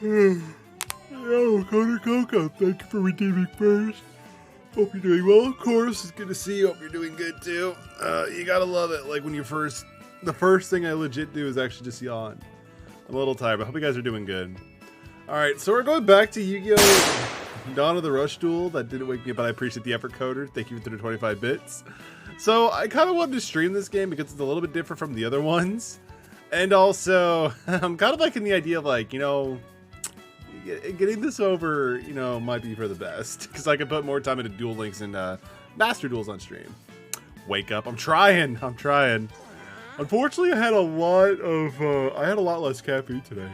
Oh, Connor Coco, thank you for redeeming first. Hope you're doing well, of course. It's good to see you. Hope you're doing good, too. You gotta love it. Like, when you the first thing I legit do is actually just yawn. I'm a little tired, but I hope you guys are doing good. Alright, so we're going back to Yugioh Dawn of the Rush Duel. That didn't wake me up, but I appreciate the effort, Coder. Thank you for the 25 bits. So, I kind of wanted to stream this game because it's a little bit different from the other ones. And also, I'm kind of liking the idea of, like, you know, getting this over, you know, might be for the best. Because I can put more time into Duel Links and Master Duels on stream. Wake up. I'm trying. Unfortunately, I had a lot less caffeine today.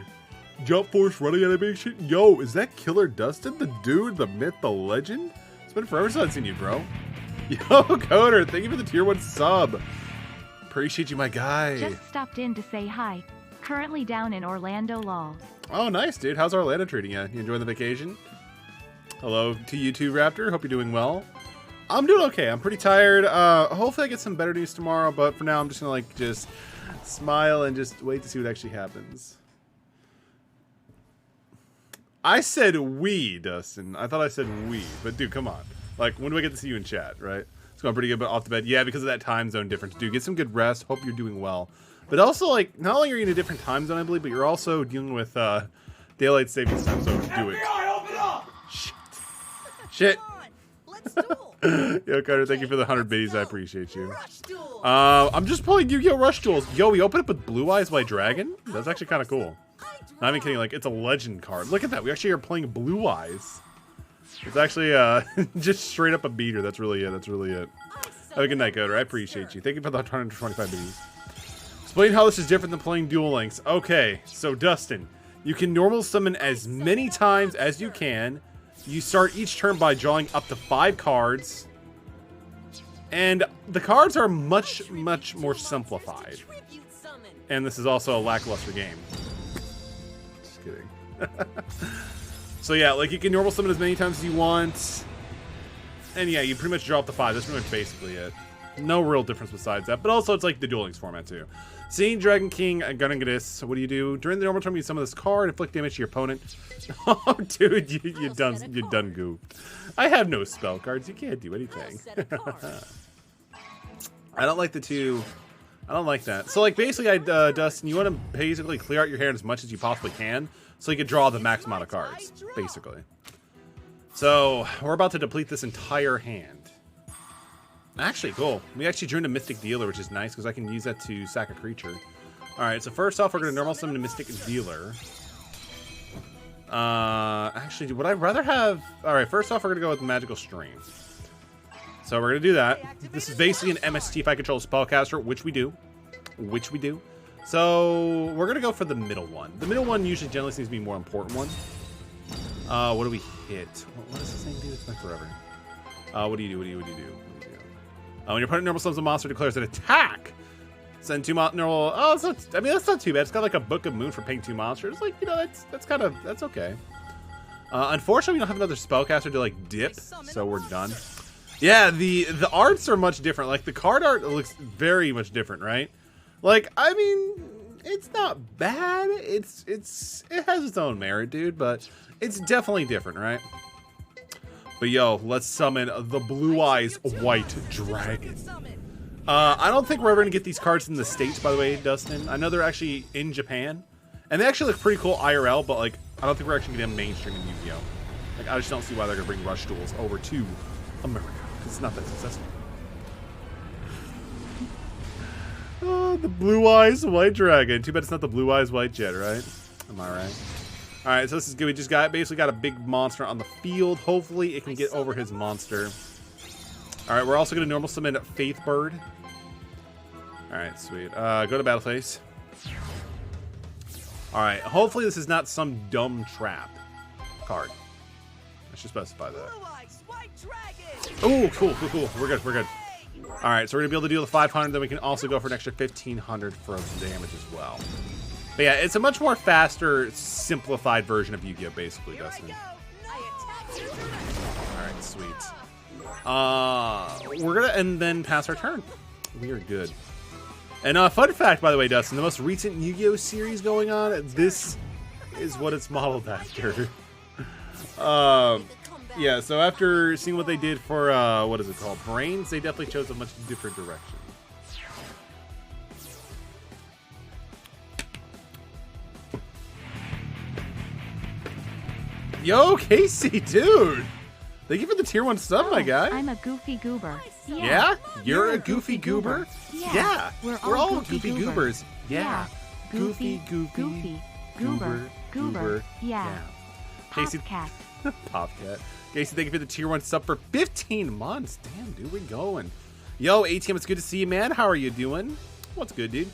Jump Force running animation. Yo, is that Killer Dustin? The dude, the myth, the legend? It's been forever since I've seen you, bro. Yo, Coder, thank you for the tier 1 sub. Appreciate you, my guy. Just stopped in to say hi. Currently down in Orlando, lol. Oh, nice, dude. How's Orlando treating you? You enjoying the vacation? Hello to you too, Raptor. Hope you're doing well. I'm doing okay. I'm pretty tired. Hopefully I get some better news tomorrow, but for now I'm just gonna like just smile and just wait to see what actually happens. I said we, Dustin. I thought I said we, but dude, come on. Like, when do I get to see you in chat, right? It's going pretty good, but off the bed. Yeah, because of that time zone difference. Dude, get some good rest. Hope you're doing well. But also, like, not only are you in a different time zone, I believe, but you're also dealing with daylight savings time, so do it. Open up! Shit. Let's duel. Yo, Carter, thank you for the 100 biddies. I appreciate you. I'm just playing Yu-Gi-Oh! Rush Duels. Yo, we open up with Blue Eyes White Dragon? That's actually kind of cool. Not even kidding, like, it's a legend card. Look at that. We actually are playing Blue Eyes. It's actually just straight up a beater. That's really it. That's really it. Have a good night, Coder. I appreciate you. Thank you for the 125 biddies. Explain how this is different than playing Duel Links. Okay, so Dustin, you can normal summon as many times as you can. You start each turn by drawing up to 5 cards. And the cards are much, much more simplified. And this is also a lackluster game. Just kidding. So yeah, like you can normal summon as many times as you want. And yeah, you pretty much draw up to 5. That's pretty much basically it. No real difference besides that. But also it's like the Duel Links format too. Seeing Dragon King Gunningadis, what do? During the normal turn, you summon this card, inflict damage to your opponent. Oh, dude, you done goofed. I have no spell cards. You can't do anything. I don't like the two. I don't like that. So, like, basically, Dustin, you want to basically clear out your hand as much as you possibly can, so you can draw the max amount of cards, basically. So, we're about to deplete this entire hand. Actually, cool. We actually drew a Mystic Dealer, which is nice, because I can use that to sack a creature. Alright, so first off, we're going to normal summon a Mystic Dealer. Actually, would I rather have... Alright, first off, we're going to go with Magical Stream. So we're going to do that. This is basically an MST if I control Spellcaster, which we do. So we're going to go for the middle one. The middle one usually generally seems to be a more important one. What do we hit? What does this thing do? It's been forever. What do you do? When your opponent normal summons a monster, declares an attack. Send 2 normal. Oh, I mean that's not too bad. It's got like a Book of Moon for paying 2 monsters. Like, you know, that's okay. Unfortunately, we don't have another spellcaster to like dip, so we're done. Yeah, the arts are much different. Like the card art looks very much different, right? Like, I mean, it's not bad. It has its own merit, dude, but it's definitely different, right? But yo, let's summon the Blue Eyes White Dragon. I don't think we're ever gonna get these cards in the States, by the way, Dustin. I know they're actually in Japan, and they actually look pretty cool IRL, but like, I don't think we're actually gonna get mainstream in Yu-Gi-Oh! Like, I just don't see why they're gonna bring Rush Duels over to America. It's not that successful. Oh, the Blue Eyes White Dragon. Too bad it's not the Blue Eyes White Jet, right? Am I right? Alright, so this is good. We just basically got a big monster on the field. Hopefully it can get over his monster. Alright, we're also going to normal summon Faith Bird. Alright, sweet. Go to battle phase. Alright, hopefully this is not some dumb trap card. I should specify that. Oh, cool. We're good. Alright, so we're going to be able to deal the 500, then we can also go for an extra 1500 for damage as well. But yeah, it's a much more faster, simplified version of Yu-Gi-Oh! Basically, Dustin. Alright, sweet. We're gonna and then pass our turn. We are good. And fun fact, by the way, Dustin, the most recent Yu-Gi-Oh! Series going on, this is what it's modeled after. Yeah, so after seeing what they did for, what is it called? Brains, they definitely chose a much different direction. Yo, Casey, dude! Thank you for the tier 1 sub, my guy. I'm a goofy goober. Yeah? You're a goofy goober? Yeah. We're all goofy goobers. Yeah. Goofy, goober. Yeah. Casey, Popcat. Popcat. Casey, thank you for the tier 1 sub for 15 months. Damn, dude, we're going. Yo, ATM, it's good to see you, man. How are you doing? What's good, dude?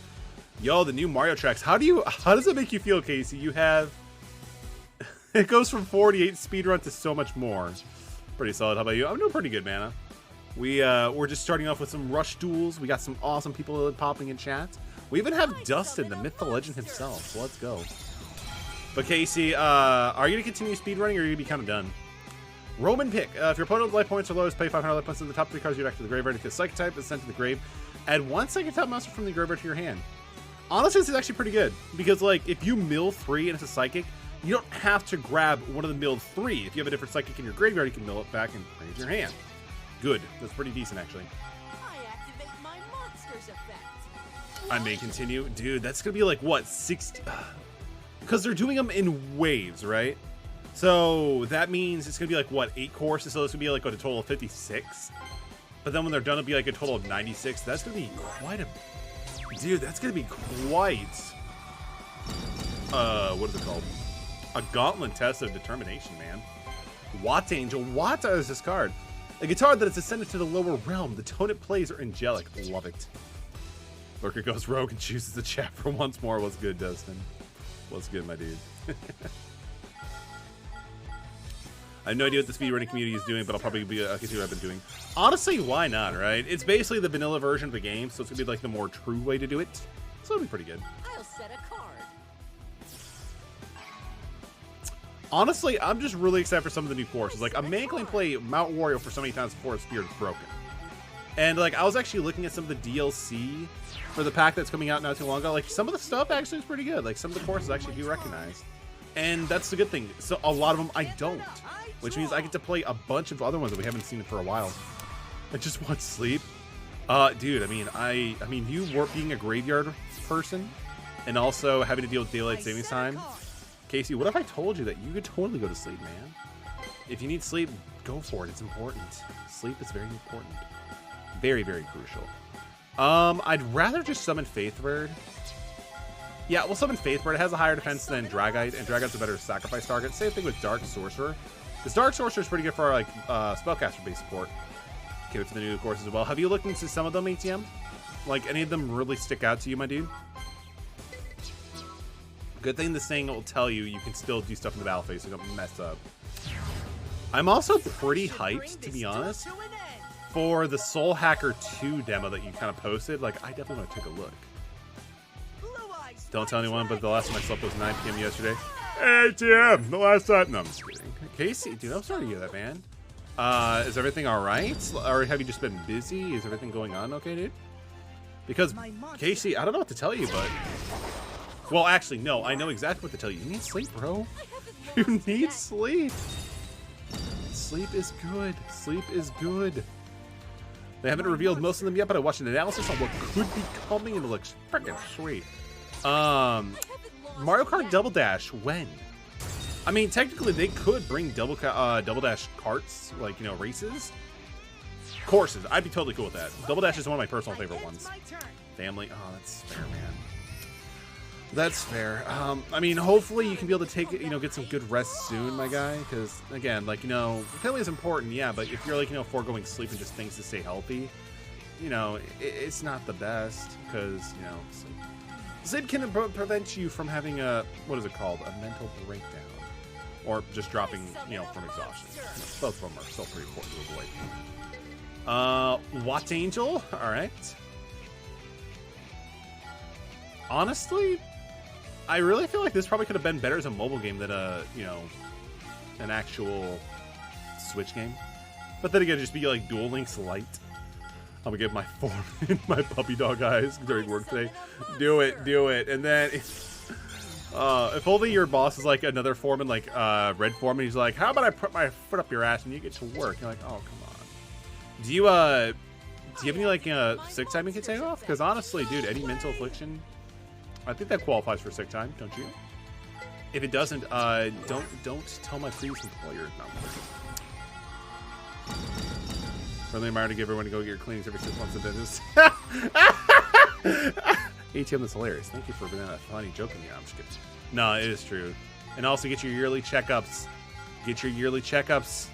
Yo, the new Mario tracks. How does it make you feel, Casey? You have... It goes from 48 speedrun to so much more. Pretty solid. How about you? I'm doing pretty good, man. We're just starting off with some Rush Duels. We got some awesome people popping in chat. We even have Dustin, the myth, the legend himself. So let's go. But Casey, are you going to continue speedrunning, or are you going to be kind of done? Roman pick. If your opponent's life points are low, pay 500 life points in the top 3 cards you add to the graveyard. If the Psychic type is sent to the grave, add 1 Psychic type monster from the graveyard to your hand. Honestly, this is actually pretty good. Because, like, if you mill 3 and it's a Psychic, you don't have to grab one of the milled 3. If you have a different Psychic in your graveyard, you can mill it back and bring it to your hand. Good. That's pretty decent, actually. I activate my monster's effect. I may continue. Dude, that's going to be like, what, 60... Because they're doing them in waves, right? So that means it's going to be like, what, 8 courses? So this would be like, what, a total of 56? But then when they're done, it'll be like a total of 96. That's going to be quite a... Dude, that's going to be quite... what is it called? A gauntlet test of determination, man. Watt Angel. Watt is this card. A guitar that is ascended to the lower realm. The tone it plays are angelic. Love it. Lurker goes rogue and chooses the chat for once more. What's good, Dustin? What's good, my dude? I have no idea what the speedrunning community is doing, but I'll probably continue what I've been doing. Honestly, why not, right? It's basically the vanilla version of the game, so it's going to be like the more true way to do it. So it'll be pretty good. I'll set a card. Honestly, I'm just really excited for some of the new courses. Like, I'm making play Mount Wario for so many times before Spirit's broken. And, like, I was actually looking at some of the DLC for the pack that's coming out not too long ago. Like, some of the stuff actually is pretty good. Like, some of the courses actually do recognize. And that's the good thing. So, a lot of them I don't. Which means I get to play a bunch of other ones that we haven't seen for a while. I just want sleep. Dude, I mean, you work being a graveyard person and also having to deal with daylight savings time. Casey, what if I told you that you could totally go to sleep, man? If you need sleep, go for it. It's important. Sleep is very important. Very, very crucial. I'd rather just summon Faithbird. Yeah, we'll summon Faithbird. It has a higher defense than Dragite, and Dragite's a better sacrifice target. Same thing with Dark Sorcerer. This Dark Sorcerer is pretty good for our, like, spellcaster-based support. Okay, for the new courses as well. Have you looked into some of them, ATM? Like, any of them really stick out to you, my dude? Good thing this thing will tell you you can still do stuff in the battle phase so you don't mess up. I'm also pretty hyped, to be honest, for the Soul Hacker 2 demo that you kind of posted. Like, I definitely want to take a look. Don't tell anyone, but the last time I slept was 9 p.m. yesterday. ATM, the last time. No, I'm just kidding. Casey, dude, I'm sorry to hear that, man. Is everything all right? Or have you just been busy? Is everything going on okay, dude? Because, Casey, I don't know what to tell you, but... Well, actually, no. I know exactly what to tell you. You need sleep, bro. You need sleep. Sleep is good. Sleep is good. They haven't revealed most of them yet, but I watched an analysis on what could be coming, and it looks freaking sweet. Mario Kart Double Dash, when? I mean, technically, they could bring Double Dash carts, like, you know, races. Courses. I'd be totally cool with that. Double Dash is one of my personal favorite ones. Family. Oh, that's fair, man. That's fair. I mean, hopefully you can be able to take, you know, get some good rest soon, my guy. Because, again, like, you know, family is important, yeah. But if you're, like, you know, foregoing sleep and just things to stay healthy, you know, it's not the best. Because, you know, sleep can prevent you from having a, what is it called? A mental breakdown. Or just dropping, you know, from exhaustion. Both of them are still pretty important to avoid. Watt Angel? Alright. Honestly, I really feel like this probably could have been better as a mobile game than a, you know, an actual Switch game. But then again, just be like Duel Links Lite. I'm gonna give my form in my puppy dog eyes during work today. Do it, do it. And then, If only your boss is like another foreman, like Red Foreman. He's like, how about I put my foot up your ass and you get to work? You're like, oh, come on. Do you have any like sick time you can take off? Because honestly, dude, any mental affliction, I think that qualifies for sick time, don't you? If it doesn't, don't tell my previous employer. No. Friendly reminder to give everyone to go get your cleanings every 6 months of business. ATM, that's hilarious. Thank you for being a funny joke in here. I'm just kidding. No, it is true. And also get your yearly checkups. Get your yearly checkups.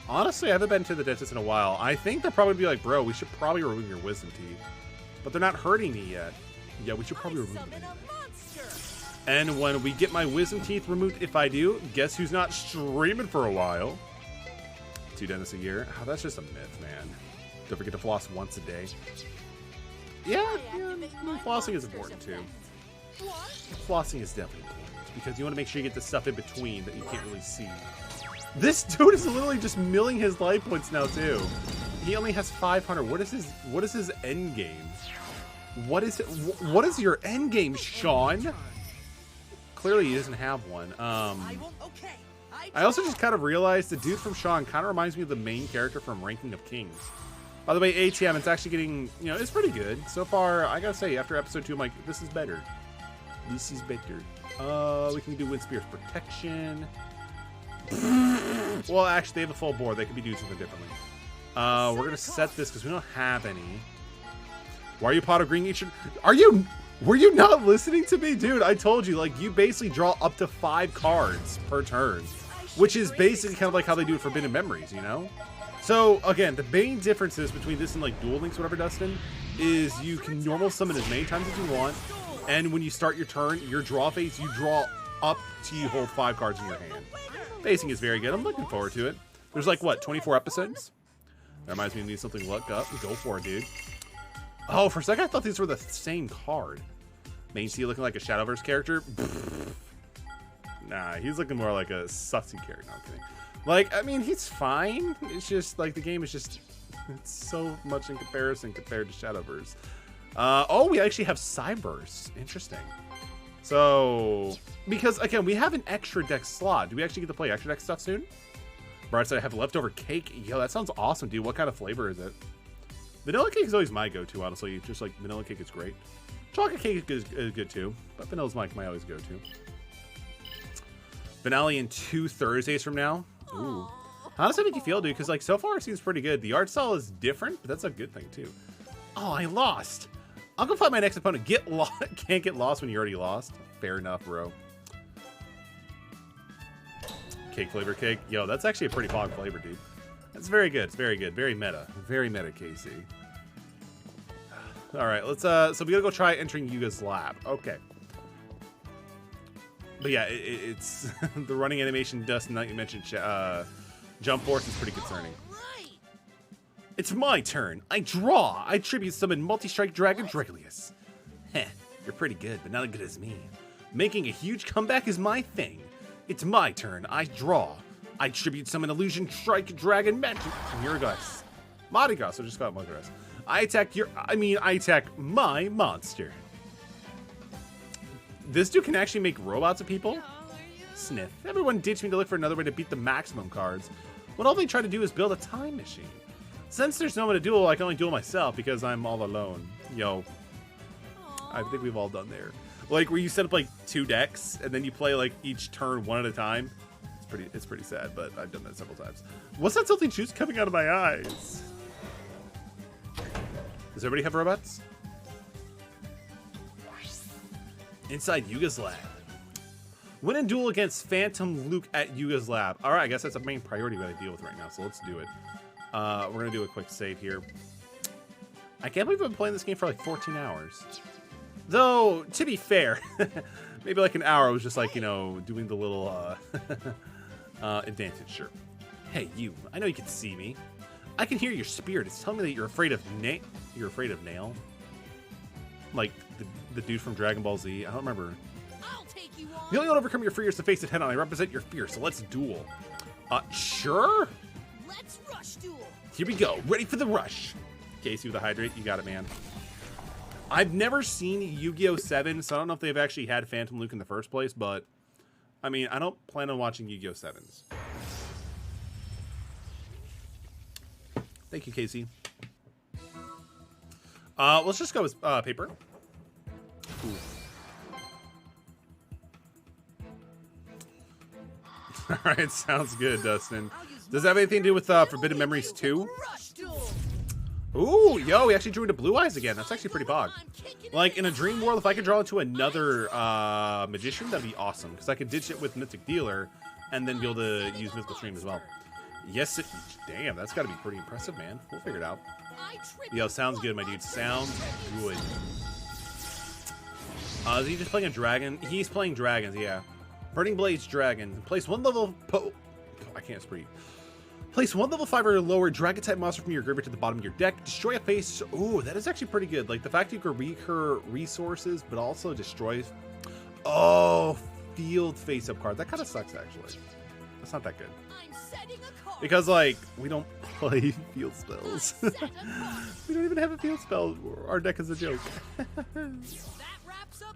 Honestly, I haven't been to the dentist in a while. I think they'll probably be like, bro, we should probably remove your wisdom teeth. But they're not hurting me yet. Yeah, we should probably remove them. And when we get my wisdom teeth removed, if I do, guess who's not streaming for a while? 2 dentists a year. Oh, that's just a myth, man. Don't forget to floss once a day. Yeah, flossing is important too. Flossing is definitely important because you want to make sure you get the stuff in between that you can't really see. This dude is literally just milling his life points now too. He only has 500. What is his end game? What is your end game, Sean? Clearly he doesn't have one. I also just kind of realized the dude from Sean kind of reminds me of the main character from Ranking of Kings. By the way, ATM, it's actually getting, you know, it's pretty good. So far, I gotta say, after episode 2, I'm like, this is better. This is better. We can do Wind Spear's protection. Well, actually, they have a full board. They could be doing something differently. We're gonna set this because we don't have any. Why are you pot of green? Were you not listening to me? Dude, I told you, like, you basically draw up to 5 cards per turn, which is basically kind of like how they do it for Forbidden Memories, you know? So, again, the main differences between this and, like, Duel Links, whatever, Dustin, is you can normal summon as many times as you want, and when you start your turn, your draw phase, you draw up till you hold 5 cards in your hand. Pacing is very good. I'm looking forward to it. There's, like, what, 24 episodes? That reminds me of need something to look up. Go for it, dude. Oh, for a second, I thought these were the same card. Main C looking like a Shadowverse character? Nah, he's looking more like a sussy character. No, I'm kidding. Like, I mean, he's fine. It's just, like, the game is just... It's so much in comparison compared to Shadowverse. Oh, we actually have Cyburst. Interesting. So... Because, again, we have an extra deck slot. Do we actually get to play extra deck stuff soon? Brad said I have leftover cake. Yo, that sounds awesome, dude. What kind of flavor is it? Vanilla cake is always my go-to, honestly. Just, like, vanilla cake is great. Chocolate cake is good, too. But vanilla's my always go-to. Finale in 2 Thursdays from now. Ooh. How does that make you feel, dude? Because, like, so far it seems pretty good. The art style is different, but that's a good thing, too. Oh, I lost. I'll go fight my next opponent. Can't get lost when you already lost. Fair enough, bro. Cake flavor cake. Yo, that's actually a pretty fog flavor, dude. That's very good. It's very good. Very meta. Very meta, Casey. All right, let's, so we gotta go try entering Yugioh's lab. Okay. But yeah, it's the running animation, Dustin, that you mentioned, Jump Force is pretty concerning. It's my turn. I draw. I tribute summon Multi-Strike Dragon Dragalius. Heh, you're pretty good, but not as good as me. Making a huge comeback is my thing. It's my turn. I draw. I tribute summon Illusion Strike Dragon Magic. Miragas. Madigas, so just call it Madigas. I attack my monster. This dude can actually make robots of people? Sniff. Everyone ditched me to look for another way to beat the maximum cards, when all they try to do is build a time machine. Since there's no one to duel, I can only duel myself because I'm all alone. Yo. I think we've all done there. Like, where you set up, like, 2 decks, and then you play, like, each turn one at a time. It's pretty sad, but I've done that several times. What's that salty juice coming out of my eyes? Does everybody have robots? Inside Yugioh's lab. Win a duel against Phantom Luke at Yugioh's lab. Alright, I guess that's a main priority that I deal with right now, so let's do it. We're going to do a quick save here. I can't believe I've been playing this game for like 14 hours. Though, to be fair, maybe like an hour I was just like, you know, doing the little advantage, sure. Hey, you, I know you can see me. I can hear your spirit. It's telling me that you're afraid of Nail. Like the dude from Dragon Ball Z. I don't remember. I'll take you on. You only want to overcome your fears to face it head on. I represent your fear, so let's duel. Sure? Let's rush duel. Here we go. Ready for the rush. Casey with the hydrate. You got it, man. I've never seen Yu-Gi-Oh! 7, so I don't know if they've actually had Phantom Luke in the first place, but I mean, I don't plan on watching Yu-Gi-Oh! 7s. Thank you, Casey. Let's just go with paper. Ooh. All right, sounds good, Dustin. Does that have anything to do with Forbidden Memories 2? Ooh, yo, we actually drew into Blue Eyes again. That's actually pretty bog. Like, in a dream world, if I could draw into another Magician, that'd be awesome. Because I could ditch it with Mythic Dealer and then be able to use Mythical Stream as well. Yes, damn, that's got to be pretty impressive, man. We'll figure it out. Yo, sounds good, my dude. Sounds good. Is he just playing a dragon? He's playing dragons, yeah. Burning Blades Dragon. Place one level... I can't speak. Place one level 5 or lower dragon-type monster from your graveyard to the bottom of your deck. Destroy a face... Ooh, that is actually pretty good. Like, the fact you can recur resources, but also destroy... Oh, field face-up card. That kind of sucks, actually. That's not that good. Because, like, we don't play field spells. We don't even have a field spell. Our deck is a joke.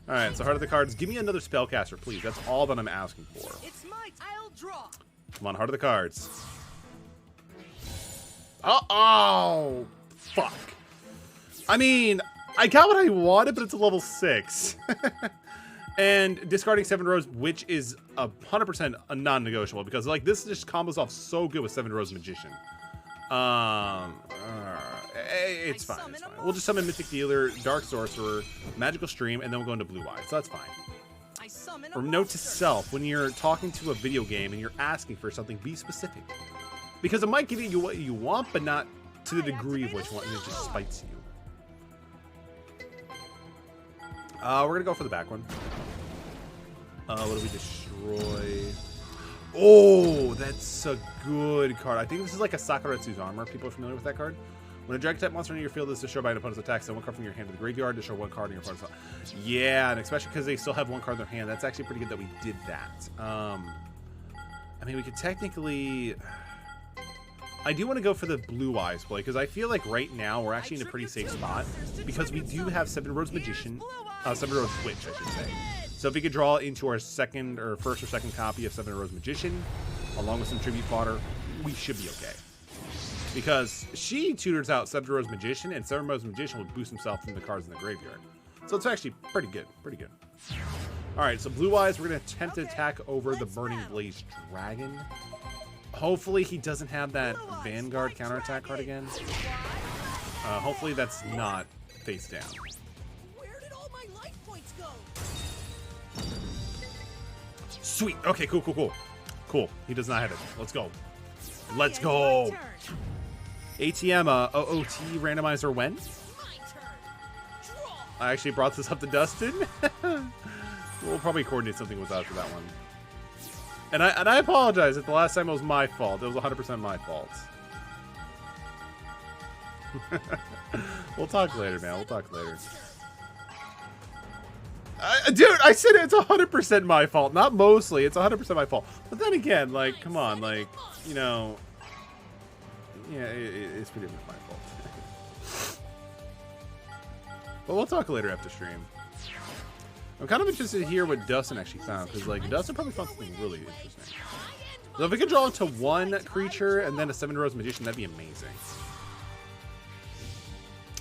Alright, so Heart of the Cards. Give me another spellcaster, please. That's all that I'm asking for. I'll draw. Come on, Heart of the Cards. Oh, fuck. I mean, I got what I wanted, but it's a level 6. And discarding 7 rows, which is 100% a non-negotiable, because like this just combos off so good with 7 rows Magician. It's fine. It's fine. We'll just summon Mythic Dealer, Dark Sorcerer, Magical Stream, and then we'll go into Blue Eyes. So that's fine. Or note to self: when you're talking to a video game and you're asking for something, be specific, because it might give you what you want, but not to the degree of what you want, and it just spites you. We're gonna go for the back one. What do we destroy? Oh, that's a good card. I think this is like a Sakuretsu's Armor. People are familiar with that card. When a dragon-type monster in your field is destroyed by an opponent's attack, send one card from your hand to the graveyard, destroy one card in your opponent's... Yeah, and especially because they still have one card in their hand. That's actually pretty good that we did that. I mean, we could technically... I do want to go for the Blue Eyes play, because I feel like right now we're actually in a pretty safe spot, because we do have 7 Rows Magician, 7 Rows Witch, I should say. So if we could draw into our first or second copy of 7 Rows Magician, along with some Tribute Fodder, we should be okay. Because she tutors out 7 Rows Magician, and 7 Rows Magician will boost himself from the cards in the graveyard. So it's actually pretty good, Alright, so Blue Eyes, we're going to attempt to attack over the Burning Blaze Dragon. Hopefully he doesn't have that Vanguard counterattack card again. Hopefully that's not face down. Where did all my life points go? Sweet. Okay, cool. He does not have it. Let's go. Let's go. ATM, OOT randomizer when? I actually brought this up to Dustin. We'll probably coordinate something with us for that one. And I apologize if the last time it was my fault. It was 100% my fault. We'll talk later, man. We'll talk later. Dude, I said it's 100% my fault. Not mostly. It's 100% my fault. But then again, like, come on. Like, you know. Yeah, it's pretty much my fault. But we'll talk later after stream. I'm kind of interested to hear what Dustin actually found, because like Dustin probably found something really interesting. So if we could draw into one creature and then a 7 Rows Magician, that'd be amazing.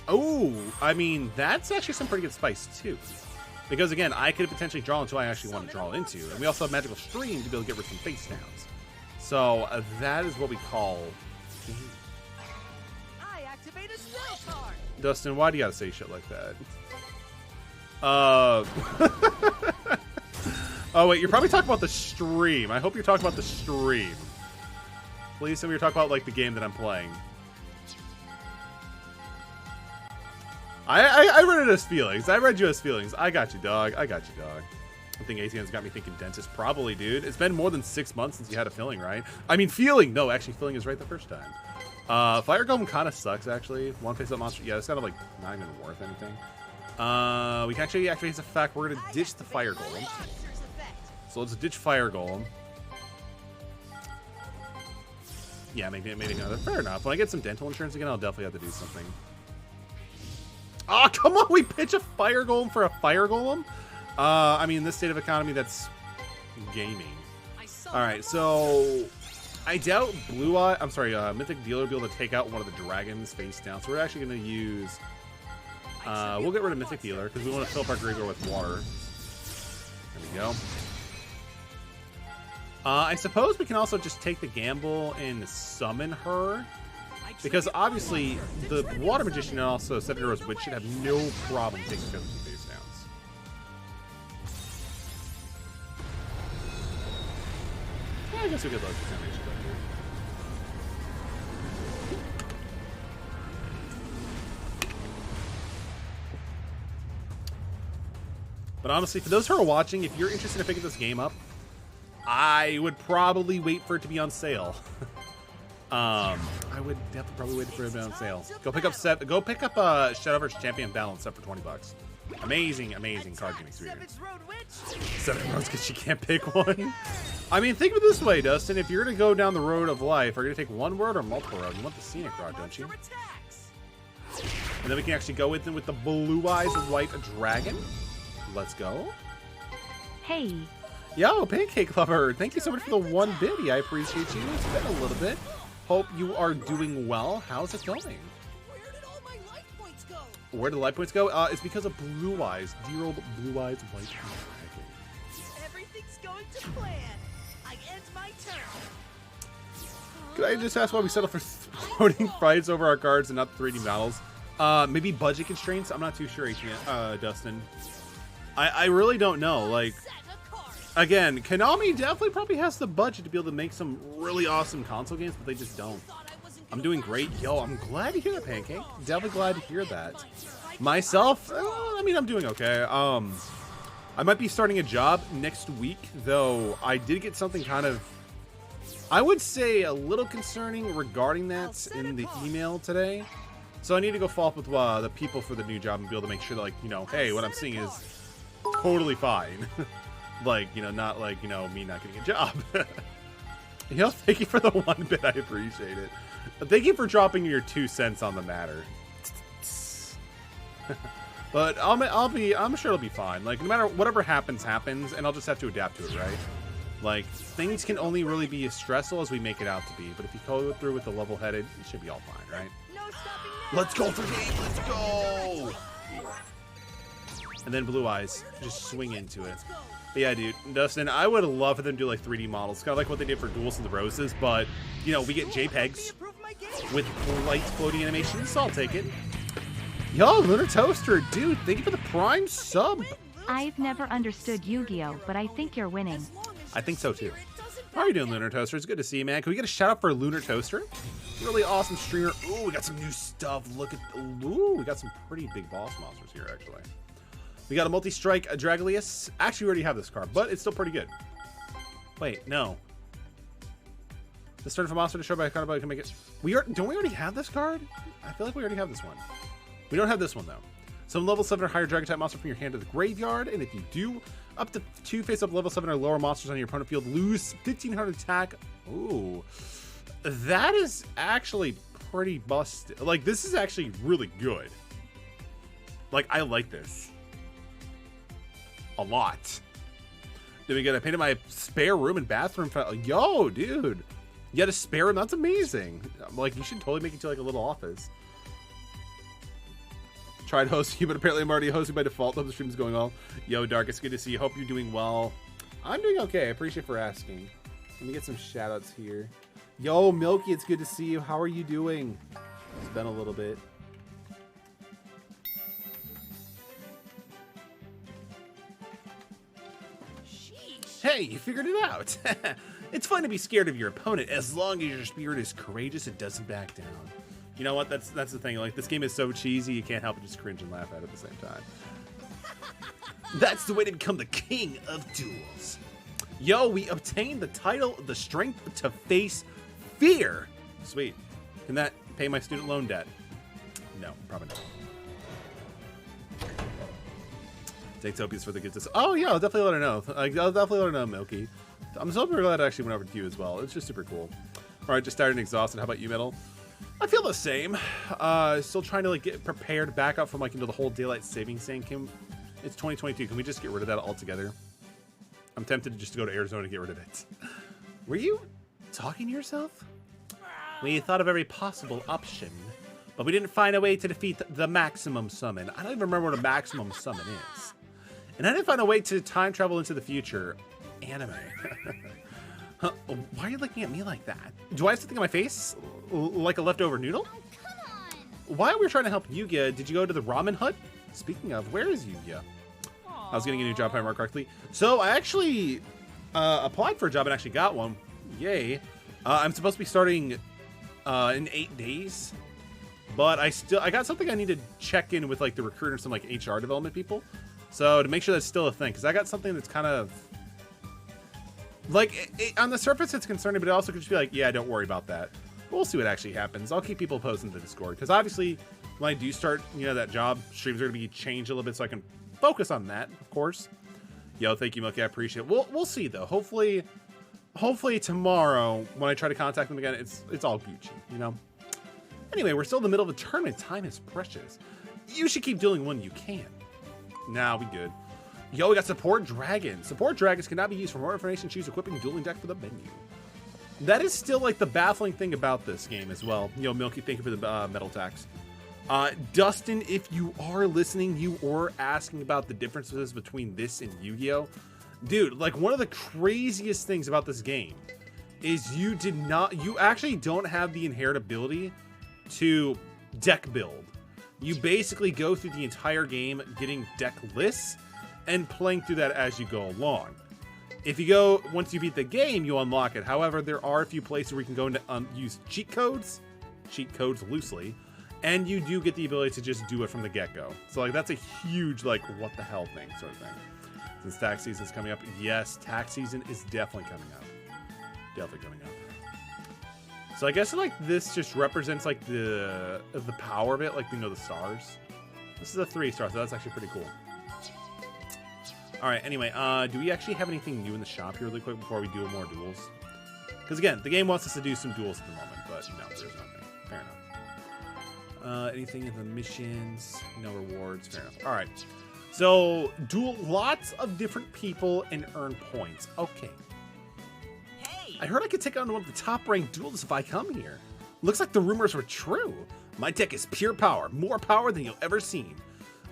Oh, I mean, that's actually some pretty good spice too. Because again, I could potentially draw into what I actually want to draw into, and we also have Magical Stream to be able to get rid of some face downs. So that is what we call. I activate a spell card. Dustin, why do you gotta say shit like that? Oh wait, you're probably talking about the stream. I hope you're talking about the stream. Please tell me you're talking about like the game that I'm playing. I read it as feelings. I read you as feelings. I got you, dog. I think ATN's got me thinking dentist. Probably, dude. It's been more than 6 months since you had a filling, right? I mean, feeling. No, actually, filling is right the first time. Fire Golem kind of sucks, actually. One face-up monster. Yeah, it's kind of like not even worth anything. We can actually activate his effect. We're going to ditch the Fire Golem. So let's ditch Fire Golem. Yeah, maybe another. Fair enough. When I get some dental insurance again, I'll definitely have to do something. Oh, come on. We pitch a fire golem for a fire golem? I mean, in this state of economy, that's gaming. All right, so I doubt Mythic Dealer will be able to take out one of the dragons face down. So we're actually going to use... we'll get rid of Mythic Dealer because we want to fill up our graveyard with water. There we go. I suppose we can also just take the gamble and summon her. Because obviously, the Water Magician and also Seven Heroes Witch should have no problem taking care of the face downs. Yeah, I guess we could load the Foundation back here. But honestly, for those who are watching, if you're interested in picking this game up, I would probably wait for it to be on sale. I would definitely probably wait for it to be on sale. Go pick up Shadowverse Champion Balance set for $20. Amazing, amazing card game experience. Seven roads because she can't pick one. I mean, think of it this way, Dustin. If you're gonna go down the road of life, are you gonna take one road or multiple roads? You want the scenic route, don't you? And then we can actually go with them with the Blue Eyes White Dragon. Let's go. Hey. Yo, Pancake Lover, thank you so much for the 1 biddy. I appreciate you. It's been a little bit. Hope you are doing well. How's it going? Where did all my life points go? Where did the life points go? It's because of Blue Eyes. Dear old Blue Eyes White Dragon. Everything's going to plan. I end my turn. Could I just ask why we settle for floating price over our cards and not 3D models? Maybe budget constraints? I'm not too sure, Dustin. I really don't know. Like, again, Konami definitely probably has the budget to be able to make some really awesome console games, but they just don't. I'm doing great. Yo, I'm glad to hear that, Pancake. Definitely glad to hear that. Myself, I mean, I'm doing okay. I might be starting a job next week, though I did get something kind of, I would say, a little concerning regarding that in the email today. So I need to go follow up with the people for the new job and be able to make sure that, like, you know, hey, what I'm seeing is totally fine. Like, you know, not like, you know, me not getting a job. You know, thank you for the 1 bit. I appreciate it. Thank you for dropping your 2 cents on the matter. But I'm sure it'll be fine. Like, no matter whatever happens, and I'll just have to adapt to it, right? Like, things can only really be as stressful as we make it out to be. But if you go through with the level-headed, it should be all fine, right? Let's go for game. Let's go. And then Blue Eyes, just swing into it. But yeah, dude, Dustin, I would love for them to do like 3D models, kind of like what they did for Duels of the Roses. But you know, we get JPEGs with light floating animations. So I'll take it. Yo, Lunar Toaster, dude, thank you for the Prime sub. I've never understood Yu-Gi-Oh, but I think you're winning. I think so too. How are you doing, Lunar Toaster? It's good to see you, man. Can we get a shout out for Lunar Toaster? Really awesome streamer. Ooh, we got some new stuff. Look at, ooh, we got some pretty big boss monsters here, actually. We got a multi-strike Dragolius. Actually, we already have this card, but it's still pretty good. Wait, no. The turn for monster to show by a card, but we can make it. Don't we already have this card? I feel like we already have this one. We don't have this one though. Some level 7 or higher dragon type monster from your hand to the graveyard, and if you do, up to 2 face-up level 7 or lower monsters on your opponent field lose 1500 attack. Ooh, that is actually pretty busted. Like, this is actually really good. Like, I like this a lot. Then we gotta paint my spare room and bathroom. Yo, dude, you had a spare room? That's amazing. Like, you should totally make it to like a little office. Tried hosting you, but apparently I'm already hosting by default. Hope the stream's going well. Yo, Dark, it's good to see you. Hope you're doing well. I'm doing okay. I appreciate for asking. Let me get some shout outs here. Yo, Milky, it's good to see you. How are you doing? It's been a little bit. Hey, you figured it out. It's fun to be scared of your opponent as long as your spirit is courageous and doesn't back down. You know what? That's the thing. Like, this game is so cheesy, you can't help but just cringe and laugh at it at the same time. That's the way to become the king of duels. Yo, we obtained the title, the strength to face fear. Sweet. Can that pay my student loan debt? No, probably not. Take Topias for the good. Oh yeah, I'll definitely let her know. I'll definitely let her know, Milky. I'm so glad I actually went over to you as well. It's just super cool. All right, just tired and exhausted. How about you, Metal? I feel the same. Still trying to like get prepared back up from like into the whole daylight savings thing. It's 2022. Can we just get rid of that altogether? I'm tempted to just go to Arizona to get rid of it. Were you talking to yourself? We thought of every possible option, but we didn't find a way to defeat the maximum summon. I don't even remember what a maximum summon is. And I didn't find a way to time travel into the future. Anime. Huh, why are you looking at me like that? Do I have something on my face? Like a leftover noodle? Oh, come on. While we were trying to help Yugioh, did you go to the ramen hut? Speaking of, where is Yugioh? I was getting a new job, if I remember correctly. So I actually applied for a job and actually got one. Yay. I'm supposed to be starting in 8 days. But I got something I need to check in with like the recruiter and some like HR development people. So to make sure that's still a thing. Because I got something that's kind of... Like, on the surface it's concerning, but it also could just be like, yeah, don't worry about that. We'll see what actually happens. I'll keep people posted in the Discord. Because obviously, when I do start, you know, that job, streams are going to be changed a little bit so I can focus on that, of course. Yo, thank you, Milky. I appreciate it. We'll see, though. Hopefully tomorrow, when I try to contact them again, it's all Gucci, you know? Anyway, we're still in the middle of a tournament. Time is precious. You should keep doing when you can. Nah, we good. Yo, we got Support Dragons. Support Dragons cannot be used. For more information, choose equipping dueling deck for the menu. That is still, like, the baffling thing about this game as well. Yo, Milky, thank you for the metal tax. Dustin, if you are listening, you were asking about the differences between this and Yu-Gi-Oh! Dude, like, one of the craziest things about this game is you actually don't have the inherent ability to deck build. You basically go through the entire game getting deck lists and playing through that as you go along. If you go, once you beat the game, you unlock it. However, there are a few places where you can go and use cheat codes loosely, and you do get the ability to just do it from the get-go. So, like, that's a huge, like, what the hell thing sort of thing. Since tax season is coming up, yes, tax season is definitely coming up. Definitely coming up. So I guess, like, this just represents, like, the power of it, like, you know, the stars. This is a 3-star, so that's actually pretty cool. Alright, anyway, do we actually have anything new in the shop here really quick before we do more duels? Because, again, the game wants us to do some duels at the moment, but no, there's nothing. Fair enough. Anything in the missions? No rewards. Fair enough. Alright. So, duel lots of different people and earn points. Okay. Hey. I heard I could take on one of the top-ranked duelists if I come here. Looks like the rumors were true. My deck is pure power. More power than you'll ever seen.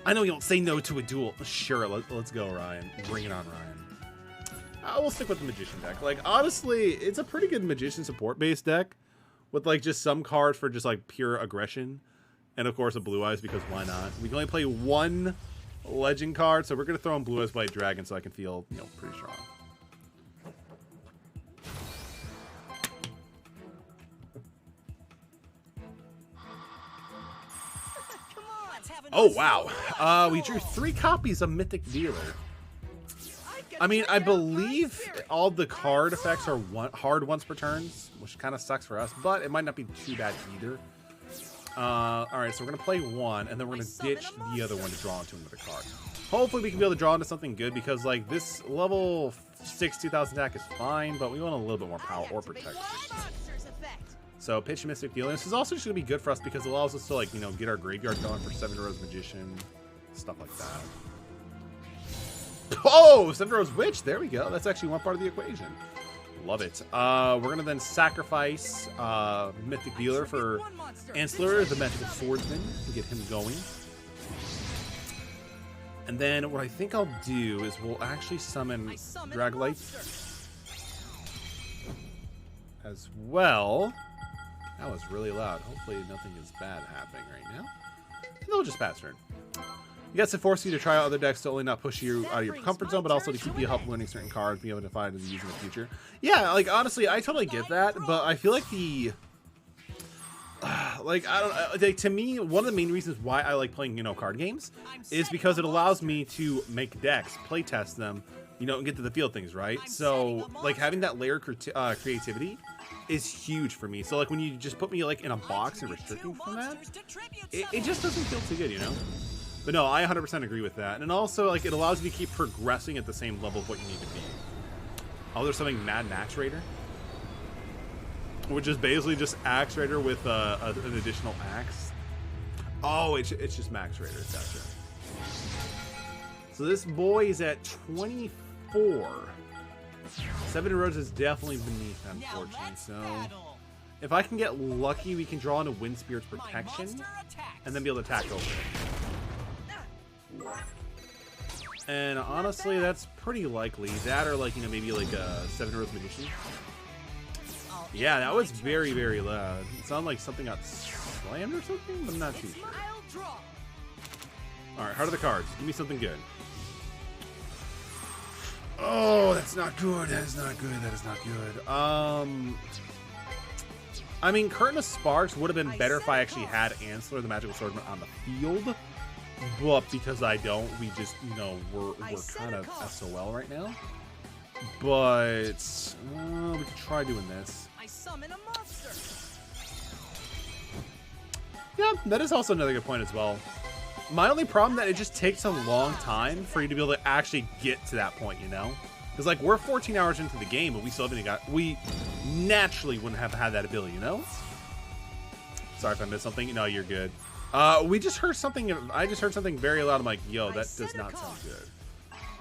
I know you don't say no to a duel. Sure, let's go, Ryan. Bring it on, Ryan. We'll stick with the Magician deck. Like, honestly, it's a pretty good Magician support-based deck with, like, just some cards for just, like, pure aggression. And, of course, a Blue Eyes, because why not? We can only play one Legend card, so we're going to throw in Blue Eyes White Dragon so I can feel, you know, pretty strong. Oh, wow. We drew 3 copies of Mythic Dealer. I mean, I believe all the card effects are hard once per turns, which kind of sucks for us, but it might not be too bad either. Alright, so we're going to play one, and then we're going to ditch the other one to draw into another card. Hopefully we can be able to draw into something good, because, like, this level 6 2000 attack is fine, but we want a little bit more power or protection. So, pitch Mystic Dealer. This is also just going to be good for us because it allows us to, like, you know, get our graveyard going for 7 Rose Magician, stuff like that. Oh, 7 Rose Witch. There we go. That's actually one part of the equation. Love it. We're going to then sacrifice Mythic Dealer for Ansler, the Magical Swordsman, to get him going. And then what I think I'll do is we'll actually summon Draglite as well. That was really loud. Hopefully nothing is bad happening right now. And then we'll just pass turn. You guys to force you to try out other decks to only not push you out of your comfort zone, but also to keep you help learning certain cards, be able to find and use in the future. Yeah, like, honestly, I totally get that, but I feel like the... like, I don't... Like, to me, one of the main reasons why I like playing, you know, card games is because it allows me to make decks, play test them, you know, and get to the field things, right? So, like, having that layer of creativity is huge for me. So, like, when you just put me, like, in a box and restrict me from that, it just doesn't feel too good, you know? But no, I 100% agree with that. And also, like, it allows you to keep progressing at the same level of what you need to be. Oh, there's something Mad Max Raider. which is basically just Axe Raider with an additional axe. Oh, it's just Max Raider. Gotcha. So this boy is at 24. 7 roads is definitely beneath that, unfortunately. So if I can get lucky, we can draw into Wind Spirit's protection and then be able to attack over it. And honestly, that's pretty likely. That or like, you know, maybe like a 7 roads magician. Yeah, that was very, very loud. It sounded like something got slammed or something, but I'm not too sure. Alright, Heart of the Cards. Give me something good. Oh, that's not good. That is not good. That is not good. I mean, Curtain of Sparks would have been better if I actually had Ancillor, the Magical Swordsman, on the field. But because I don't, we just, you know, we're kind of SOL right now. But we could try doing this. I summon a monster. Yeah, that is also another good point as well. My only problem that it just takes a long time for you to be able to actually get to that point, you know? Because like we're 14 hours into the game, but we still haven't we naturally wouldn't have had that ability, you know? Sorry if I missed something. No, you're good. We just heard something. I just heard something very loud. I'm like, yo, that does not sound good.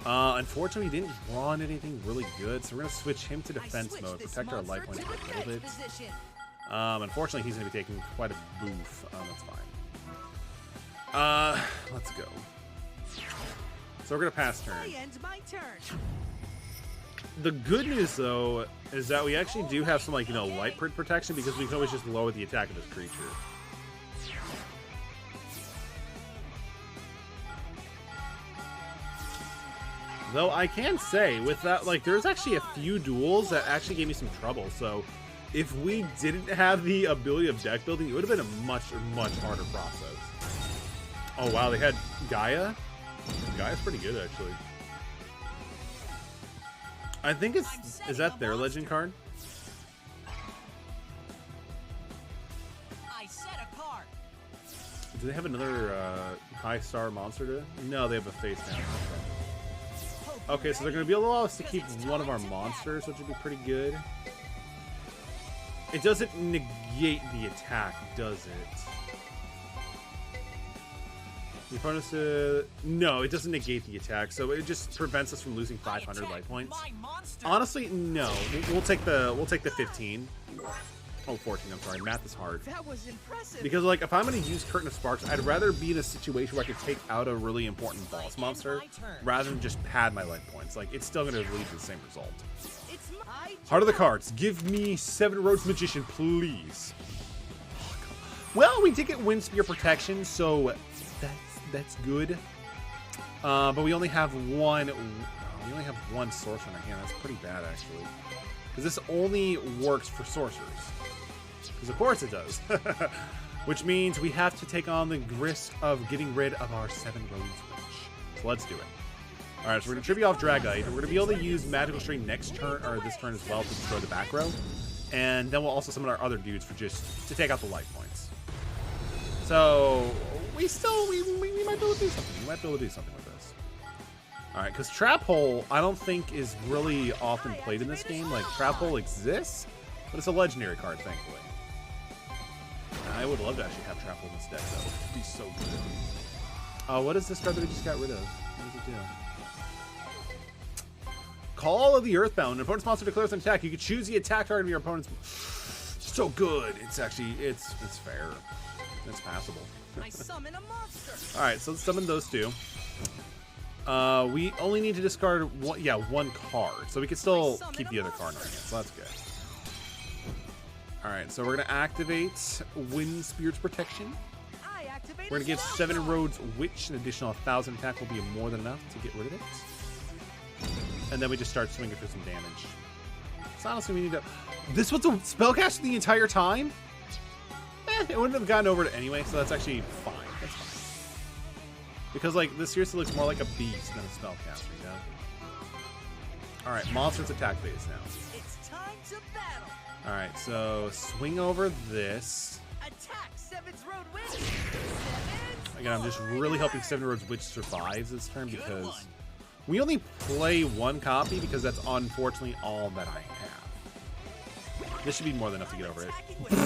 Unfortunately, we didn't draw on anything really good, so we're gonna switch him to defense mode, protect our life points a little bit. Unfortunately, he's gonna be taking quite a boof. That's fine. Let's go. So we're gonna pass turn. The good news, though, is that we actually do have some, like, you know, light protection because we can always just lower the attack of this creature. Though I can say, with that, like, there's actually a few duels that actually gave me some trouble, so if we didn't have the ability of deck building, it would have been a much, much harder process. Oh, wow, they had Gaia? Gaia's pretty good, actually. I think it's... Is that their legend card? I set a card. Do they have another high star monster to... No, they have a face down. Okay, so they're going to be able to allow us to keep one of our monsters, which would be pretty good. It doesn't negate the attack, does it? The opponent's no, it doesn't negate the attack, so it just prevents us from losing 500 life points. Honestly, no. We'll take the 15. Oh, 14, I'm sorry. Math is hard. That was impressive. Because, like, if I'm going to use Curtain of Sparks, I'd rather be in a situation where I could take out a really important boss monster rather than just pad my life points. Like, it's still going to lead to the same result. Heart of the Cards. Give me 7 Roads Magician, please. Well, we did get Wind Spear protection, so that's good. But we only have one. We only have one sorcerer in our hand. That's pretty bad, actually. Because this only works for sorcerers. Because of course it does. Which means we have to take on the risk of getting rid of our 7 Roads Witch. So let's do it. Alright, so we're going to trivia off Dragite. We're going to be able to use Magical String next turn, or this turn as well, to destroy the back row. And then we'll also summon our other dudes for just to take out the life points. So we might be able to do something. We might be able to do something with this. Alright, because Trap Hole, I don't think is really often played in this game. Like, Trap Hole exists, but it's a legendary card, thankfully. I would love to actually have Trap Hole in this deck, though. It would be so good. What is this card that we just got rid of? What does it do? Call of the Earthbound. An opponent's monster declares an attack. You can choose the attack target of your opponent's... So good. It's actually... It's fair. It's passable. I summon a monster. Alright, so let's summon those two. We only need to discard one card. So we can still keep the other card in our hand. So that's good. Alright, so we're going to activate Wind Spirit's Protection. We're going to give 7 Roads Witch an additional 1,000 attack. Will be more than enough to get rid of it. And then we just start swinging for some damage. So honestly, we need to... This was a spellcaster the entire time? It wouldn't have gotten over it anyway, so that's actually fine. That's fine. Because, like, this seriously looks more like a beast than a spellcaster, you know? Alright, monsters attack phase now. It's time to battle. Alright, so swing over this. Attack 7's Road Witch. Again, I'm just really hoping 7 Roads Witch survives this turn because we only play one copy because that's unfortunately all that I have. This should be more than enough to get over it. Attacking with my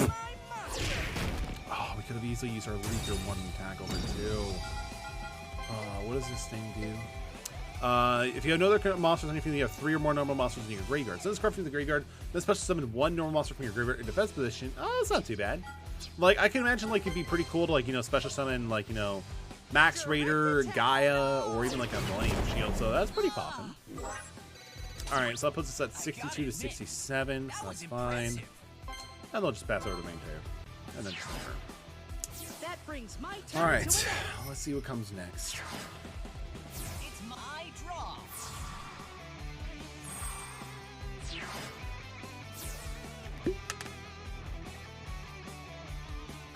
monster. Oh, we could have easily used our Leaker 1 attack over 2. What does this thing do? If you have no other current monsters on your field, you have 3 or more normal monsters in your graveyard. So this card from the graveyard, then special summon 1 normal monster from your graveyard in defense position. Oh, that's not too bad. Like, I can imagine, like, it'd be pretty cool to, like, you know, special summon, like, you know, Max Raider, Gaia, or even, like, a Millennium Shield. So that's pretty poppin'. Alright, so that puts us at 62 to 67, so that's fine. And they'll just pass over to main two. And then just there. That brings my turn. Alright, let's see what comes next. It's my draw.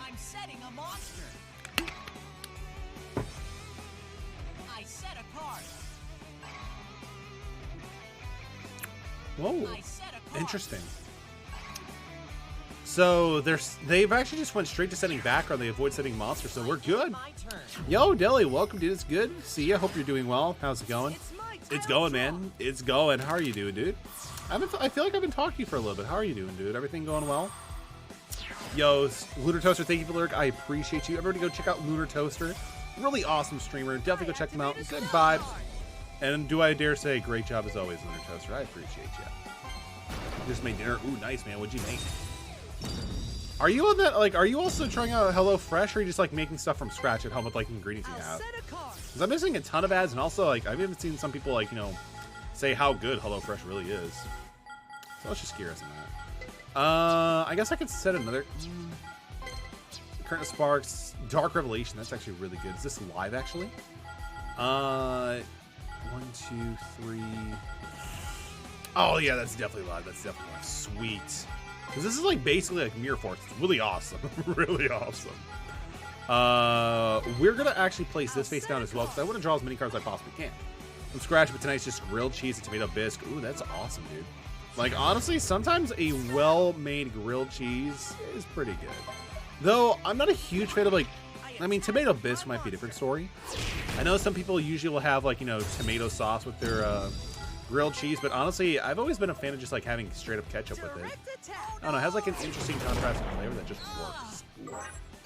I'm setting a monster. I set a card. Whoa, I set a card. interesting. So they've actually just went straight to setting back, or they avoid setting monsters, so we're good. My turn. Yo, Deli, welcome, dude. It's good. See ya. Hope you're doing well. How's it going? It's my turn. It's going, man. It's going. How are you doing, dude? I feel like I've been talking to you for a little bit. How are you doing, dude? Everything going well? Yo, Lunar Toaster, thank you for the lurk. I appreciate you. Everybody go check out Lunar Toaster. Really awesome streamer. Definitely go check them out. Good vibes. And do I dare say, great job as always, Lunar Toaster. I appreciate you. Just made dinner. Ooh, nice, man. What'd you make? Are you on that? Like, are you also trying out HelloFresh, or are you just like making stuff from scratch at home with like ingredients you I'll have? set a card. Because I'm missing a ton of ads, and also like I've even seen some people like, you know, say how good HelloFresh really is. So let's just curious on that. I guess I could set another. Current Sparks, Dark Revelation. That's actually really good. Is this live actually? 1, 2, 3. Oh yeah, that's definitely live. That's definitely live. Sweet. Because this is like basically like Mirror Force. It's really awesome. Really awesome. We're going to actually place this face down as well, because I want to draw as many cards as I possibly can. From scratch, but tonight's just grilled cheese and tomato bisque. Ooh, that's awesome, dude. Like, honestly, sometimes a well-made grilled cheese is pretty good. Though, I'm not a huge fan of, like, I mean, tomato bisque might be a different story. I know some people usually will have, like, you know, tomato sauce with their grilled cheese, but honestly, I've always been a fan of just, like, having straight-up ketchup with it. Direct attack. I don't know, it has, like, an interesting contrast of flavor that just works.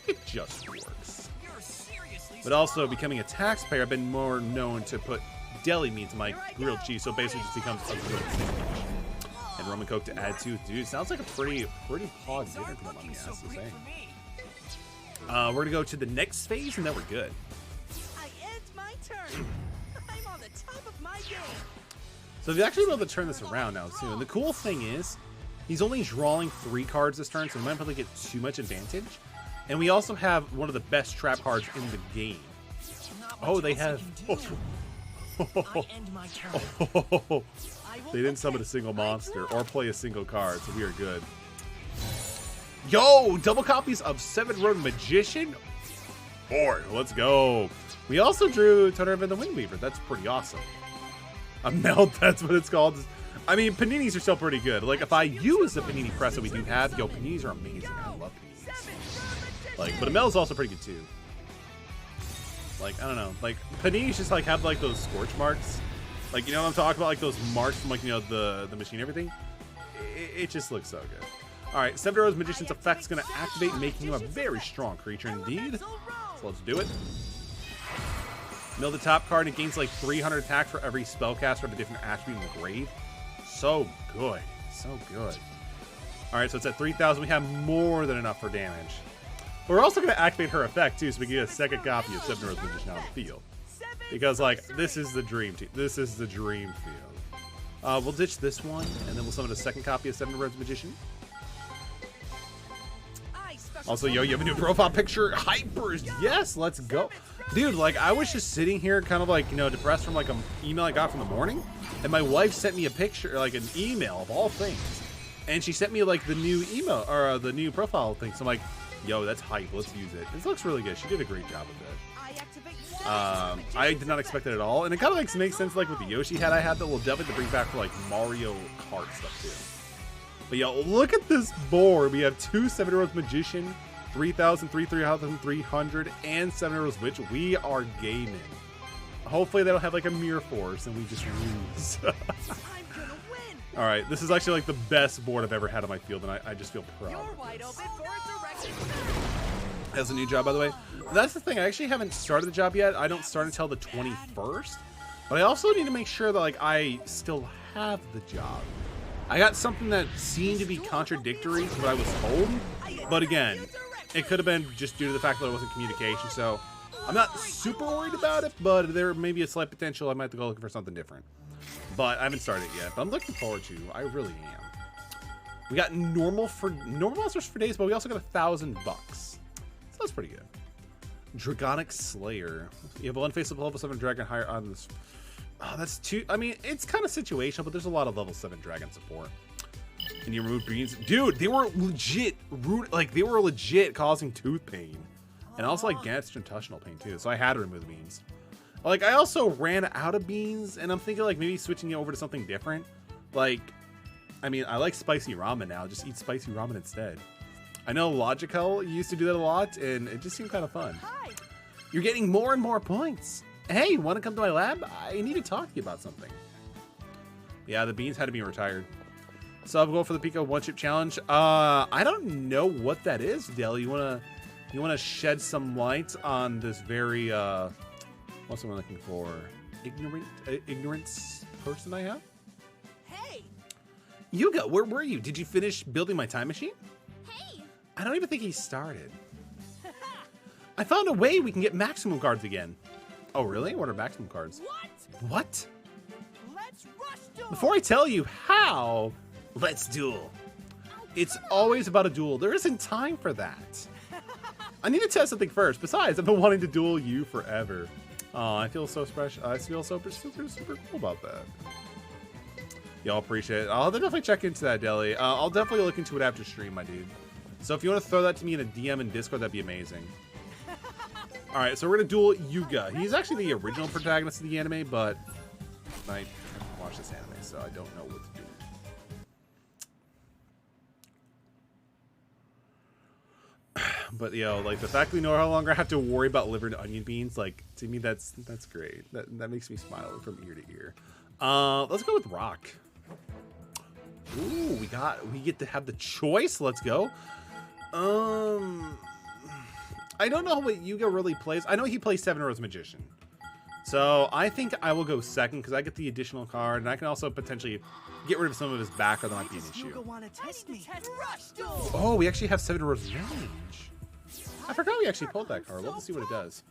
It just works. You're seriously But also, becoming a taxpayer, I've been more known to put deli meat to my grilled cheese, so basically it just becomes a grilled sandwich. And rum and coke to add to. Dude, sounds like a pretty hog dinner to me, I have to say. We're gonna go to the next phase, and then we're good. I end my turn. I'm on the top of my game. So he's actually able to turn this around now, too. And the cool thing is, he's only drawing 3 cards this turn, so he might not really get too much advantage. And we also have one of the best trap cards in the game. Oh, they have... I end my turn. They didn't summon a single monster or play a single card, so we are good. Yo, double copies of 7-Road Magician? Boy, let's go. We also drew Tournament of the Windweaver. That's pretty awesome. A melt, that's what it's called. I mean, paninis are still pretty good. Like, if I use the panini press that we do have, yo, paninis are amazing. I love paninis. Like, but a melt is also pretty good, too. Like, I don't know. Like, paninis just, like, have, like, those scorch marks. Like, you know what I'm talking about? Like, those marks from, like, you know, the machine and everything. It just looks so good. Alright, 7-Road Magician's effect's going to activate, making him a very strong creature indeed. So let's do it. Mill the top card, and it gains like 300 attack for every spellcaster of a different attribute in the grave. So good. So good. Alright, so it's at 3,000. We have more than enough for damage. But we're also going to activate her effect, too, so we can get a second copy of 7-Road Magician on the field. Because, like, this is the dream team. This is the dream field. We'll ditch this one, and then we'll summon a second copy of 7-Road Magician. Also, yo, you have a new profile picture. Hypers, yes, let's go. Dude, like, I was just sitting here kind of like, you know, depressed from like an email I got from the morning. And my wife sent me a picture, like an email of all things. And she sent me like the new email, or the new profile thing. So I'm like, yo, that's hype, let's use it. This looks really good. She did a great job with it. I did not expect it at all. And it kind of like makes sense like with the Yoshi hat I had that we'll definitely bring back for like Mario Kart stuff too. But yo, look at this board. We have 2 7-Road Magician, 3,000, 3,300, and 7-Road Witch. We are gaming. Hopefully they don't have like a Mirror Force and we just lose. I'm gonna win. All right, this is actually like the best board I've ever had on my field, and I just feel proud. You're wide open for a direction. That's a new job, by the way. That's the thing. I actually haven't started the job yet. I don't start until the 21st. But I also need to make sure that like I still have the job. I got something that seemed to be contradictory to what I was told. But again, it could have been just due to the fact that it wasn't communication. So I'm not super worried about it, but there may be a slight potential I might have to go looking for something different. But I haven't started it yet. But I'm looking forward to. I really am. We got normal monsters for days, but we also got $1,000. So that's pretty good. Dragonic Slayer. You have one face of level 7 dragon higher on this. Oh, that's too. I mean, it's kind of situational, but there's a lot of level 7 dragon support. Can you remove beans? Dude, they were legit rude. Like, they were legit causing tooth pain. And also, like, gastrointestinal pain, too. So I had to remove the beans. Like, I also ran out of beans, and I'm thinking, like, maybe switching it over to something different. Like, I mean, I like spicy ramen now. Just eat spicy ramen instead. I know Logical used to do that a lot, and it just seemed kind of fun. Hi. You're getting more and more points. Hey, want to come to my lab? I need to talk to you about something. Yeah, the beans had to be retired. So I'll go for the Pico one-chip challenge. I don't know what that is, Dell. You wanna shed some light on this very what's I'm looking for? Ignorance person I have? Hey. Yugioh, where were you? Did you finish building my time machine? Hey. I don't even think he started. I found a way we can get maximum cards again. Oh, really? What are maximum cards? What? What? Let's rush duel. Before I tell you how, let's duel. It's always about a duel. There isn't time for that. I need to test something first. Besides, I've been wanting to duel you forever. Oh, I feel so special. I feel so super cool about that. Y'all appreciate it. I'll definitely check into that, Deli. I'll definitely look into it after stream, my dude. So if you want to throw that to me in a DM in Discord, that'd be amazing. All right, so we're gonna duel Yugioh. He's actually the original protagonist of the anime, but I haven't watched this anime, so I don't know what to do. But yo, like the fact we no longer have to worry about liver and onion beans, like to me, that's great. That makes me smile from ear to ear. Let's go with rock. Ooh, we get to have the choice. Let's go. I don't know what Yugioh really plays. I know he plays 7 Rose Magician. So I think I will go second because I get the additional card, and I can also potentially get rid of some of his back, or that might be an issue. Oh, we actually have 7 Rose Range. I forgot we actually pulled that card. Let's see what it does.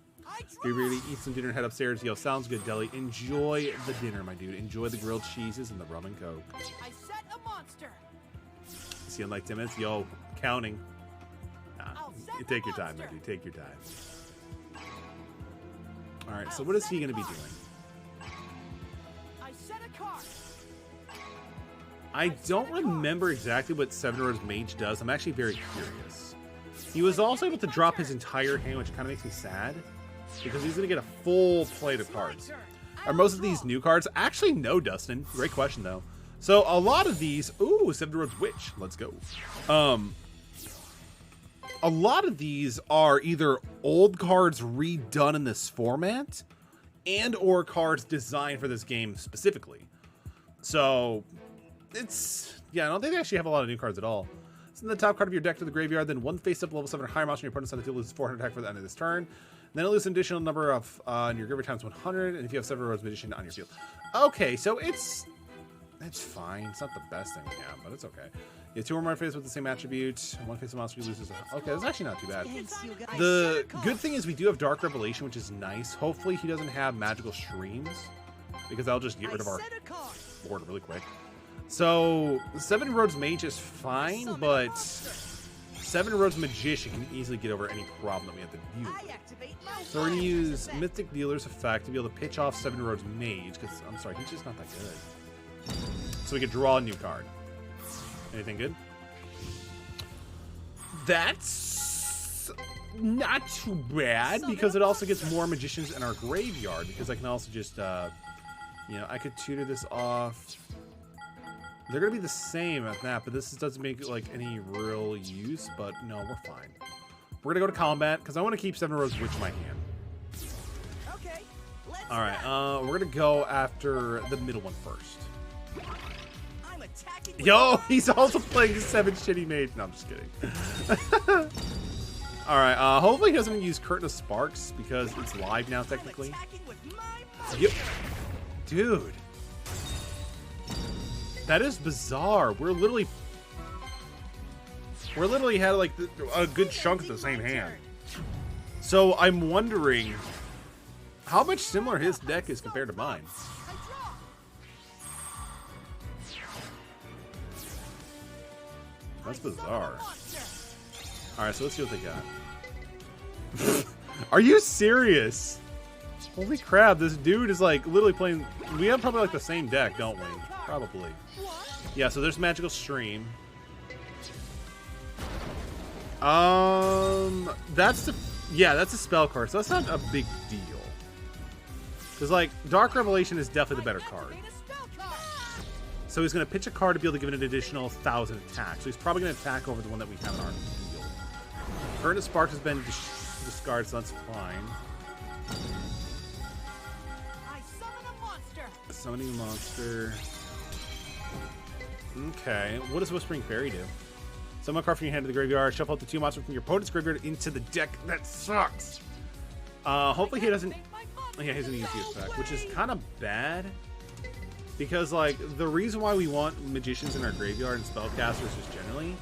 We really eat some dinner and head upstairs. Yo, sounds good, Deli. Enjoy the dinner, my dude. Enjoy the grilled cheeses and the rum and coke. I set a monster. See you in like 10 minutes. Yo, counting. You take your time, my dude. Take your time. All right, so what is he going to be doing? I set a card. I don't remember exactly what 7 Rose Mage does. I'm actually very curious. He was also able to drop his entire hand, which kind of makes me sad, because he's going to get a full plate of cards. Are most of these new cards? Actually, no, Dustin. Great question, though. So a lot of these... Ooh, 7 Rose Witch. Let's go. A lot of these are either old cards redone in this format and or cards designed for this game specifically. So it's, yeah, I don't think they actually have a lot of new cards at all. Send the top card of your deck to the graveyard, then one face-up level 7 or higher monster on your opponent's side of the field loses 400 attack for the end of this turn. Then it loses an additional number of in your graveyard times 100, and if you have 7 Rose Magician on your field. Okay, so it's fine. It's not the best thing we have, but it's okay. You have 2 or more faces with the same attribute. One face of monster loses. Okay, that's actually not too bad. The good thing is we do have Dark Revelation, which is nice. Hopefully he doesn't have magical streams, because I'll just get rid of our board really quick. So 7 Rose Mage is fine, but 7 Rose Magician can easily get over any problem that we have to deal with. So we're going to use Mythic Dealer's effect to be able to pitch off 7 Rose Mage, because, I'm sorry, he's just not that good. So we can draw a new card. Anything good? That's not too bad, because it also gets more magicians in our graveyard, because I can also just, you know, I could tutor this off. They're going to be the same at that, but this doesn't make like any real use, but no, we're fine. We're going to go to combat, because I want to keep 7 Rose Witch in my hand. Okay, all right, we're going to go after the middle one first. attacking with Yo, my he's also playing 7 shitty mage. No, I'm just kidding. Alright, hopefully he doesn't use Curtain of Sparks because it's live now, technically. attacking with my Yep. Dude. That is bizarre. We're literally had like a good chunk of the same hand. So I'm wondering how much similar his deck is compared to mine. That's bizarre. Alright, so let's see what they got. Are you serious? Holy crap, this dude is like literally playing. We have probably like the same deck, don't we? Probably. Yeah, so there's Magical Stream. That's a spell card, so that's not a big deal. Because like Dark Revelation is definitely the better card. So he's going to pitch a card to be able to give it an additional 1,000 attack. So he's probably going to attack over the one that we have in our field. Curtain of Sparks has been discarded, so that's fine. I summon a monster. Summoning a monster. Okay, what does Whispering Fairy do? Summon a card from your hand to the graveyard. Shuffle out the 2 monsters from your opponent's graveyard into the deck. That sucks. Hopefully he doesn't. Yeah, he's gonna use the effect, which is kind of bad. Because, like, the reason why we want magicians in our graveyard and spellcasters just generally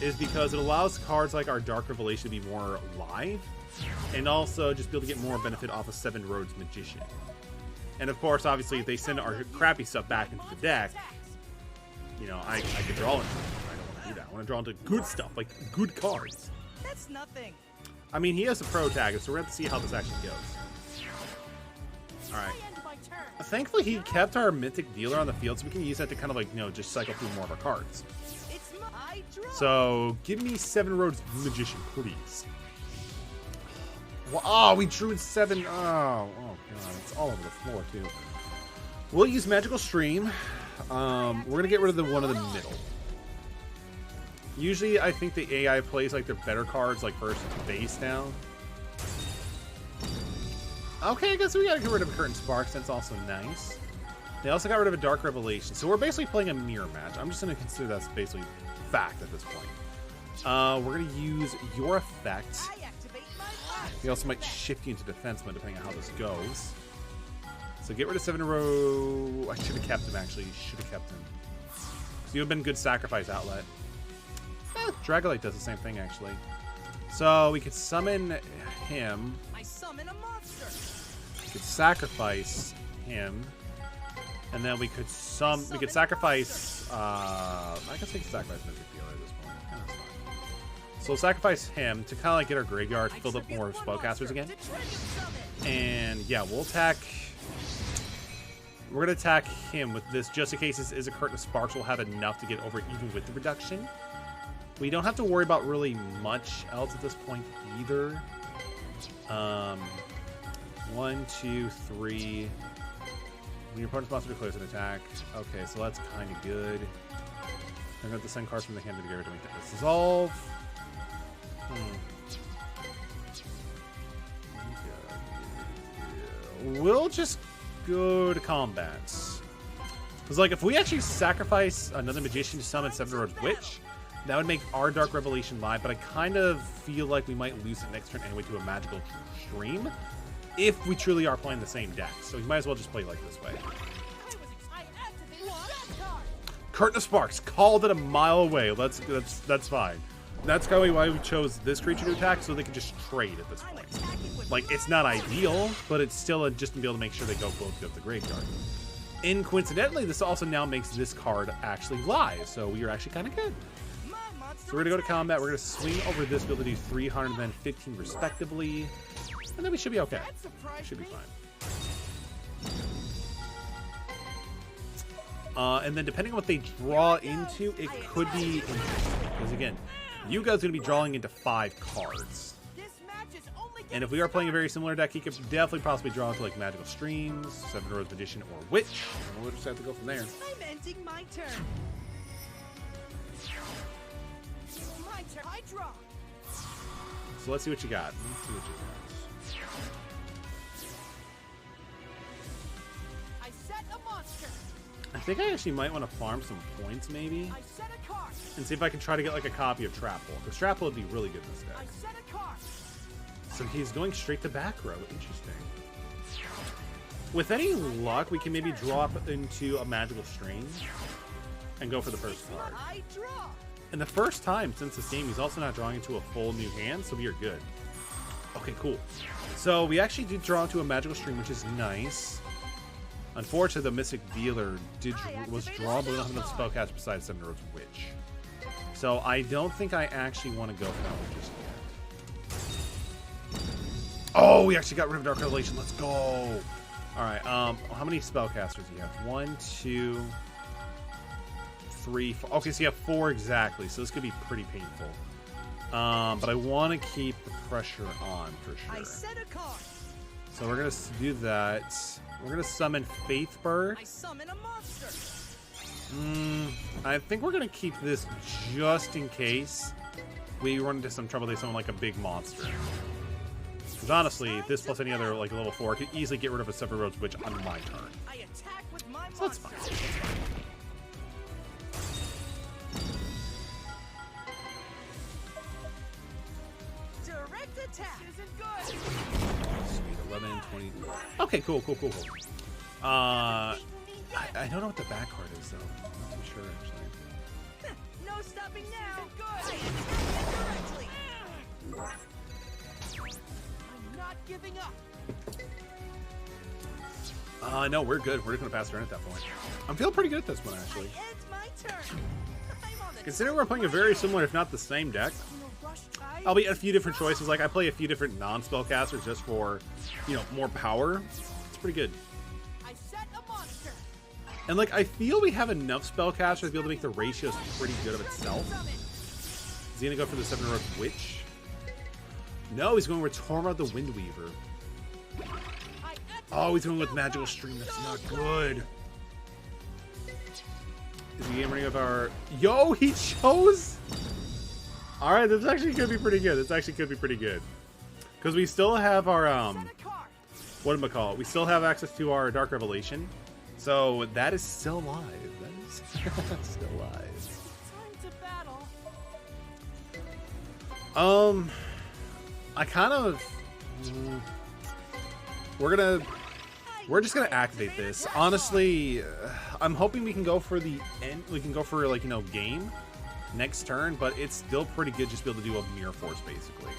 is because it allows cards like our Dark Revelation to be more live and also just be able to get more benefit off of Seven Roads Magician. And, of course, obviously, if they send our crappy stuff back into the deck, you know, I could draw into it. I don't want to do that. I want to draw into good stuff, like good cards. That's nothing. I mean, he has a protagonist, so we're going to have to see how this actually goes. Alright. Thankfully, he kept our Mythic Dealer on the field, so we can use that to kind of like, you know, just cycle through more of our cards. So, give me 7 Roads Magician, please. Well, oh, we drew 7. Oh, god, it's all over the floor, too. We'll use Magical Stream. We're going to get rid of the one in the middle. Usually, I think the AI plays like their better cards, like first base now. Okay, I guess we gotta get rid of Curtain Sparks. That's also nice. They also got rid of a Dark Revelation. So we're basically playing a mirror match. I'm just gonna consider that's basically fact at this point. We're gonna use your effect. We also might shift you into defense mode depending on how this goes. So get rid of 7 in a row. I should have kept him, actually. Should have kept him. So you have been good sacrifice outlet. Dragolite does the same thing, actually. So we could summon him. I summon a monster. We could sacrifice him, and then we could sacrifice. I guess we can sacrifice Mythic Dealer at this point. Yeah, that's fine. So we'll sacrifice him to kind of like get our graveyard filled up more spellcasters again. And yeah, we'll attack. We're gonna attack him with this just in case this is a Curtain of Sparks. We'll have enough to get over even with the reduction. We don't have to worry about really much else at this point either. 1, 2, 3. When your opponent's monster declares an attack. Okay, so that's kind of good. I'm going to have to send cards from the hand to the graveyard to make that dissolve. We'll just go to combats. Because, like, if we actually sacrifice another magician to summon 7 Roads Witch, that would make our Dark Revelation live, but I kind of feel like we might lose it next turn anyway to a Magical Stream if we truly are playing the same deck. So we might as well just play like this way. Curtain of Sparks, called it a mile away. That's fine. That's probably why we chose this creature to attack, so they can just trade at this point. Like, it's not ideal, but it's still just to be able to make sure they go both go to the graveyard. And coincidentally, this also now makes this card actually live, so we are actually kind of good. So we're going to go to combat. We're going to swing over this, be able to do 300 and then 15 respectively. And then we should be okay. Should be fine. And then depending on what they draw into, it could be interesting. Because again, you guys are going to be drawing into 5 cards. And if we are playing a very similar deck, he could definitely possibly draw into like Magical Streams, 7 Roads Magician, or Witch. And we'll just have to go from there. I'm ending my turn. My turn. I draw. So let's see what you got. Let's see what you got. I set a monster. I think I actually might want to farm some points, maybe, and see if I can try to get like a copy of Trapple, because Trapple would be really good in this deck. So he's going straight to back row. Interesting. With any luck, we can maybe drop into a Magical Stream and go for the first card. And the first time since this game, he's also not drawing into a full new hand, so we are good. Okay, cool. So we actually did draw into a Magical Stream, which is nice. Unfortunately, the Mystic Dealer was drawn, but we don't have enough spellcast besides Seven Roads Witch. So I don't think I actually want to go for that one just yet. Oh, we actually got rid of Dark Revelation. Let's go. All right. How many spellcasters do you have? 1, 2, 3, 4. Okay, so you have 4 exactly. So this could be pretty painful. But I want to keep the pressure on for sure. So we're gonna do that. We're gonna summon Faithbird. I summon a monster. I think we're gonna keep this just in case we run into some trouble. They summon like a big monster. Because honestly, this plus any other like level 4 could easily get rid of a Seven Roads Witch on my turn. I attack with my So that's fine. That's fine. Direct attack isn't good. Sweet, 11, 20. Okay, cool. I don't know what the back card is though. I'm not too sure actually. No stopping now. Good. I attack directly. I'm not giving up. No, we're good. We're just gonna pass turn at that point. I'm feeling pretty good at this one actually. I end my turn. I'm on the Considering we're playing a very similar, if not the same deck, I'll be a few different choices. Like I play a few different non-spellcasters just for, you know, more power. It's pretty good. I set a monster. And like I feel we have enough spellcasters to be able to make the ratios pretty good of itself. Is he gonna go for the Seven Roads Witch? No, he's going with Torma the Windweaver. Oh, he's going with Magical Stream. That's not good. Is he getting rid of our... Yo, he chose... Alright, this actually could be pretty good. This actually could be pretty good. Because we still have our... whatchamacallit? We still have access to our Dark Revelation. So that is still live. That is still live. Time to battle. I kind of... We're just gonna activate this. Honestly, I'm hoping we can go for the end. We can go for like, you know, game next turn, but it's still pretty good just to be able to do a Mirror Force basically.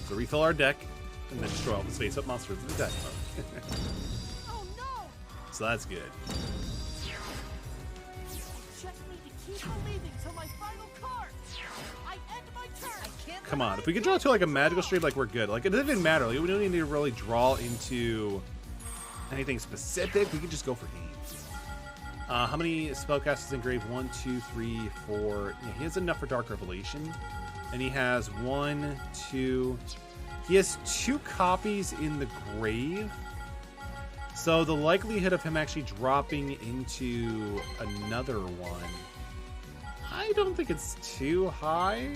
So refill our deck and then destroy all the face up monsters in the deck mode. Oh no! So that's good. Just need to keep believing till my final card. I end my turn. I can't. Come on, if we can draw to like a Magical Stream, like we're good. Like it doesn't even matter. Like, we don't need to really draw into anything specific. We can just go for games. How many spellcasters engraved? 1, 2, 3, 4. Yeah, he has enough for Dark Revelation, and he has 1, 2. He has 2 copies in the grave. So the likelihood of him actually dropping into another one, I don't think it's too high.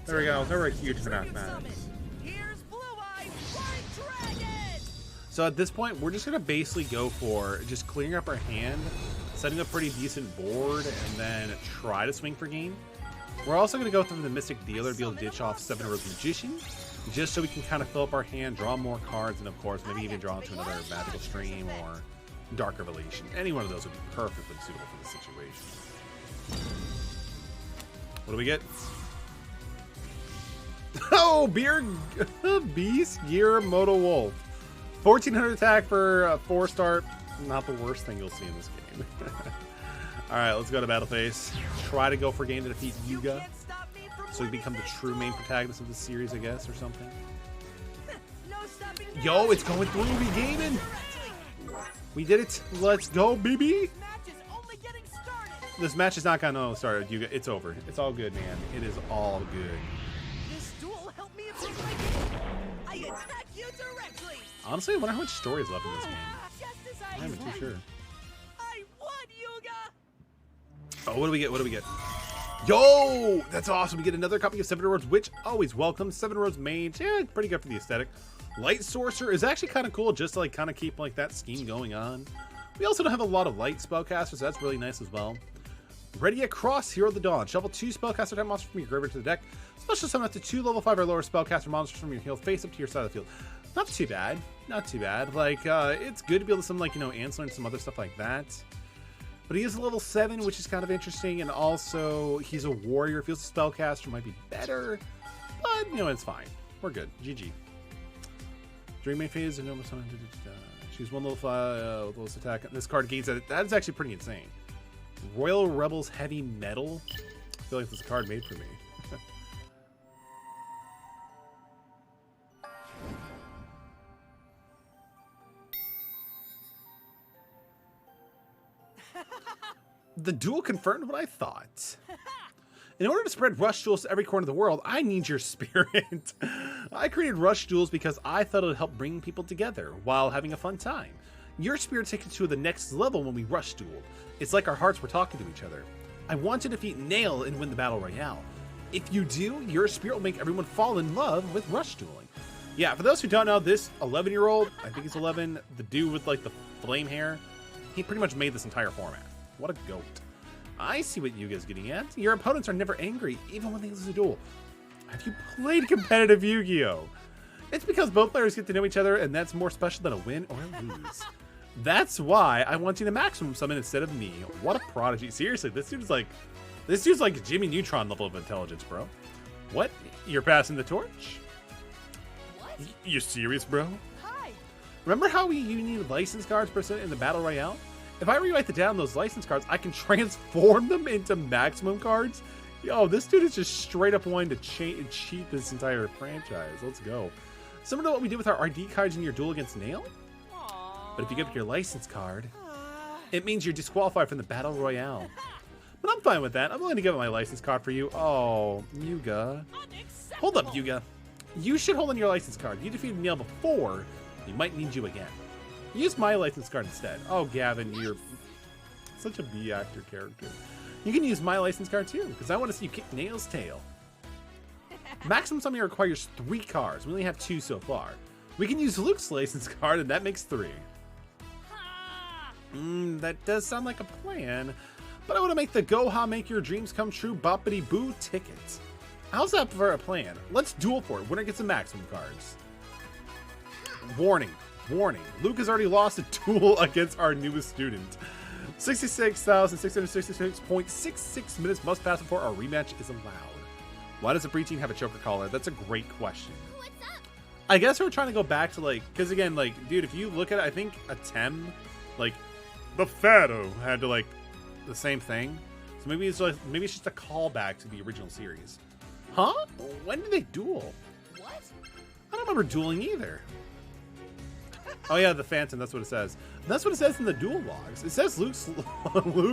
There we go. There were a huge mathematics. Here's Blue Eye, White Dragon. So at this point, we're just gonna basically go for just clearing up our hand, setting a pretty decent board, and then try to swing for game. We're also gonna go through the Mystic Dealer to be able to ditch off Seven Roads Magician, just so we can kind of fill up our hand, draw more cards, and of course maybe even draw into another Magical Stream or Dark Revelation. Any one of those would be perfectly suitable for the situation. What do we get? Oh, Beast Gear Moto Wolf. 1400 attack for a 4-star. Not the worst thing you'll see in this game. Alright, let's go to Battle Phase. Try to go for game to defeat Yugioh, so we become the true main protagonist of the series, I guess, or something. Yo, it's going through. We gaming. We did it. Let's go, baby. This match is not gonna start. Yugioh, it's over. It's all good, man. It is all good. This duel helped me improve my game. I attack you directly. Honestly, I wonder how much story is left in this game. Just as I'm not even too sure. I won, Yugioh. Oh, what do we get? What do we get? Yo, that's awesome. We get another copy of Seven Roads Witch. Always welcome. Seven Roads Mage. Yeah, pretty good for the aesthetic. Light Sorcerer is actually kind of cool, just to like kind of keep like that scheme going on. We also don't have a lot of light spellcasters, so that's really nice as well. Ready across Hero of the Dawn. Shuffle 2 spellcaster type monsters from your graveyard to the deck. Special summon up to 2 level 5 or lower spellcaster monsters from your field face up to your side of the field. Not too bad. Not too bad. Like, it's good to be able to summon, like, you know, Ansler and some other stuff like that. But he is a level 7, which is kind of interesting. And also, he's a warrior. Feels a spellcaster might be better. But, you know, it's fine. We're good. GG. During main phase, no summon. Choose 1 level 5 with lowest attack. This card gains that. That is actually pretty insane. Royal Rebels Heavy Metal. I feel like this is a card made for me. The duel confirmed what I thought. In order to spread Rush Duels to every corner of the world, I need your spirit. I created Rush Duels because I thought it would help bring people together while having a fun time. Your spirit takes it to the next level when we Rush Duel. It's like our hearts were talking to each other. I want to defeat Nail and win the Battle Royale. If you do, your spirit will make everyone fall in love with Rush Dueling. Yeah, for those who don't know, this 11-year-old, I think he's 11, the dude with like the flame hair, he pretty much made this entire format. What a goat. I see what Yugioh's getting at. Your opponents are never angry, even when they lose a duel. Have you played competitive Yu-Gi-Oh? It's because both players get to know each other, and that's more special than a win or a lose. That's why I want you to maximum summon instead of me. What a prodigy. Seriously, this dude's like Jimmy Neutron level of intelligence, bro. What? You're passing the torch? What? You serious, bro? Hi. Remember how you need license cards per se in the Battle Royale? If I rewrite the down those license cards, I can transform them into maximum cards. Yo, this dude is just straight up wanting to cheat this entire franchise. Let's go. Similar to what we did with our RD cards in your duel against Nail. But if you give up your license card, it means you're disqualified from the Battle Royale. But I'm fine with that. I'm willing to give up my license card for you. Oh, Yugioh. Hold up, Yugioh. You should hold on your license card. You defeated Nail before. He might need you again. Use my license card instead. Oh, Gavin, you're such a B-actor character. You can use my license card too, because I want to see you kick Nail's tail. Maximum summon requires 3 cards. We only have 2 so far. We can use Luke's license card, and that makes 3. That does sound like a plan, but I want to make the Goha Make Your Dreams Come True Boppity Boo ticket. How's that for a plan? Let's duel for it. Winner gets the maximum cards. Warning. Warning, Luke has already lost a duel against our newest student. 66,666.66 minutes must pass before our rematch is allowed. Why does the preteen have a choker collar? That's a great question. What's up? I guess we're trying to go back to like, because again, like, dude, if you look at it, I think Atem, like, the Fado had to like the same thing. So maybe it's just a callback to the original series. Huh? When did they duel? What? I don't remember dueling either. Oh yeah, the Phantom, that's what it says. That's what it says in the duel logs. It says Luke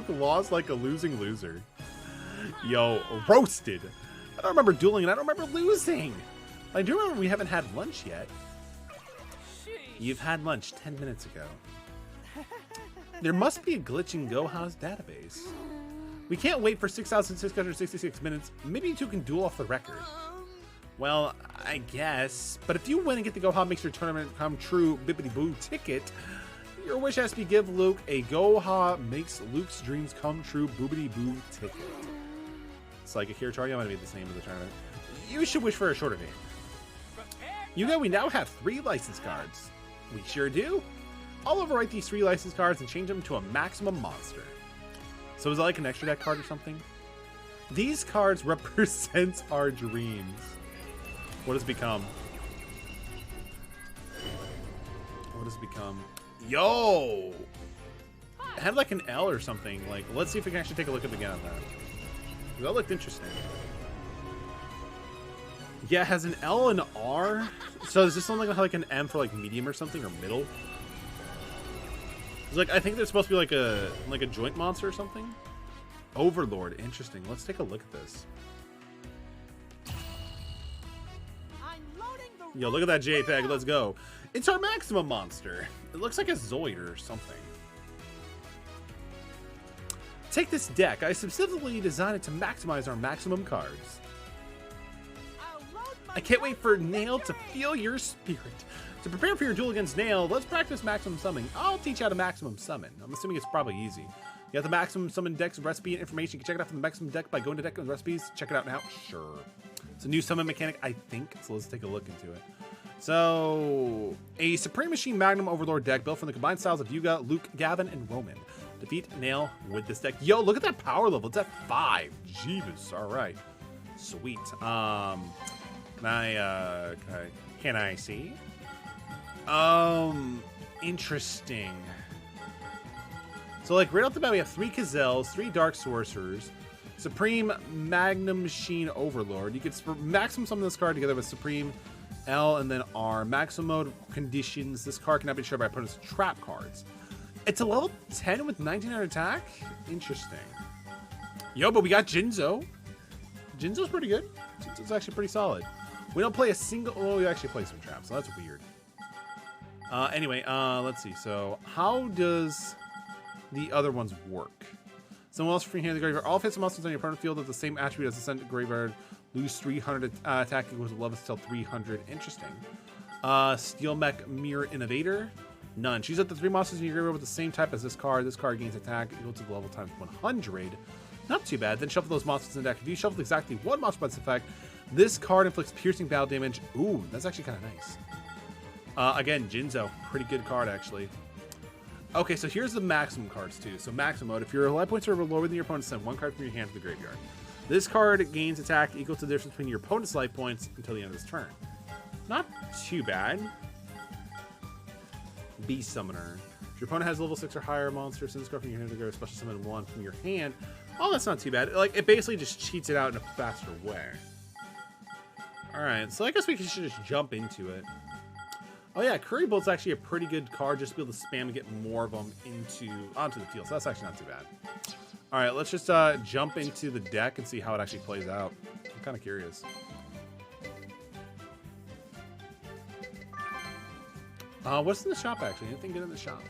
lost like a losing loser. Yo, roasted. I don't remember dueling and I don't remember losing. I do remember we haven't had lunch yet. You've had lunch 10 minutes ago. There must be a glitch in Goha's database. We can't wait for 6,666 minutes. Maybe you two can duel off the record. Well, I guess. But if you win and get the Goha Makes Your Tournament Come True Bippity Boo ticket, your wish has to be give Luke a Goha Makes Luke's Dreams Come True Boobity Boo ticket. Psychic here, Charlie. I might have made this name of the tournament. You should wish for a shorter name. You know, we now have 3 license cards. We sure do. I'll overwrite these 3 license cards and change them to a maximum monster. So is that like an extra deck card or something? These cards represent our dreams. What has it become? What has it become? Yo! It had like an L or something. Like, let's see if we can actually take a look at the game of that. That looked interesting. Yeah, it has an L and R. So is this something like an M for like medium or something, or middle? It's like, I think there's supposed to be like a joint monster or something. Overlord, interesting. Let's take a look at this. Yo, look at that JPEG. Let's go. It's our maximum monster. It looks like a Zoid or something. Take this deck. I specifically designed it to maximize our maximum cards. I can't wait for Nail to feel your spirit. To prepare for your duel against Nail, let's practice maximum summoning. I'll teach you how to maximum summon. I'm assuming it's probably easy. You have the maximum summon deck's recipe and information. You can check it out from the maximum deck by going to deck and recipes. Check it out now. Sure. It's a new summon mechanic, I think. So let's take a look into it. So, a Supreme Machine Magnum Overlord deck built from the combined styles of Yugioh, Luke, Gavin, and Roman. Defeat Nail with this deck. Yo, look at that power level. It's at 5. Jeebus. All right. Sweet. Can I see? Interesting. So, like, right off the bat, we have 3 Gazelles, 3 Dark Sorcerers, Supreme Magnum Machine Overlord. You could maximum summon this card together with Supreme L and then R. Maximum mode conditions. This card cannot be destroyed by opponent's trap cards. It's a level 10 with 1900 attack? Interesting. Yo, but we got Jinzo. Jinzo's pretty good. Jinzo's actually pretty solid. We don't play a single... Oh, we actually play some traps, so that's weird. Anyway, let's see. So, how does the other ones work? Someone else from here in the graveyard. All face monsters on your opponent's field have the same attribute as the sent graveyard. Lose 300 attack equals 11 till 300. Interesting. Steel Mech Mirror Innovator. None. Choose up the 3 monsters in your graveyard with the same type as this card. This card gains attack equal to the level times 100. Not too bad. Then shuffle those monsters in the deck. If you shuffle exactly 1 monster by this effect, this card inflicts piercing battle damage. Ooh, that's actually kind of nice. Again, Jinzo. Pretty good card, actually. Okay, so here's the maximum cards, too. So maximum mode. If your life points are lower than your opponent, send 1 card from your hand to the graveyard. This card gains attack equal to the difference between your opponent's life points until the end of this turn. Not too bad. Beast Summoner. If your opponent has level 6 or higher monster, send this card from your hand to go special summon 1 from your hand. Oh, that's not too bad. Like, it basically just cheats it out in a faster way. Alright, so I guess we should just jump into it. Oh yeah, Curry Bolt's actually a pretty good card just to be able to spam and get more of them onto the field, so that's actually not too bad. Alright, let's just jump into the deck and see how it actually plays out. I'm kind of curious. What's in the shop, actually? Anything good in the shop?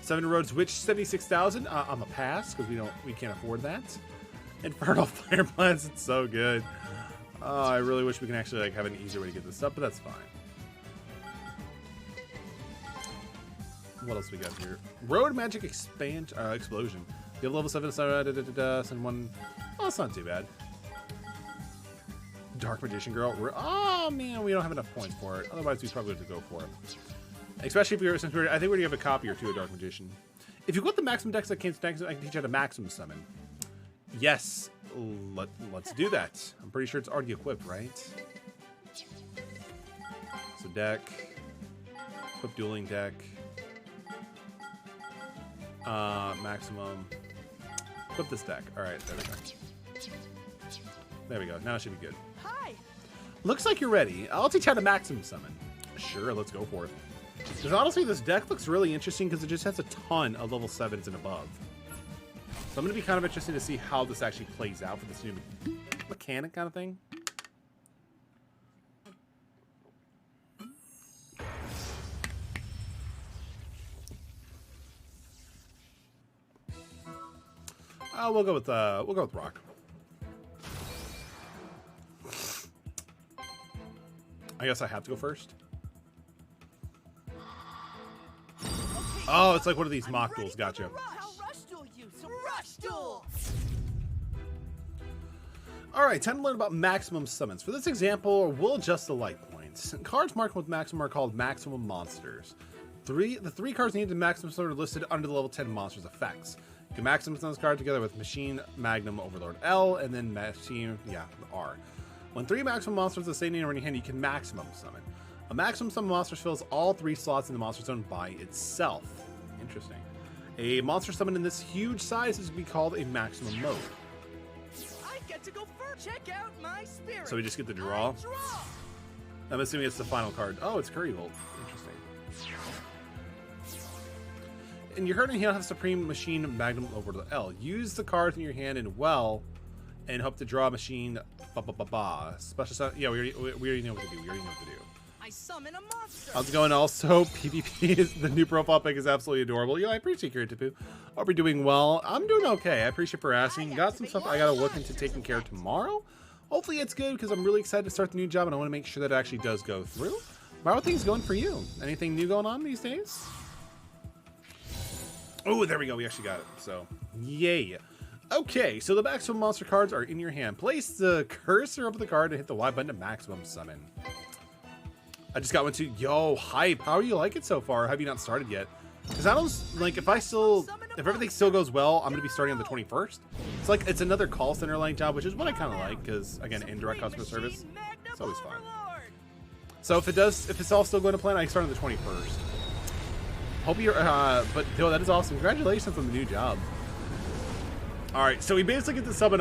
7 Roads Witch 76,000. I'm a pass because we can't afford that. Infernal Fire Blast, it's so good. Oh, I really wish we can actually like have an easier way to get this up, but that's fine. What else we got here? Road Magic Explosion. You have level 7, send 1. Oh, that's not too bad. Dark Magician Girl. Oh man, we don't have enough points for it. Otherwise, we probably have to go for it. Especially if since I think we already have a copy or 2 of Dark Magician. If you got the maximum decks that came to next, I can teach you how to maximum summon. Yes, let's do that. I'm pretty sure it's already equipped, right? So deck, equip dueling deck, maximum. Equip this deck. All right, there we go. There we go. Now it should be good. Hi. Looks like you're ready. I'll teach you how to maximum summon. Sure, let's go for it. Because honestly, this deck looks really interesting because it just has a ton of level 7s and above. So I'm going to be kind of interested to see how this actually plays out for this new mechanic kind of thing. We'll go with Rock. I guess I have to go first. Oh, it's like one of these mock duels. Gotcha. Alright, time to learn about maximum summons. For this example, we'll adjust the light points. Cards marked with maximum are called maximum monsters. The 3 cards needed to maximum summon are listed under the level 10 monsters effects. You can maximum summon this card together with Machine Magnum Overlord L and then Machine, R. When 3 maximum monsters of the same name are in your hand, you can maximum summon. A maximum summon monster fills all 3 slots in the monster zone by itself. Interesting. A monster summon in this huge size is to be called a maximum mode. I get to go first. Check out my spirit. So we just get the draw. I'm assuming it's the final card. Oh, it's Curry Bolt. Interesting. And you heard he'll have Supreme Machine Magnum over the L. Use the cards in your hand and and hope to draw a machine. Special summon. Yeah, we already know what to do. I summon a monster. How's it going? Also, PvP is the new profile pic is absolutely adorable. Yeah, I appreciate your Tapu. I'll be doing well. I'm doing okay. I appreciate for asking. Got some stuff I gotta look into taking care of tomorrow. Hopefully it's good because I'm really excited to start the new job and I want to make sure that it actually does go through. How are things going for you? Anything new going on these days? Oh, there we go. We actually got it. So, yay. Okay, so the maximum monster cards are in your hand. Place the cursor over the card and hit the Y button to maximum summon. I just got one too. Yo, hype. How do you like it so far? Have you not started yet? Because I don't, like, if everything still goes well, I'm going to be starting on the 21st. It's like, it's another call center line job, which is what I kind of like, because, again, indirect customer service, it's always fun. So if it's all still going to plan, I start on the 21st. Hope you're, but, yo, that is awesome. Congratulations on the new job. All right, so we basically get to summon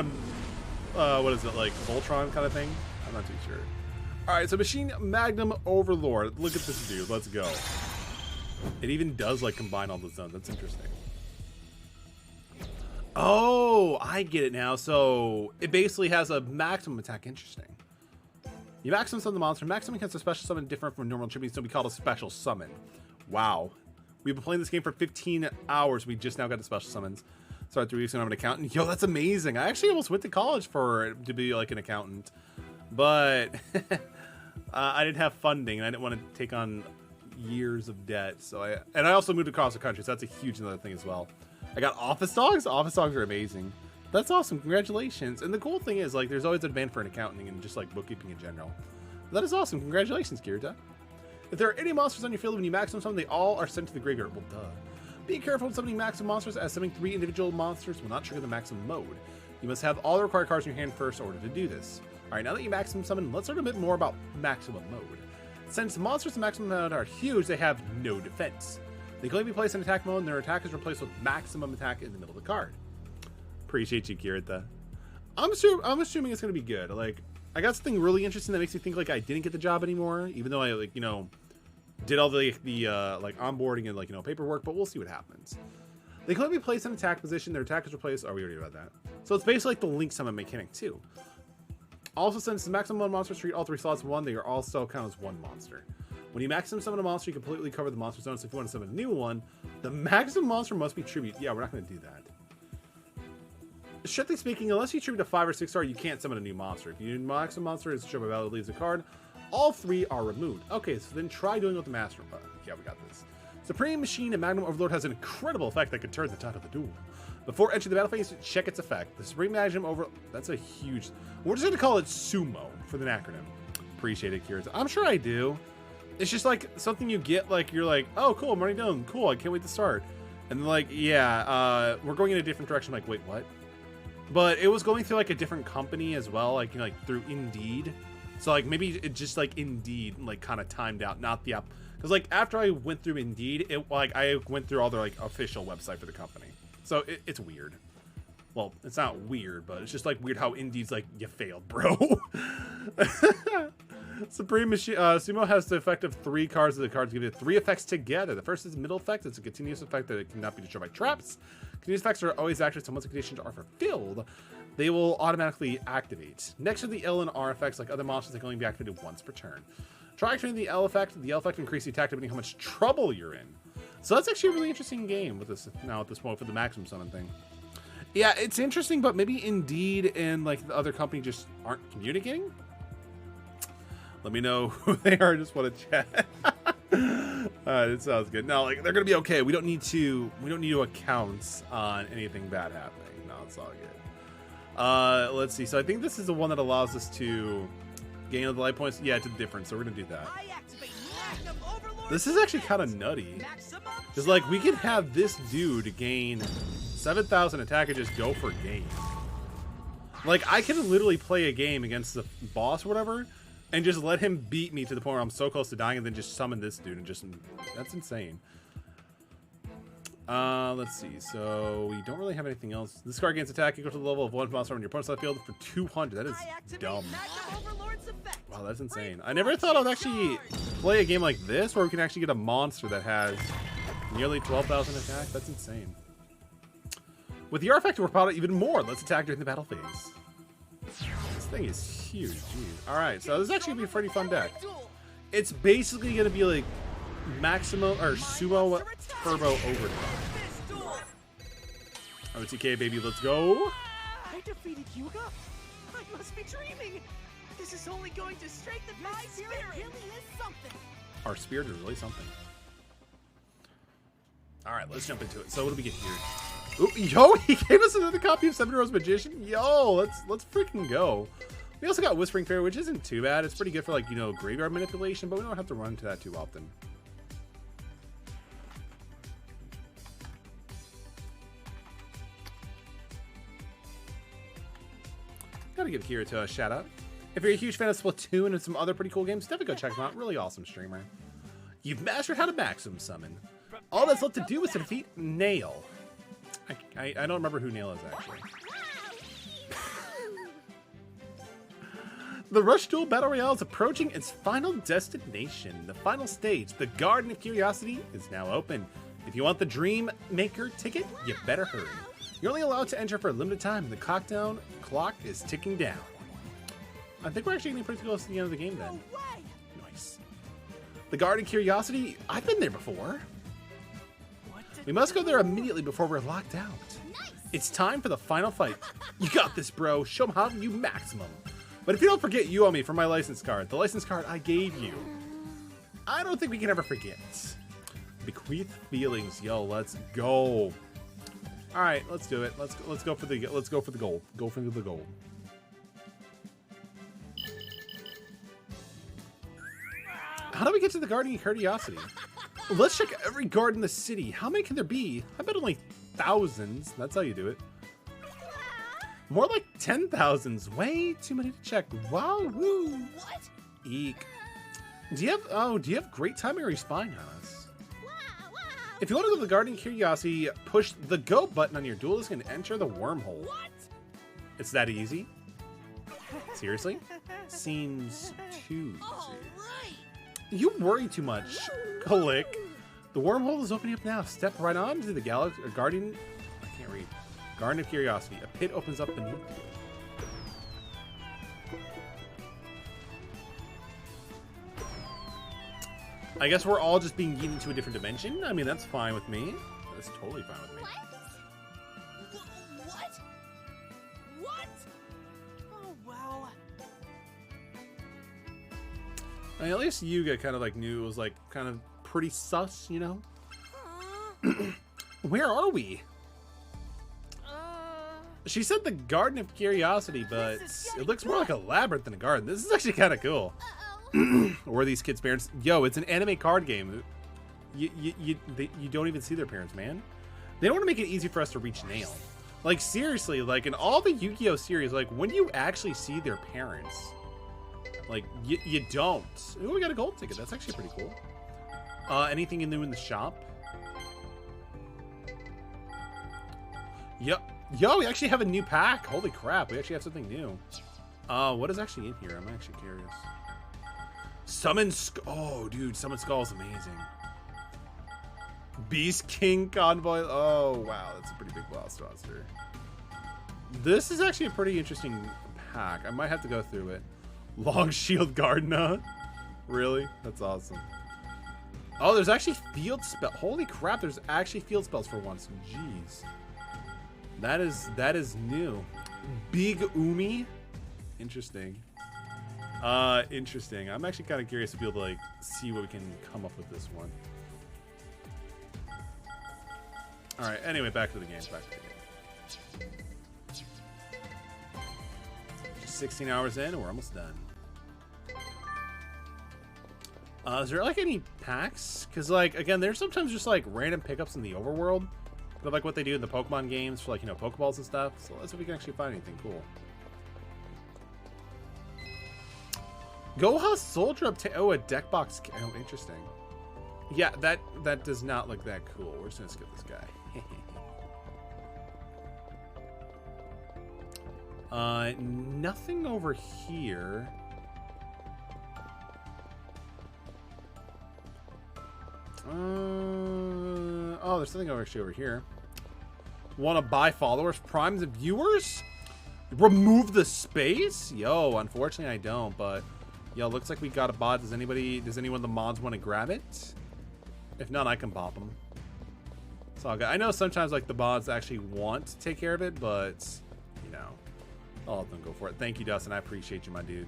a, what is it, like Voltron kind of thing? I'm not too sure. All right, so Machine Magnum Overlord. Look at this dude. Let's go. It even does like combine all the zones. That's interesting. Oh, I get it now. So it basically has a maximum attack. Interesting. You maximum summon the monster. Maximum casts a special summon different from normal tribute, so we call it a special summon. Wow. We've been playing this game for 15 hours. We just now got the special summons. Started 3 weeks ago, I'm an accountant. Yo, that's amazing. I actually almost went to college to be like an accountant, but I didn't have funding and I didn't want to take on years of debt. So I also moved across the country, so that's a huge another thing as well. I got office dogs. Office dogs are amazing. That's awesome. Congratulations. And the cool thing is, like, there's always a demand for an accounting and just like bookkeeping in general. That is awesome. Congratulations, Kirita. If there are any monsters on your field when you maximum summon, they all are sent to the graveyard. Well, duh. Be careful when summoning maximum monsters, as summoning 3 individual monsters will not trigger the maximum mode. You must have all the required cards in your hand first in order to do this. Alright, now that you maximum summon, let's learn a bit more about maximum mode. Since monsters in maximum mode are huge, they have no defense. They can only be placed in attack mode, and their attack is replaced with maximum attack in the middle of the card. Appreciate you, Kirita. I'm assuming it's going to be good. Like, I got something really interesting that makes me think like I didn't get the job anymore, even though I, like, you know, did all the like onboarding and, like, you know, paperwork, but we'll see what happens. They can only be placed in attack position. Their attack is replaced. Oh, we already read that. So it's basically like the Link summon mechanic too. Also, since the maximum one monsters treat all 3 slots 1, they are all still count as 1 monster. When you maximum summon a monster, you completely cover the monster zone. So if you want to summon a new one, the maximum monster must be tribute. Yeah, we're not going to do that. Strictly speaking, unless you tribute a 5 or 6 star, you can't summon a new monster. If your maximum monster is shown by value leaves a card, all 3 are removed. Okay, so then try doing it with the master. Yeah, we got this. Supreme Machine and Magnum Overlord has an incredible effect that could turn the tide of the duel. Before entering the battle phase, check its effect. The Supreme Magnum Overlord, that's a huge, we're just going to call it SUMO for the acronym. Appreciate it, Kirita. I'm sure I do. It's just like something you get, like, you're like, oh, cool, I'm already done. Cool, I can't wait to start. And then, like, yeah, we're going in a different direction. I'm like, wait, what? But it was going through, like, a different company as well, like, you know, like, through Indeed. So, like, maybe it just, like, Indeed, like, kind of timed out, not the app. Because, like, after I went through Indeed, it, like, I went through all their, like, official website for the company. So, it's weird. Well, it's not weird, but it's just, like, weird how Indeed's, like, you failed, bro. Supreme Machine, Sumo has the effect of 3 cards. The cards give you 3 effects together. The first is middle effect. It's a continuous effect that it cannot be destroyed by traps. Continuous effects are always active, so once the conditions are fulfilled, they will automatically activate. Next are the L and R effects. Like other monsters, they can only be activated once per turn. Try activating the L effect. The L effect increases the attack depending on how much trouble you're in. So that's actually a really interesting game with this now at this point for the maximum summon thing. Yeah, it's interesting, but maybe Indeed and like the other company just aren't communicating. Let me know who they are. I just want to chat. It sounds good. No, like they're gonna be okay. We don't need to account on anything bad happening. No, it's all good. Let's see. So I think this is the one that allows us to gain the light points. Yeah, it's a difference. So we're gonna do that. This is actually kind of nutty. Because like we could have this dude gain 7,000 attack and just go for game. Like I can literally play a game against the boss or whatever, and just let him beat me to the point where I'm so close to dying, and then just summon this dude and just, that's insane. Let's see. So we don't really have anything else. This card gains attack equal to the level of 1 monster on your opponent's left field for 200. That is dumb. Wow, that's insane. I never thought I'd actually play a game like this where we can actually get a monster that has nearly 12,000 attack. That's insane. With the R effect, we're powered even more. Let's attack during the battle phase. This thing is huge. Jeez. All right, so this is actually gonna be a pretty fun deck. It's basically gonna be like Maximo or Sumo Turbo Overdrive. OTK baby, let's go. I defeated Yugioh. I must be dreaming. This is only going to strengthen my spirit. Really is something. Our spirit is really something. All right, let's jump into it. So what do we get here? Ooh, yo, he gave us another copy of Seven Rose Magician. Yo, let's freaking go. We also got Whispering Fairy, which isn't too bad. It's pretty good for, like, you know, graveyard manipulation, but we don't have to run into that too often. Gotta give Kirito a shout out. If you're a huge fan of Splatoon and some other pretty cool games, definitely go check them out. Really awesome streamer. You've mastered how to maximum summon. All that's left to do is to defeat Nail. I don't remember who Nail is, actually. The Rush Duel Battle Royale is approaching its final destination. The final stage, the Garden of Curiosity, is now open. If you want the Dream Maker ticket, you better hurry. You're only allowed to enter for a limited time, and the clock is ticking down. I think we're actually getting pretty close to the end of the game then. No way. Nice. The Garden of Curiosity, I've been there before. We must go there immediately before we're locked out. Nice. It's time for the final fight. You got this, bro. Show them how you maximum. But if you don't forget, you owe me for my license card. The license card I gave you. I don't think we can ever forget. Bequeath feelings, yo. Let's go. All right, let's do it. Let's go for the gold. Go for the gold. How do we get to the Garden of Curiosity? Let's check every garden in the city. How many can there be? I bet only thousands. That's how you do it. More like 10,000s. Way too many to check. Wow, woo. What? Eek. Do you have great timing, or are you spying on us? Wow, wow. If you want to go to the Garden of Curiosity, push the go button on your duelist and enter the wormhole. What? It's that easy? Seriously? Seems too All easy. right. You worry too much. Click. The wormhole is opening up now. Step right on to the Garden. I can't read. Garden of Curiosity. A pit opens up beneath you. I guess we're all just being yeeted into a different dimension. I mean, that's fine with me. That's totally fine with me. What? What? Oh well. I mean, at least Yuga kind of like knew it was like kind of pretty sus, you know? Where are we? She said the Garden of Curiosity, but it looks more like a labyrinth than a garden. This is actually kind of cool. Or are these kids' parents? Yo, it's an anime card game. You don't even see their parents, man. They don't want to make it easy for us to reach Nail. Like, seriously, like in all the Yu-Gi-Oh series, like when do you actually see their parents? Like, you don't. Oh, we got a gold ticket. That's actually pretty cool. Anything new in the shop? Yep. Yo, we actually have a new pack. Holy crap, we actually have something new. What is actually in here? I'm actually curious. Summon oh, dude, Summon Skull is amazing. Beast King Convoy. Oh, wow, that's a pretty big boss roster. This is actually a pretty interesting pack. I might have to go through it. Long Shield Gardena. Really? That's awesome. Oh, there's actually field spell. Holy crap, there's actually field spells for once. Jeez. That is new. Big Umi. Interesting. Interesting. I'm actually kind of curious to be able to like see what we can come up with this one. All right. Anyway, back to the game. Back to the game. Just 16 hours in, and we're almost done. Is there like any packs? Because like again, there's sometimes just like random pickups in the overworld. But like what they do in the Pokemon games for like, you know, Pokeballs and stuff. So let's see if we can actually find anything cool. Goha Soldier oh, a deck box. Oh, interesting. Yeah, that does not look that cool. We're just gonna skip this guy. Nothing over here. Oh, there's something actually over here. Want to buy followers, primes, and viewers? Remove the space? Yo, unfortunately I don't, but yo, looks like we got a bot. Does anyone of the mods want to grab it? If not, I can bop them. It's all good. I know sometimes like the mods actually want to take care of it, but you know, I'll let them go for it. Thank you, Dustin. I appreciate you, my dude.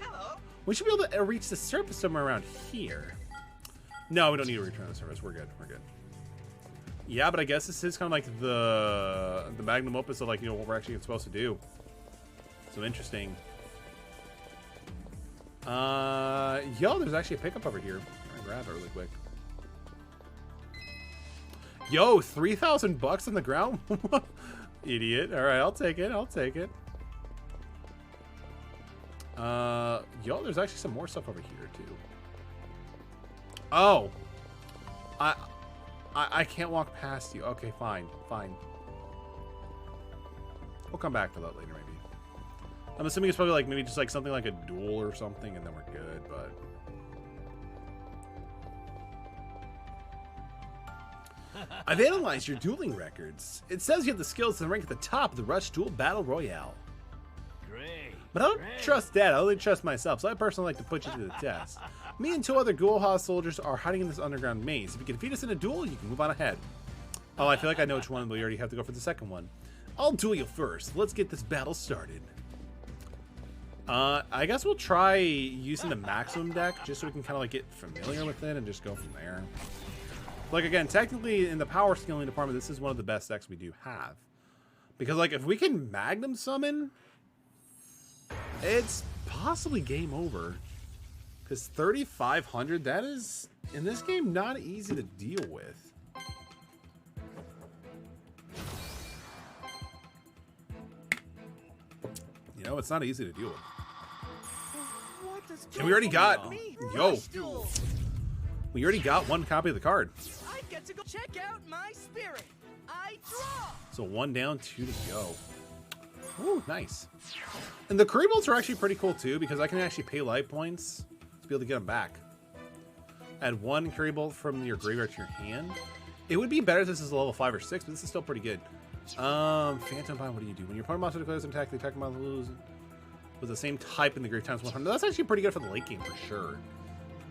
Hello. We should be able to reach the surface somewhere around here. No, we don't need to return to the surface. We're good. We're good. Yeah, but I guess this is kind of like the magnum opus of like, you know, what we're actually supposed to do. So interesting. Yo, there's actually a pickup over here. I'm gonna grab it really quick. Yo, 3,000 bucks on the ground? Idiot. All right, I'll take it. I'll take it. Yo, there's actually some more stuff over here too. Oh, I can't walk past you. Okay, fine, fine. We'll come back to that later, maybe. I'm assuming it's probably like maybe just like something like a duel or something, and then we're good. But I've analyzed your dueling records. It says you have the skills to rank at the top of the Rush Duel Battle Royale. Great. But I don't trust that. I only trust myself, so I personally like to put you to the test. Me and 2 other Ghoul soldiers are hiding in this underground maze. If you can defeat us in a duel, you can move on ahead. Oh, I feel like I know which one, but we already have to go for the second one. I'll duel you first. Let's get this battle started. I guess we'll try using the maximum deck just so we can kind of like get familiar with it and just go from there. Like, again, technically in the power scaling department, this is one of the best decks we do have. Because, like, if we can Magnum Summon, it's possibly game over. Because 3,500, that is, in this game, not easy to deal with. You know, it's not easy to deal with. And we already got, yo, we already got 1 copy of the card. I get to go check out my spirit. I draw. So 1 down, 2 to go. Ooh, nice. And the Curry bolts are actually pretty cool too, because I can actually pay life points to be able to get them back. Add 1 Curry bolt from your graveyard to your hand. It would be better if this is a level 5 or 6, but this is still pretty good. Phantom Bind, what do you do? When your opponent monster declares an attack, the attack monster loses with the same type in the grave times 100. That's actually pretty good for the late game for sure.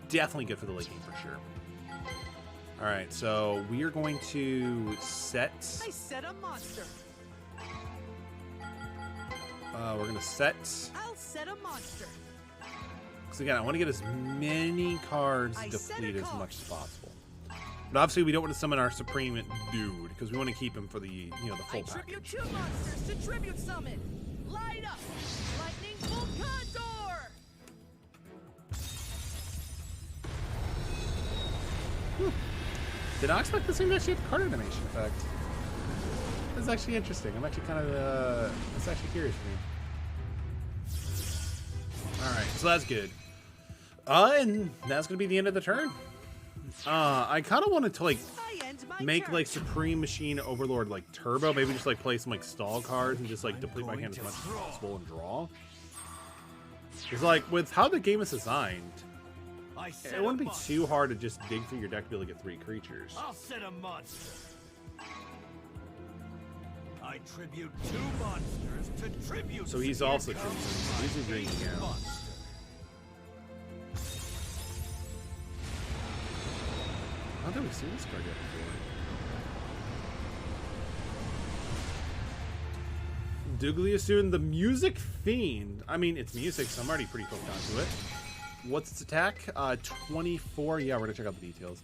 Definitely good for the late game for sure. Alright, so we are going to set... I set a monster. we're going to set... I'll set a monster. Because again, I want to get as many cards depleted as much as possible. But obviously we don't want to summon our Supreme Dude, because we want to keep him for the, you know, the full I tribute package. 2 monsters to tribute summon. Light up. Lightning Bolt Condor. Did not expect this thing to actually have card animation effect. That's actually interesting. I'm actually kind of, it's actually curious for me. Alright, so that's good. And that's going to be the end of the turn. I kind of wanted to, like, I end my make, turn. like, Supreme Machine Overlord, like, Turbo. Maybe just, like, play some, like, stall cards and just, like, deplete my hand as much as possible and draw. Because, like, with how the game is designed, it wouldn't be too hard to just dig through your deck to be able to get 3 creatures. I'll set a monster. I tribute 2 monsters to tribute. So he's also tribute. He's agreeing here. I don't think we've seen this card yet before. Dugliasoon, the Music Fiend. I mean, it's music, so I'm already pretty hooked onto it. What's its attack? 24. Yeah, we're gonna check out the details.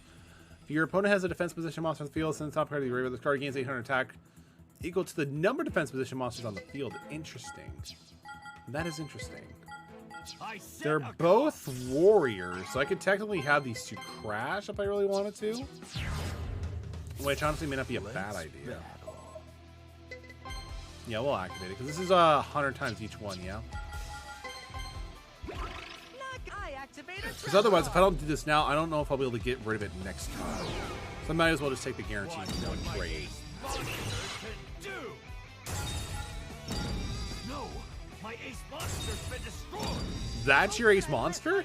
If your opponent has a defense position monster on the field, since top card of the graveyard, this card gains 800 attack equal to the number of defense position monsters on the field. Interesting. That is interesting. They're both warriors, so I could technically have these 2 crash if I really wanted to. Which honestly may not be a bad idea. Yeah, we'll activate it, because this is 100 times each one, yeah? Because otherwise, if I don't do this now, I don't know if I'll be able to get rid of it next time. So I might as well just take the guaranteed 1 trade. No, my ace monster's been destroyed. That's your ace monster?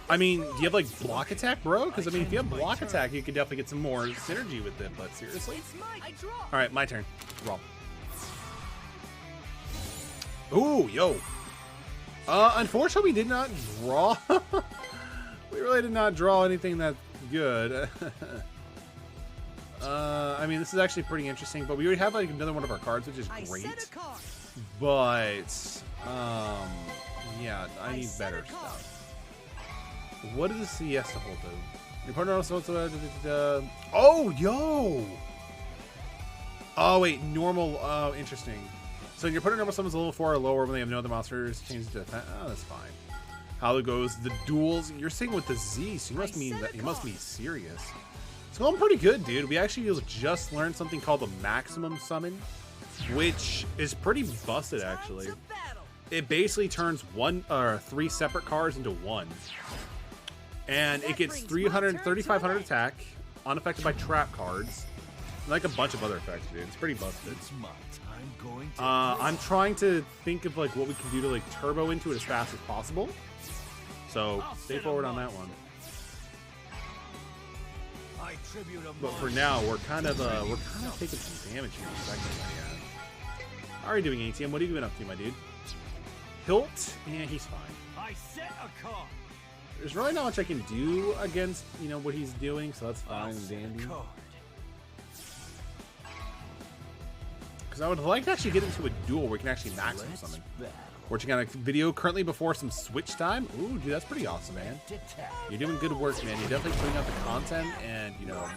I mean, do you have, like, block attack, bro? Because, I mean, if you have block attack, you can definitely get some more synergy with it, but seriously? Alright, my turn. Draw. Ooh, yo. Unfortunately, we did not draw. We really did not draw anything that good. I mean, this is actually pretty interesting, but we already have, like, another one of our cards, which is great. But yeah, I need better stuff. What does the Siesta Hole do? Your partner also oh, yo! Oh, wait, normal. Oh, interesting. So your partner normal summons a level 4 or lower when they have no other monsters. Change to defense. Oh, that's fine. How it goes, the duels. You're saying with the Z, so you must mean that you must be serious. It's going pretty good, dude. We actually just learned something called the maximum summon, which is pretty busted, actually. It basically turns 3 separate cards into one. And it gets 3,500 attack, unaffected by trap cards, and like a bunch of other effects, dude. It's pretty busted. I'm trying to think of like what we can do to like turbo into it as fast as possible. So stay forward on that one. But for now, we're kind of taking some damage here. How are you doing, ATM? What have you been up to, my dude? Hilt? Yeah, he's fine. I set a card. There's really not much I can do against, you know, what he's doing, so that's fine and dandy. Because I would like to actually get into a duel where we can actually maximum summon. Watching on a video currently before some Switch time. Ooh, dude, that's pretty awesome, man. You're doing good work, man. You're definitely putting out the content, and, you know,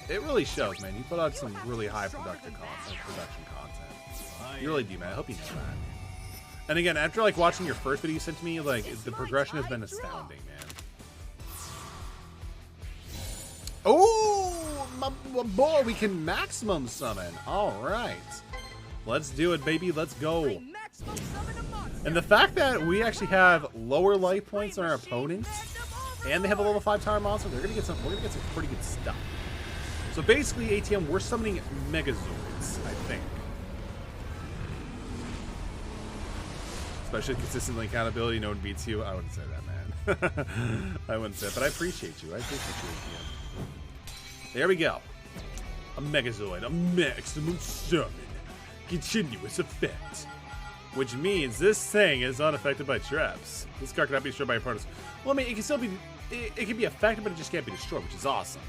it really shows, man. You put out some really high production content. You really do, man. I hope you know that. And again, after, like, watching your first video you sent to me, like, the progression has been astounding, man. Oh, my boy, we can maximum summon. All right. Let's do it, baby. Let's go. And the fact that we actually have lower life points than our opponents, and they have a level 5 tower monster, we're gonna get some pretty good stuff. So basically, ATM, we're summoning Megazords, I think. Especially consistently accountability, no one beats you. I wouldn't say that, man. I wouldn't say it, but I appreciate you. I appreciate you, ATM. There we go. A Megazord, a maximum summon. Continuous effect. Which means this thing is unaffected by traps. This card cannot be destroyed by opponents. Well, I mean, it can still be, it can be affected, but it just can't be destroyed, which is awesome.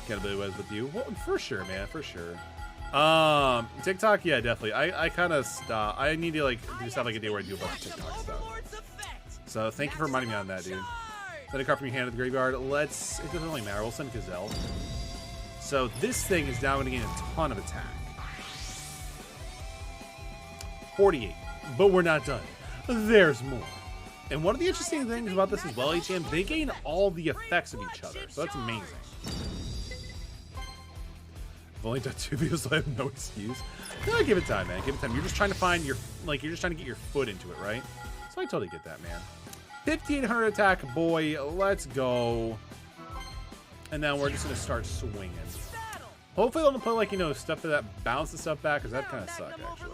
Accountability was with you. Well, for sure, man, for sure. TikTok, yeah, definitely. I kind of stop. I need to like just have like a day where I do a bunch of TikTok stuff. So thank you for reminding me on that, dude. Send a card from your hand to the graveyard. It doesn't really matter. We'll send Gazelle. So this thing is now going to gain a ton of attack. 48, but we're not done. There's more. And one of the interesting things about this as well, HM, they gain all the effects of each other, so that's amazing. I've only done 2 videos, so I have no excuse. No, give it time, man. Give it time. You're just trying to find your, like, you're just trying to get your foot into it, right? So I totally get that, man. 5,800 attack, boy. Let's go. And now we're just gonna start swinging. Hopefully, they'll put like, you know, stuff that bounces stuff back, because that kind of sucked actually.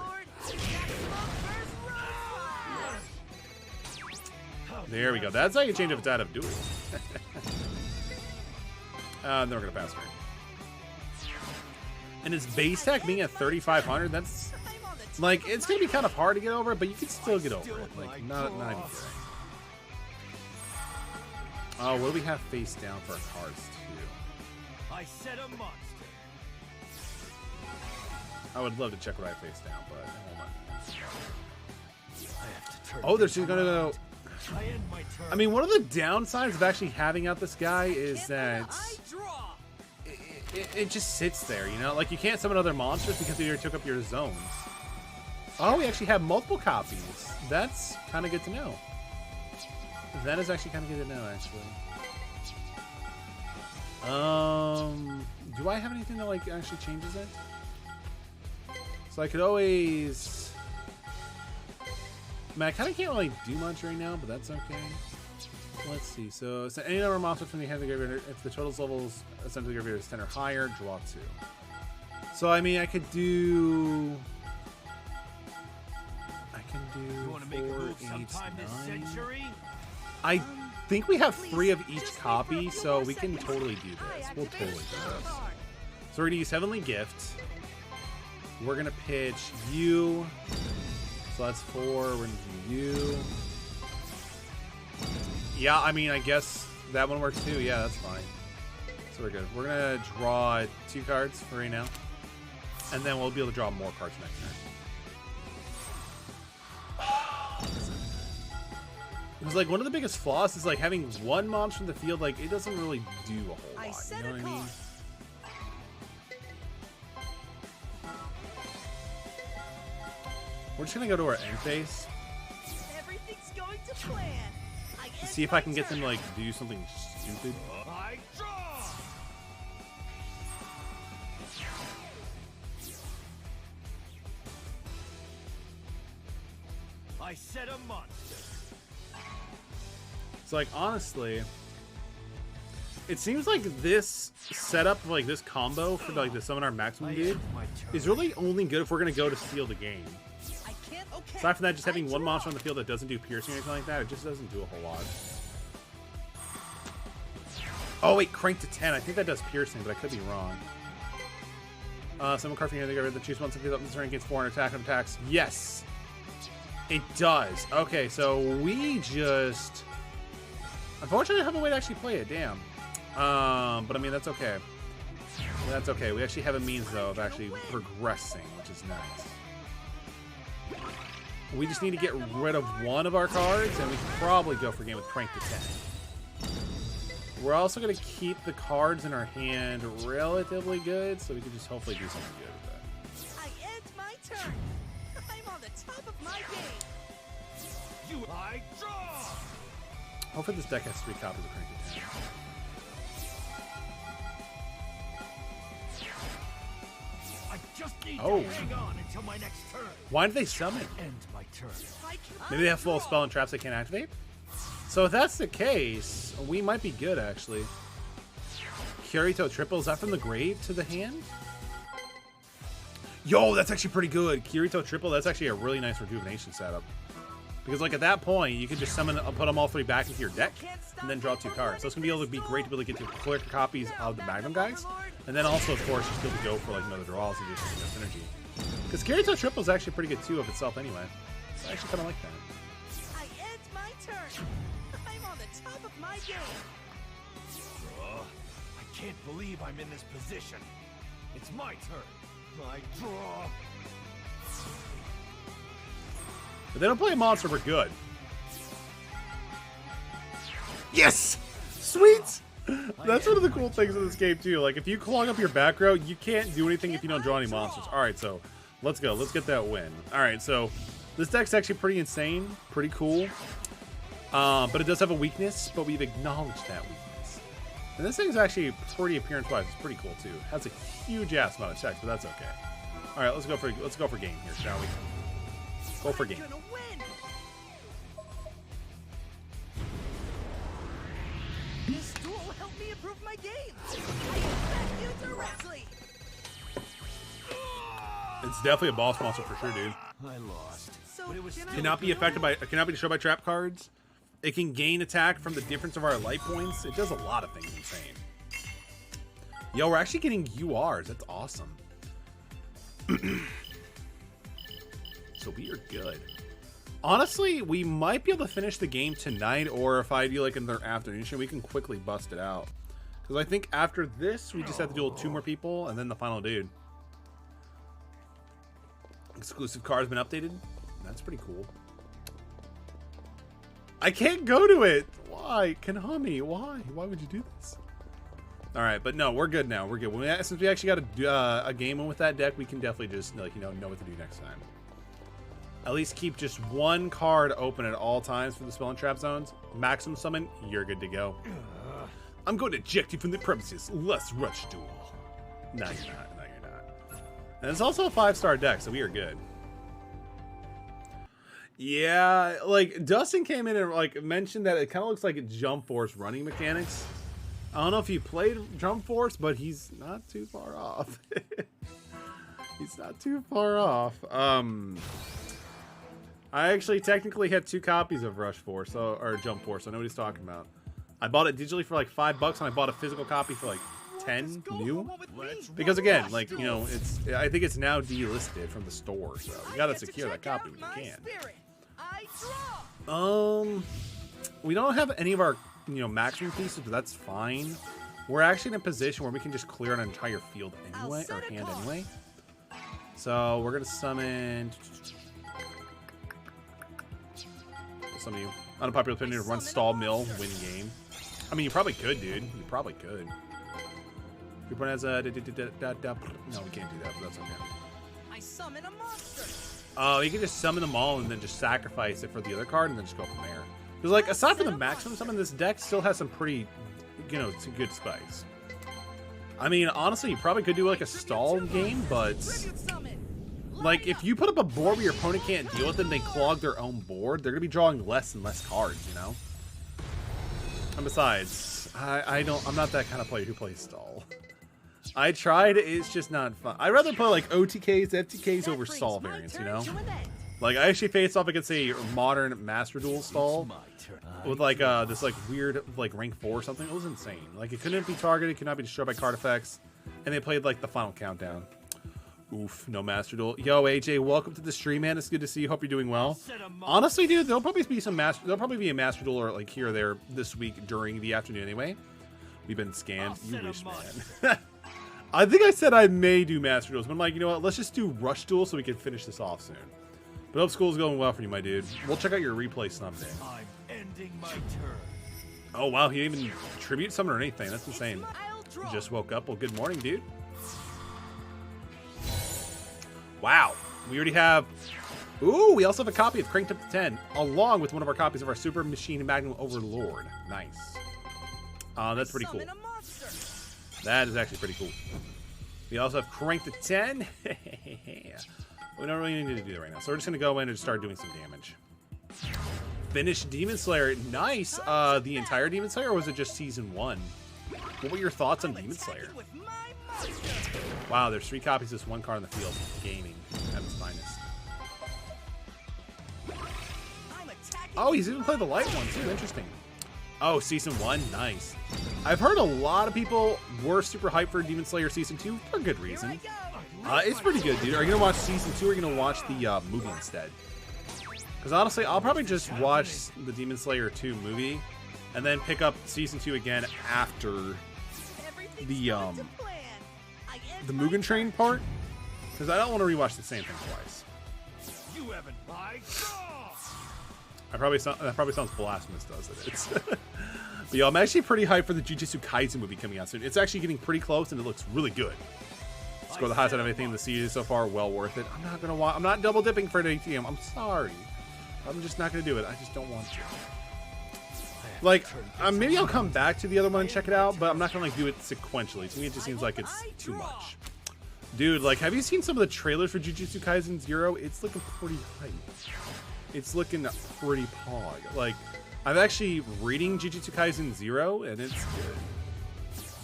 There we go. That's how you change up out of duel. And then we're gonna pass turn. And his base attack being at 3,500, that's like, it's gonna be kind of hard to get over, but you can still get over it. Like, not even kidding. Oh, what do we have face down for our cards too? I set a monster. I would love to check what I face down, but hold on. Oh, they're just gonna go. I mean, one of the downsides of actually having out this guy is that it just sits there, you know? Like, you can't summon other monsters because they already took up your zones. Oh, we actually have multiple copies. That's kind of good to know. That is actually kind of good to know, actually. Do I have anything that, like, actually changes it? So I could always... I mean, I kind of can't really do much right now, but that's okay. Let's see. So any number of monsters from the hand of the graveyard, if the total levels sent to the graveyard is 10 or higher, draw 2. So, I mean, I could do... You want to make a move sometime this century? I think we have 3 of each copy, so we can totally do this. We'll totally do this. So we're going to use Heavenly Gift. We're going to pitch you. So that's 4. We're going to do you. Yeah, I mean, I guess that one works too. Yeah, that's fine. So we're good. We're going to draw 2 cards for right now. And then we'll be able to draw more cards next turn. Because, like, one of the biggest flaws is, like, having one monster in the field, like, it doesn't really do a whole lot. You know what I mean? We're just gonna go to our end phase. Everything's going to plan. See if I can get them to, like, do something stupid. I draw. I set a monster. So, like, honestly, it seems like this setup, like this combo for like the summon our maximum dude, is really only good if we're gonna go to steal the game. I can't. Okay. Aside from that, just having one monster on the field that doesn't do piercing or anything like that, it just doesn't do a whole lot. Oh wait, crank to 10. I think that does piercing, but I could be wrong. Summon card from here. They get rid of the choose one. Something up in this rank against 400 attack and attacks. Yes, it does. Okay, so we just. Unfortunately, I have a way to actually play it. Damn. But I mean, that's okay. That's okay. We actually have a means, though, of actually progressing, which is nice. We just need to get rid of one of our cards, and we can probably go for a game with crank to 10. We're also going to keep the cards in our hand relatively good, so we can just hopefully do something good with that. I end my turn. I'm on the top of my game. I draw. Hopefully this deck has 3 copies of crank to 10. I just need Oh. to hang on until my next turn. Why did they summon? End my turn. Maybe they have full spell and traps they can't activate? So if that's the case, we might be good, actually. Yugioh triple, is that from the grave to the hand? Yo, that's actually pretty good. Yugioh triple, that's actually a really nice rejuvenation setup. Because, like, at that point, you can just summon, put them all 3 back into your deck, and then draw 2 cards. So it's going to be able to be great to be able to get 2 quick copies of the Magnum guys. And then also, of course, just be able to go for, like, another draws and just get that synergy. Because Yugioh triple is actually pretty good, too, of itself anyway. So I actually kind of like that. I end my turn. I'm on the top of my game. I can't believe I'm in this position. It's my turn. I draw. If they don't play a monster, we're good. Yes! Sweet! That's one of the cool things of this game, too. Like, if you clog up your back row, you can't do anything if you don't draw any monsters. Alright, so let's go. Let's get that win. Alright, so this deck's actually pretty insane. Pretty cool. But it does have a weakness, but we've acknowledged that weakness. And this thing's actually pretty appearance-wise. It's pretty cool, too. It has a huge-ass amount of checks, but that's okay. Alright, let's go for game here, shall we? Go for game. I'm gonna win. This duel will help me improve my game. I affect you directly. It's definitely a boss monster for sure, dude. I lost. So But it was can I Cannot be affected by, cannot be destroyed by trap cards. It can gain attack from the difference of our life points. It does a lot of things insane. Yo, we're actually getting URs. That's awesome. So we are good. Honestly, we might be able to finish the game tonight, or if I do like in their afternoon show, we can quickly bust it out. Because I think after this, we just have to duel 2 more people, and then the final dude. Exclusive card's been updated. That's pretty cool. I can't go to it. Why? Konami, why? Why would you do this? All right, but no, we're good now. We're good. Since we actually got a game in with that deck, we can definitely just like know what to do next time. At least keep just 1 card open at all times for the spell and trap zones. Maximum summon, you're good to go. I'm going to eject you from the premises. Let's rush duel. No, you're not. No, you're not. And it's also a 5-star deck, so we are good. Yeah, like Dustin came in and like mentioned that it kind of looks like Jump Force running mechanics. I don't know if you played Jump Force, but he's not too far off. He's not too far off. I actually technically had 2 copies of Rush Force, or Jump Force. I know what he's talking about. I bought it digitally for like $5, and I bought a physical copy for like 10 new. Because again, like I think it's now delisted from the store, so you gotta secure that copy when you can. I draw. We don't have any of our maximum pieces, but that's fine. We're actually in a position where we can just clear an entire field anyway, or hand anyway. So we're gonna summon. Some of you. Unpopular opinion, run stall mill, win game. I mean, you probably could, dude. You probably could. Your opponent has a... No, we can't do that, but that's okay. I summon a monster. Oh, you can just summon them all and then just sacrifice it for the other card and then just go from there. Because, like, aside from the maximum summon, this deck still has some pretty, you know, some good spice. I mean, honestly, you probably could do, like, a stall game, but... Like, if you put up a board where your opponent can't deal with it and they clog their own board, they're going to be drawing less and less cards, you know? And besides, I'm not that kind of player who plays stall. I tried, it's just not fun. I'd rather play like OTKs, FTKs over stall variants, you know? Like, I actually faced off against a modern Master Duel stall with like this like weird like rank 4 or something. It was insane. Like, it couldn't be targeted, could not be destroyed by card effects, and they played like the final countdown. Oof, no Master Duel. Yo, AJ, welcome to the stream, man. It's good to see you. Hope you're doing well. Honestly, dude, there'll probably be a Master Duel or like here or there this week during the afternoon anyway. We've been scammed. You wish, man. I think I said I may do Master Duels, but I'm like, you know what? Let's just do Rush Duel so we can finish this off soon. But hope school's going well for you, my dude. We'll check out your replay someday. I'm ending my turn. Oh, wow. He didn't even tribute summon or anything. That's insane. Just woke up. Well, good morning, dude. Wow. We already have... Ooh, we also have a copy of Cranked Up to 10, along with one of our copies of our Super Machine Magnum Overlord. Nice. That's pretty cool. That is actually pretty cool. We also have Cranked to 10. We don't really need to do that right now. So we're just going to go in and start doing some damage. Finish Demon Slayer. Nice. The entire Demon Slayer, or was it just Season 1? What were your thoughts on Demon Slayer? Wow, there's 3 copies of this one card on the field. Gaming at its finest. Oh, he's even played the light one too. Interesting. Oh, Season 1. Nice. I've heard a lot of people were super hyped for Demon Slayer Season 2 for good reason. It's pretty good, dude. Are you going to watch Season 2 or are you going to watch the movie instead? Because honestly, I'll probably just watch the Demon Slayer 2 movie and then pick up Season 2 again after the Mugen Train part. Because I don't want to rewatch the same thing twice. You haven't lied. That probably sounds blasphemous, doesn't it? But yo, I'm actually pretty hyped for the Jujutsu Kaisen movie coming out soon. It's actually getting pretty close, and it looks really good. Score the highest out of anything in the season so far. Well worth it. I'm not double dipping for an ATM. I'm sorry. I'm just not gonna do it. I just don't want to. Like, maybe I'll come back to the other one and check it out, but I'm not gonna like do it sequentially. To me, it just seems like it's too much. Dude, like, have you seen some of the trailers for Jujutsu Kaisen 0? It's looking pretty hype. It's looking pretty pog. Like, I'm actually reading Jujutsu Kaisen 0, and it's good.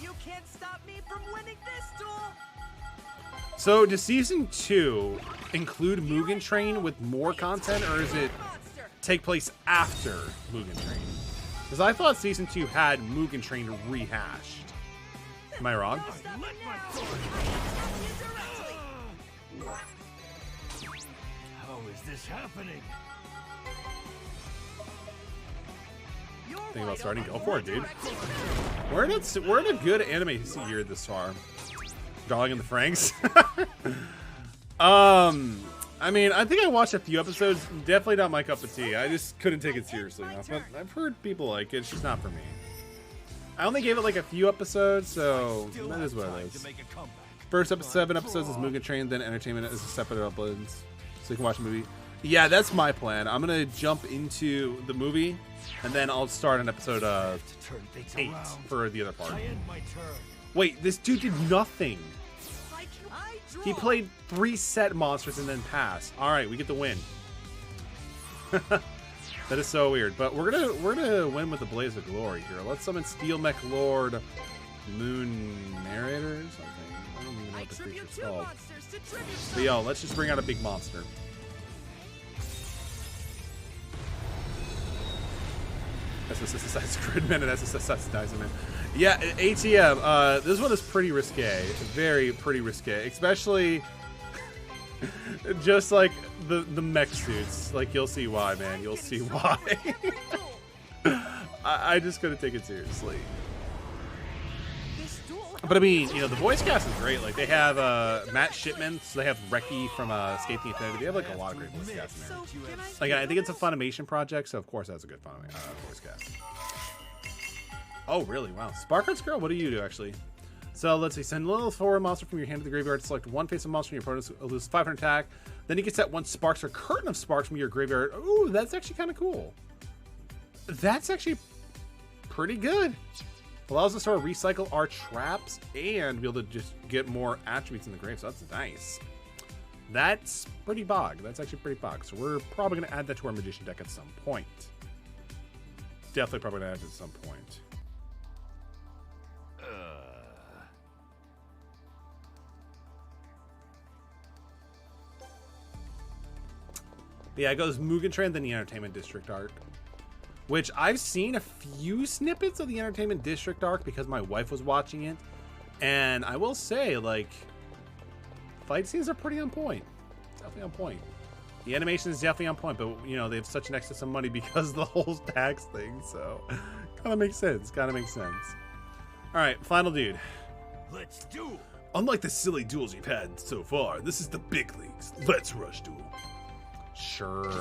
You can't stop me from winning this duel. So, does Season 2 include Mugen Train with more content, or does it take place after Mugen Train? Because I thought Season 2 had Mugen Train rehashed. Am I wrong? How is this happening? Think about starting, go for it, dude. We're in a good anime year this far. Drawing in the Franks. I mean, I think I watched a few episodes. Definitely not my cup of tea. I just couldn't take it seriously enough. But I've heard people like it. It's just not for me. I only gave it like a few episodes, so that is what it is. First 7 episodes is Mugen Train, then Entertainment is a separate uploads, so you can watch the movie. Yeah, that's my plan. I'm gonna jump into the movie, and then I'll start on episode 8 for the other part. Wait, this dude did nothing. He played 3 set monsters and then passed. All right, we get the win. That is so weird, but we're gonna win with the Blaze of Glory here. Let's summon Steel Mech Lord Moon Narrator or something. I don't even know what the creature's called. But yo, let's just bring out a big monster. SSS Gridman and SSS Dyson. Yeah, ATM. This one is pretty risque. Pretty risque. Especially just like the mech suits. Like, you'll see why, man. You'll see why. I just couldn't take it seriously. But I mean, you know, the voice cast is great. Like, they have Matt Shipman, so they have Reki from Escape the Infinity. They have, like, a lot of great voice cast in there. So can I Like, I think it's a Funimation project, so of course that's a good voice cast. Oh, really? Wow. Sparkheart's Girl, what do you do, actually? So, let's see. Send a little forward monster from your hand to the graveyard. Select one face-up monster from your opponent, lose 500 attack. Then you can set one Sparks or Curtain of Sparks from your graveyard. Ooh, that's actually kind of cool. That's actually pretty good. Allows us to recycle our traps and be able to just get more attributes in the grave, so that's nice. That's pretty bog. That's actually pretty bog. So we're probably going to add that to our Magician deck at some point. Definitely probably going to add it at some point. Yeah, it goes Mugen Train, then the Entertainment District arc. Which I've seen a few snippets of the Entertainment District arc because my wife was watching it. And I will say, like, fight scenes are pretty on point. Definitely on point. The animation is definitely on point, but, you know, they have such an excess of money because of the whole tax thing. So, kind of makes sense. Kind of makes sense. All right, final dude. Let's duel. Unlike the silly duels you've had so far, this is the big leagues. Let's rush duel. Sure.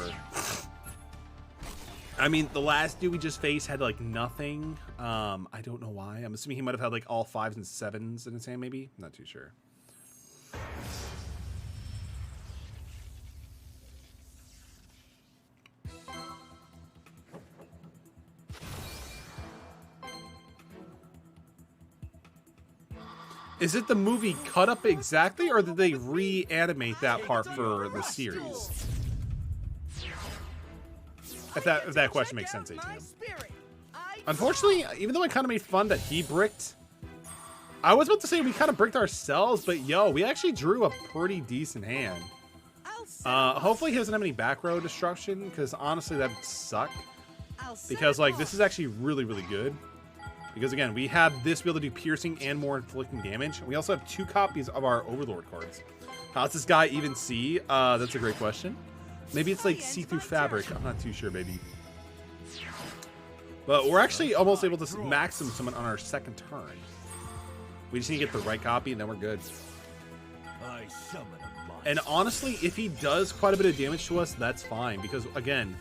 I mean, the last dude we just faced had, like, nothing. I don't know why. I'm assuming he might have had, like, all 5s and 7s in his hand, maybe? Not too sure. Is it the movie cut up exactly, or did they reanimate that part for the series? If that question makes sense, ATM. Unfortunately, even though I kind of made fun that he bricked, I was about to say we kind of bricked ourselves, but yo, we actually drew a pretty decent hand. Hopefully he doesn't have any back row destruction, because honestly that would suck. Because like this is actually really, really good. Because again, we have this to be able to do piercing and more inflicting damage. We also have 2 copies of our Overlord cards. How does this guy even see? That's a great question. Maybe it's like see-through fabric. I'm not too sure, baby. But we're actually almost able to maximum summon on our second turn. We just need to get the right copy, and then we're good. And honestly, if he does quite a bit of damage to us, that's fine. Because, again,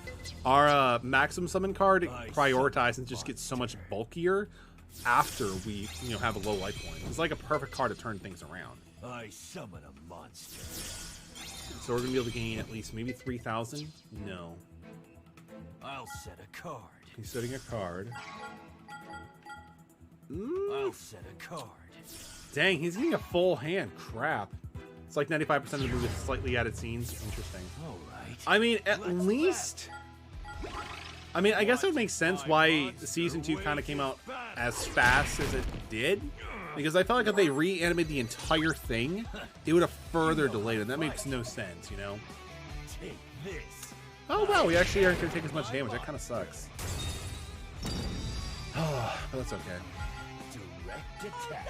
our maximum summon card prioritizes and just gets so much bulkier after we, you know, have a low life point. It's like a perfect card to turn things around. I summon a monster. So we're going to be able to gain at least maybe 3,000? No. I'll set a card. He's setting a card. I'll set a card. Dang, he's getting a full hand. Crap. It's like 95% of the movie with slightly added scenes. Interesting. All right. I mean, at least... I mean, I guess it would make sense why Season 2 kind of came out as fast as it did. Because I felt like if they reanimated the entire thing, it would have further delayed it. And that makes no sense, you know? Take this. Oh, wow, we actually aren't going to take as much damage. That kind of sucks. Oh, but that's okay. Direct attack.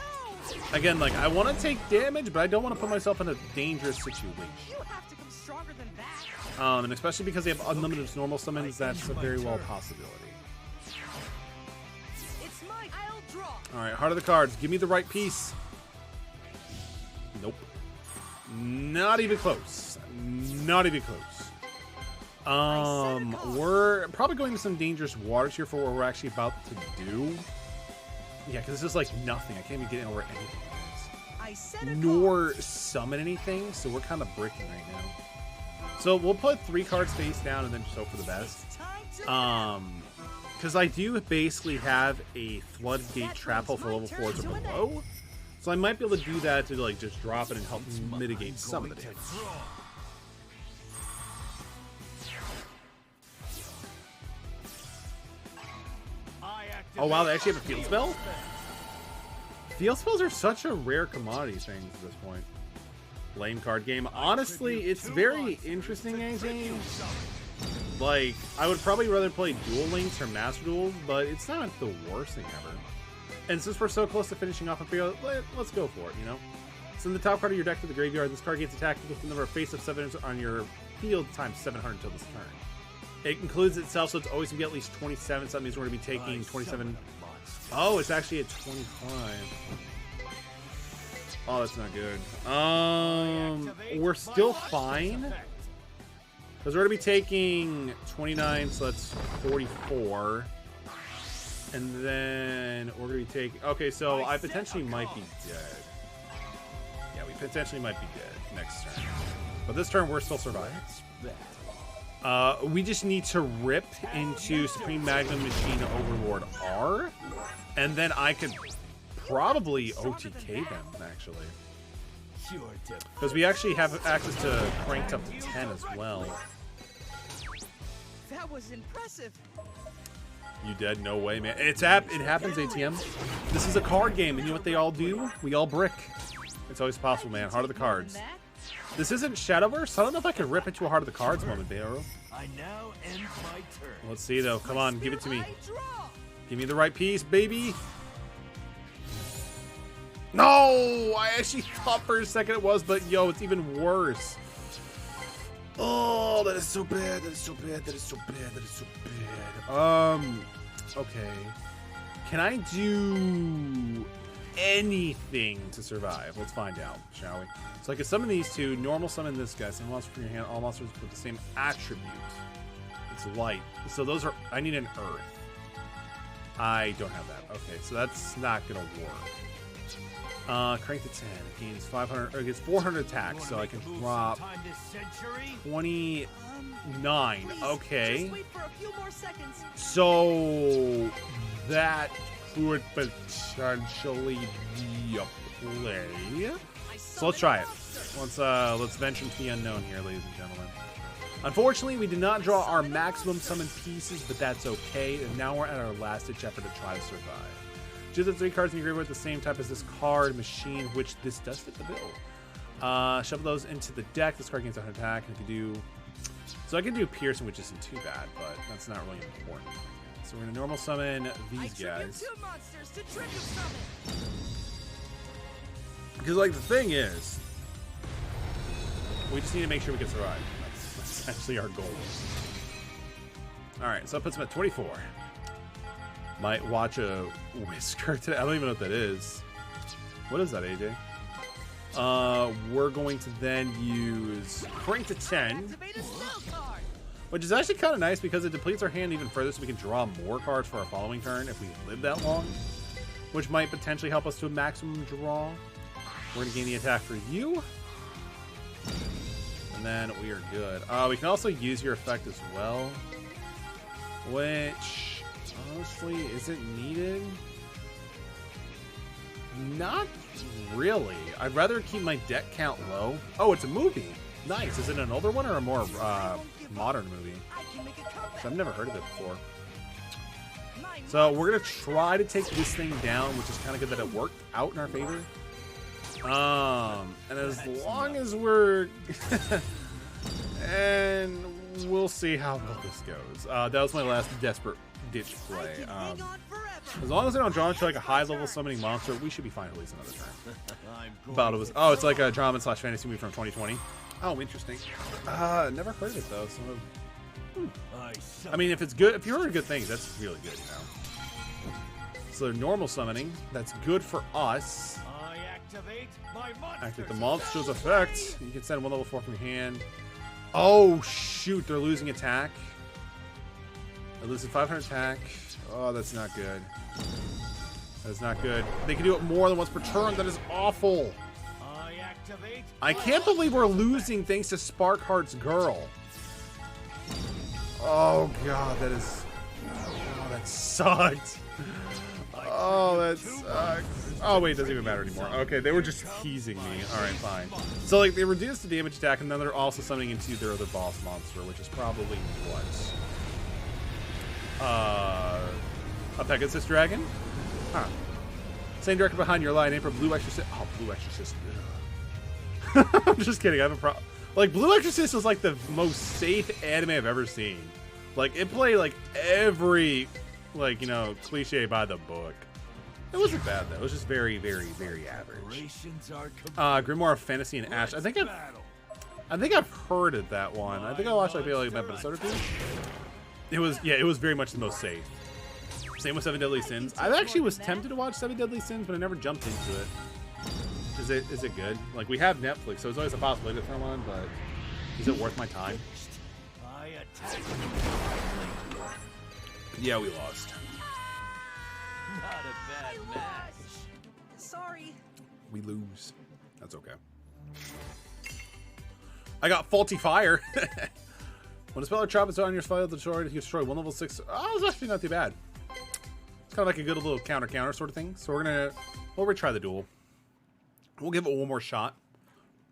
Again, like, I want to take damage, but I don't want to put myself in a dangerous situation. You have to come stronger than that. And especially because they have unlimited normal summons, that's a very well possibility. It's mine. I'll draw. Alright, Heart of the Cards. Give me the right piece. Nope. Not even close. Not even close. We're probably going to some dangerous waters here for what we're actually about to do. Yeah, because this is like nothing. I can't even get over anything. I said Nor summon anything, so we're kind of bricking right now. So we'll put 3 cards face down and then just hope for the best. Because I do basically have a Floodgate Trap Hole for level 4s or below. So I might be able to do that to like just drop it and help mitigate some of the damage. Oh wow, they actually have a field spell? Field spells are such a rare commodity thing at this point. Lame card game. Honestly, it's very interesting, AJ. Like, I would probably rather play Duel Links or Master Duels, but it's not the worst thing ever. And since we're so close to finishing off a field, let's go for it, you know? Send the top card of your deck to the graveyard. This card gets attacked with the number of face-up 7s on your field times 700 until this turn. It includes itself, so it's always going to be at least 27. So that means we're going to be taking 27. Oh, it's actually at 25. Oh, that's not good. We're still fine. Because we're going to be taking 29, so that's 44. And then we're going to be taking... Okay, so I potentially might be dead. Yeah, we potentially might be dead next turn. But this turn, we're still surviving. We just need to rip into Supreme Magnum Machine Overlord R. And then I could probably OTK them, actually. Because we actually have access to cranked up to 10 as well. That was impressive. You dead? No way, man. It happens, ATM. This is a card game, and you know what they all do? We all brick. It's always possible, man. Heart of the cards. This isn't Shadowverse. I don't know if I could rip into a Heart of the Cards moment, Bayo. I now end my turn. Let's see, though. Come on, give it to me. Give me the right piece, baby. No! I actually thought for a second it was, but yo, it's even worse. Oh, that is so bad. That is so bad. That is so bad. That is so bad. Okay. Can I do anything to survive? Let's find out, shall we? So I can summon these two, normal summon this guy, summon monster from your hand, all monsters with the same attribute. It's light. So those are, I need an earth. I don't have that. Okay, so that's not gonna work. Crank to 10. It gains 500, or it gets 400 attacks, so I can drop 29. Okay. So that could potentially be a play. So let's try it. Let's venture into the unknown here, ladies and gentlemen. Unfortunately, we did not draw our maximum summon pieces, but that's okay. And now we're at our last ditch effort to try to survive. Choose the 3 cards in your graveyard with the same type as this card machine, which this does fit the bill. Shove those into the deck. This card gains 100 attack. And if you do, so I can do Pearson, which isn't too bad, but that's not really important. So we're gonna normal summon these guys. Because like the thing is, we just need to make sure we can survive. That's actually our goal. All right, so that puts him at 24. Might watch a Whisker today. I don't even know what that is. What is that, AJ? We're going to then use Crank to 10, which is actually kind of nice because it depletes our hand even further, so we can draw more cards for our following turn if we live that long, which might potentially help us to a maximum draw. We're going to gain the attack for you, and then we are good. We can also use your effect as well, which honestly isn't needed. Not really. I'd rather keep my deck count low. Oh, it's a movie. Nice. Is it an older one or a more modern movie? I've never heard of it before. So we're gonna try to take this thing down, which is kind of good that it worked out in our favor. And as long as we're and we'll see how well this goes. That was my last desperate ditch play. As long as I don't draw into like a high level summoning monster, we should be fine at least another turn. Battle was, oh, it's like a drama / fantasy movie from 2020. Oh, interesting. Never heard of it though. So, I mean, if it's good, if you heard good things, that's really good, you know. So normal summoning, that's good for us. Activate the monster's effect. You can send 1 level 4 from your hand. Oh shoot, they're losing attack. They're losing 500 attack. Oh, that's not good. That's not good. They can do it more than once per turn. That is awful. I can't believe we're losing thanks to Sparkheart's Girl. Oh god, that is. Oh, that sucked. Oh, that sucks. Oh wait, it doesn't even matter anymore. Okay, they were just teasing me. All right, fine. So like they reduce the damage attack, and then they're also summoning into their other boss monster, which is probably what? A Pegasus Dragon? Huh. Same director behind your line, aim for Blue Exorcist. Oh, Blue Exorcist. I'm just kidding. I have a problem. Like, Blue Exorcist was like the most safe anime I've ever seen. Like, it played like every, like, you know, cliche by the book. It wasn't bad, though. It was just very, very, very average. Grimoire of Fantasy and Ash. I think I've heard of that one. I think I watched like maybe like an episode or two. It was, yeah, it was very much the most safe. Same with 7 Deadly Sins. I actually was tempted to watch 7 Deadly Sins, but I never jumped into it. Because Is it good? Like, we have Netflix, so it's always a possibility to throw on, but is it worth my time? I attack. Yeah, we lost. Not a bad match. Sorry. We lose. That's okay. I got faulty fire. When a spell or trap is on your spell destroyed, you destroy one level 6. Oh, it's actually not too bad. It's kind of like a good little counter sort of thing. So we'll retry the duel. We'll give it one more shot.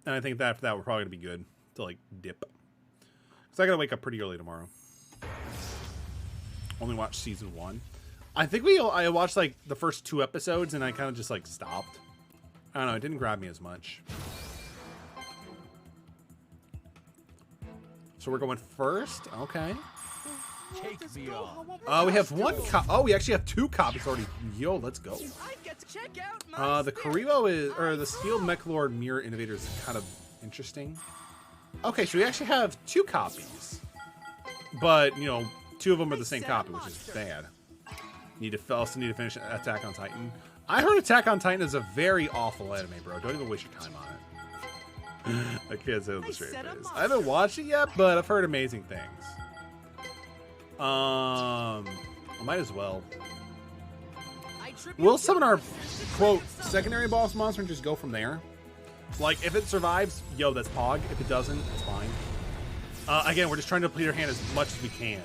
And I think that after that, we're probably going to be good to, like, dip. Because I got to wake up pretty early tomorrow. Only watched season 1. I think I watched, like, the first 2 episodes, and I kind of just, like, stopped. I don't know. It didn't grab me as much. So we're going first? Okay. Take me on. We have one oh, we actually have 2 copies already. Yo, let's go. I get to check out my The Karibo is, or the Steel Mechlord Mirror Innovator is kind of interesting. Okay, so we actually have 2 copies. But, you know, 2 of them are the same copy, which is bad. Also need to finish Attack on Titan. I heard Attack on Titan is a very awful anime, bro. Don't even waste your time on it. I can't say with a straight face. I haven't watched it yet, but I've heard amazing things. I might as well. We'll summon our, quote, secondary boss monster and just go from there. Like, if it survives, yo, that's Pog. If it doesn't, it's fine. Again, we're just trying to deplete our hand as much as we can.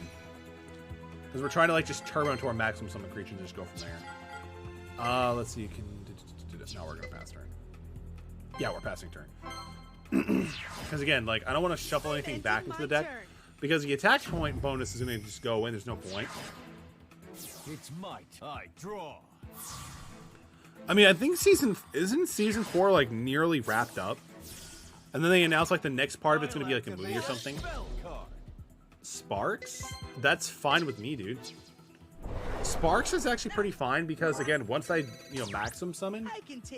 Because we're trying to, like, just turbo into our maximum summon creature and just go from there. Let's see. Now we're going to pass turn. Yeah, we're passing turn. Because, again, like, I don't want to shuffle anything back into the deck. Because the attack point bonus is going to just go in. There's no point. It's my I draw. I mean, I think season 4 like nearly wrapped up, and then they announced like the next part of it's going to be like a movie or something. Sparks? That's fine with me, dude. Sparks is actually pretty fine because again, once I maximum summon,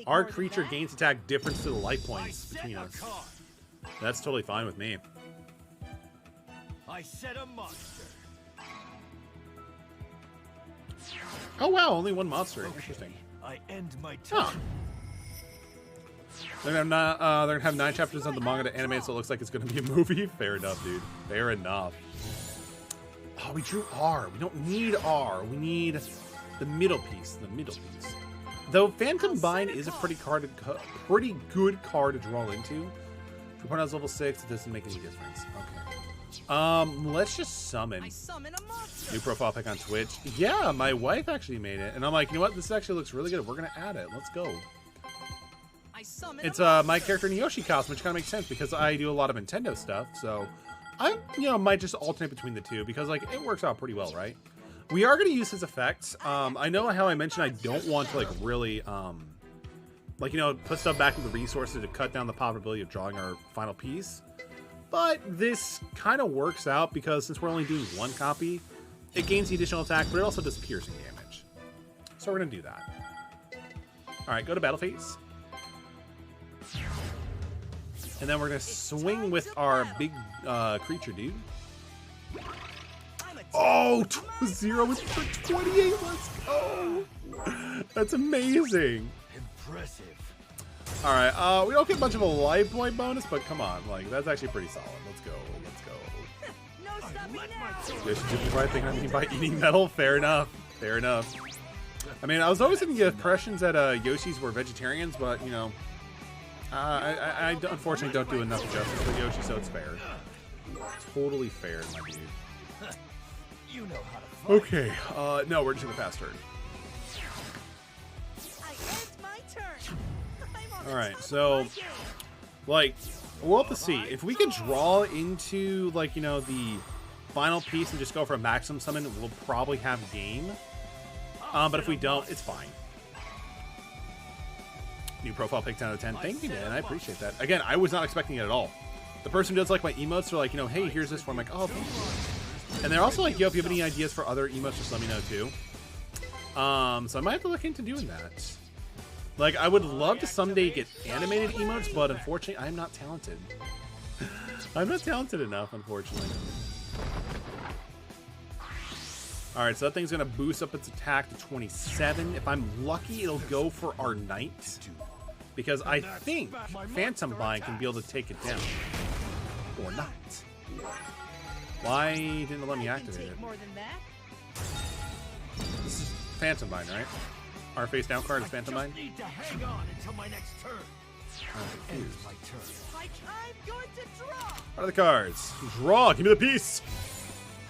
our creature gains attack difference to the life points between us. That's totally fine with me. I set a monster. Oh wow, only 1 monster. Okay. Interesting. I end my turn. Huh. They're gonna have 9 chapters of the manga to animate, so it looks like it's gonna be a movie. Fair enough, dude. Fair enough. Oh, we drew R. We don't need R. We need the middle piece. The middle piece. Though Phantom Bind is a pretty good card to draw into. If your opponent's level 6, it doesn't make any difference. Okay. Let's just summon. New profile pic on Twitch. Yeah, my wife actually made it, and I'm like, you know what? This actually looks really good. We're gonna add it. Let's go. It's my character in Yoshi costume, which kind of makes sense because I do a lot of Nintendo stuff. So I, might just alternate between the 2 because like it works out pretty well, right? We are gonna use his effects. I know how I mentioned I don't want to like really put stuff back into the resources to cut down the probability of drawing our final piece. But this kind of works out because since we're only doing 1 copy, it gains the additional attack, but it also does piercing damage. So we're going to do that. Alright, go to battle phase. And then we're going to swing with our big creature, dude. Oh, 0 is for 28. Let's go. That's amazing. Impressive. All right, we don't get much of a life point bonus, but come on, like that's actually pretty solid. Let's go, let's go. No stopping now. Yoshi did the right thing. I mean, by eating metal, fair enough, fair enough. I mean, I was always under the impressions that Yoshis were vegetarians, but I unfortunately don't do enough justice for Yoshi, so it's fair. Totally fair, my dude. You know how to fight. Okay, no, we're just gonna pass turn. I end my turn. All right, so like we'll have to see if we can draw into like the final piece and just go for a maximum summon. We'll probably have game, but if we don't, it's fine. New profile pick 10 out of 10. Thank you, man. I appreciate that. Again, I was not expecting it at all. The person who does like my emotes are like, hey, here's this one. I'm like, oh, thank you. And they're also like, yo, if you have any ideas for other emotes, just let me know too. So I might have to look into doing that. Like, I would love to someday get animated emotes, but unfortunately, I'm not talented. I'm not talented enough, unfortunately. Alright, so that thing's going to boost up its attack to 27. If I'm lucky, it'll go for our knight. because I think Phantom Bind can be able to take it down. Or not. Why didn't it let me activate it? More than that. This is Phantom Bind, right? Our face down card is Phantom Bind? Need to hang on until my next turn. I'm confused. My turn. I'm going to draw. What are the cards? Draw! Give me the piece!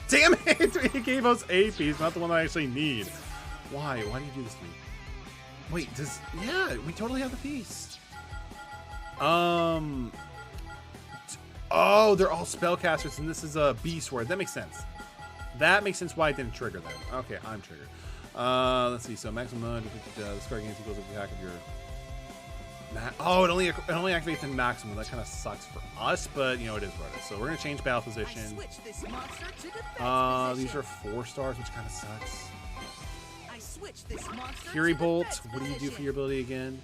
Damn it! He gave us a piece, not the one I actually need. Why? Why do you do this to me? Wait, does... Yeah, we totally have the piece. Oh, they're all spellcasters, and this is a beast word. That makes sense. That makes sense why it didn't trigger them. Okay, I'm triggered. Let's see. So maximum this card gains equals the attack of your... Oh, it only activates in maximum. That kind of sucks for us, but you know it is what it is. So we're gonna change battle position. This monster to defense These are 4 stars, which kind of sucks. I switch this monster Fury to Bolt. defense What do you do position. for your ability again?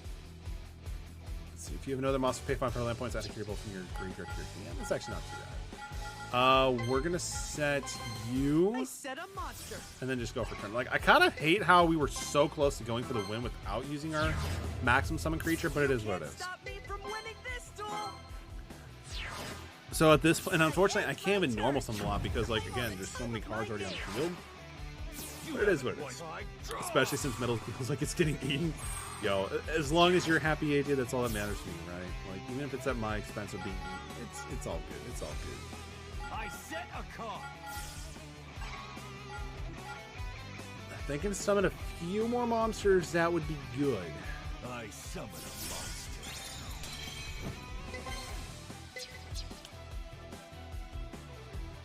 Let's see. If you have another monster, pay 5 for land points. Add a Fury Bolt from your graveyard to your hand. That's actually not too bad. We're gonna set you, I set a monster. and then just go for turn. Like, I kind of hate how we were so close to going for the win without using our maximum summon creature, but it is what it Can't is. stop me from winning this duel. So at this point, and unfortunately, I can't even normal summon a lot because, like, again, there's so many cards already on the field. But it is what it is. Especially since Metal feels like it's getting eaten. Yo, as long as you're happy, AJ, that's all that matters to me, right? Like, even if it's at my expense of being eaten, it's all good. It's all good. I set a card. If they can summon a few more monsters, that would be good. I summon a monster.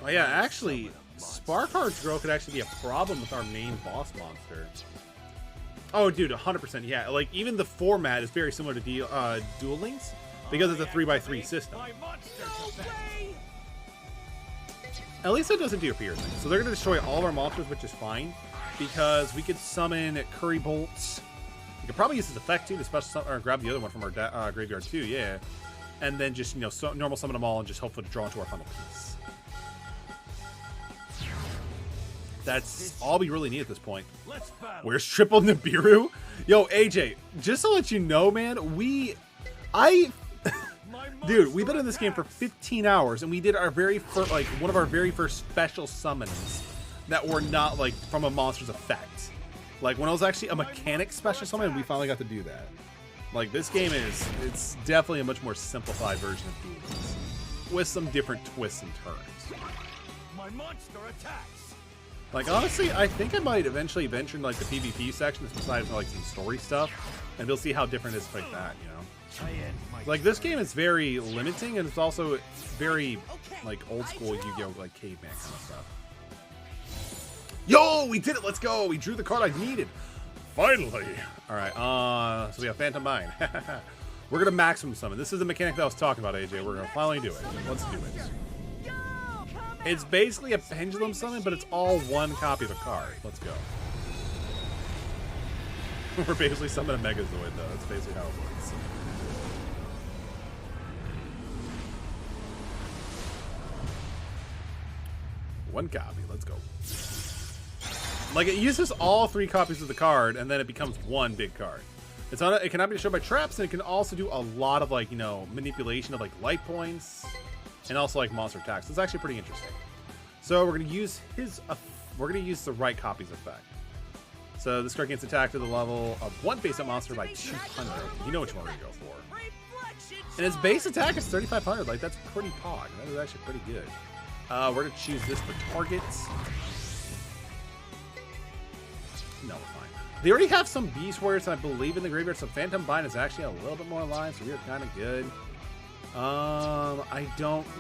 Oh yeah, actually, Sparkheart's Girl could actually be a problem with our main boss monster. Oh, dude, 100%. Yeah, like even the format is very similar to Duel Links because it's a 3x3 system. My monster No defense. way. At least it doesn't do a fear thing. So they're going to destroy all of our monsters, which is fine because we could summon Curry Bolts. We could probably use his effect too to special or grab the other one from our graveyard too. Yeah, and then just normal summon them all and just hopefully draw into our final piece. That's all we really need at this point. Let's battle. Where's Triple Nibiru? Yo, AJ, just to let you know, man, dude, we've been in this game for 15 hours, and we did our very first, like, one of our very first special summons that were not, like, from a monster's effect. Like, when it was actually a mechanic special summon, we finally got to do that. Like, this game it's definitely a much more simplified version of Duel Links, with some different twists and turns. My monster attacks. Like, honestly, I think I might eventually venture into, like, the PvP section, besides, like, some story stuff, and we'll see how different it is like that, you know? I end my Like, this game is very limiting, and it's also very, like, old-school Yu-Gi-Oh! Like, caveman kind of stuff. Yo, we did it! Let's go! We drew the card I needed! Finally! Alright, so we have Phantom Bind. We're gonna maximum summon. This is the mechanic that I was talking about, AJ. We're gonna finally do it. Let's do it. It's basically a pendulum summon, but it's all one copy of a card. Let's go. We're basically summoning a Megazoid, though. That's basically how it works. One copy. Let's go. Like, it uses all 3 copies of the card, and then it becomes one big card. It cannot be destroyed by traps, and it can also do a lot of, like, you know, manipulation of, like, life points, and also, like, monster attacks. It's actually pretty interesting. So we're going to use we're going to use the right copy's effect. So this card gets attacked to the level of 1 face-up monster by 200. You know which one we're going to go for. And its base attack is 3,500. Like, that's pretty pog. That is actually pretty good. We're going to choose this for targets. No, we're fine. They already have some Beast Warriors, I believe, in the graveyard, so Phantom Bind is actually a little bit more aligned, so we are kind of good.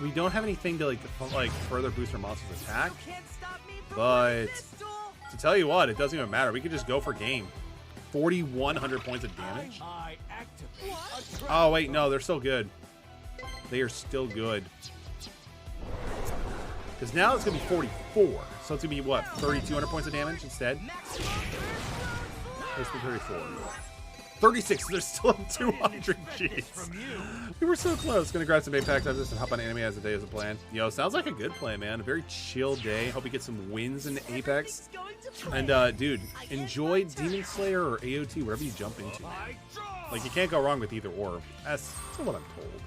We don't have anything to, like further boost our monster's attack, but to tell you what, it doesn't even matter. We could just go for game. 4,100 points of damage. I activate a trap. Oh, wait, no, they're still good. They are still good. Because now it's going to be 44. So it's going to be, what, 3,200 points of damage instead? It's 34. 36. They're still at 200. Jeez. We were so close. Going to grab some Apex after this and hop on anime as the day as a plan. Yo, sounds like a good plan, man. A very chill day. Hope you get some wins in Apex. And, dude, enjoy Demon Slayer or AOT, whatever you jump into. Like, you can't go wrong with either or. That's what I'm told.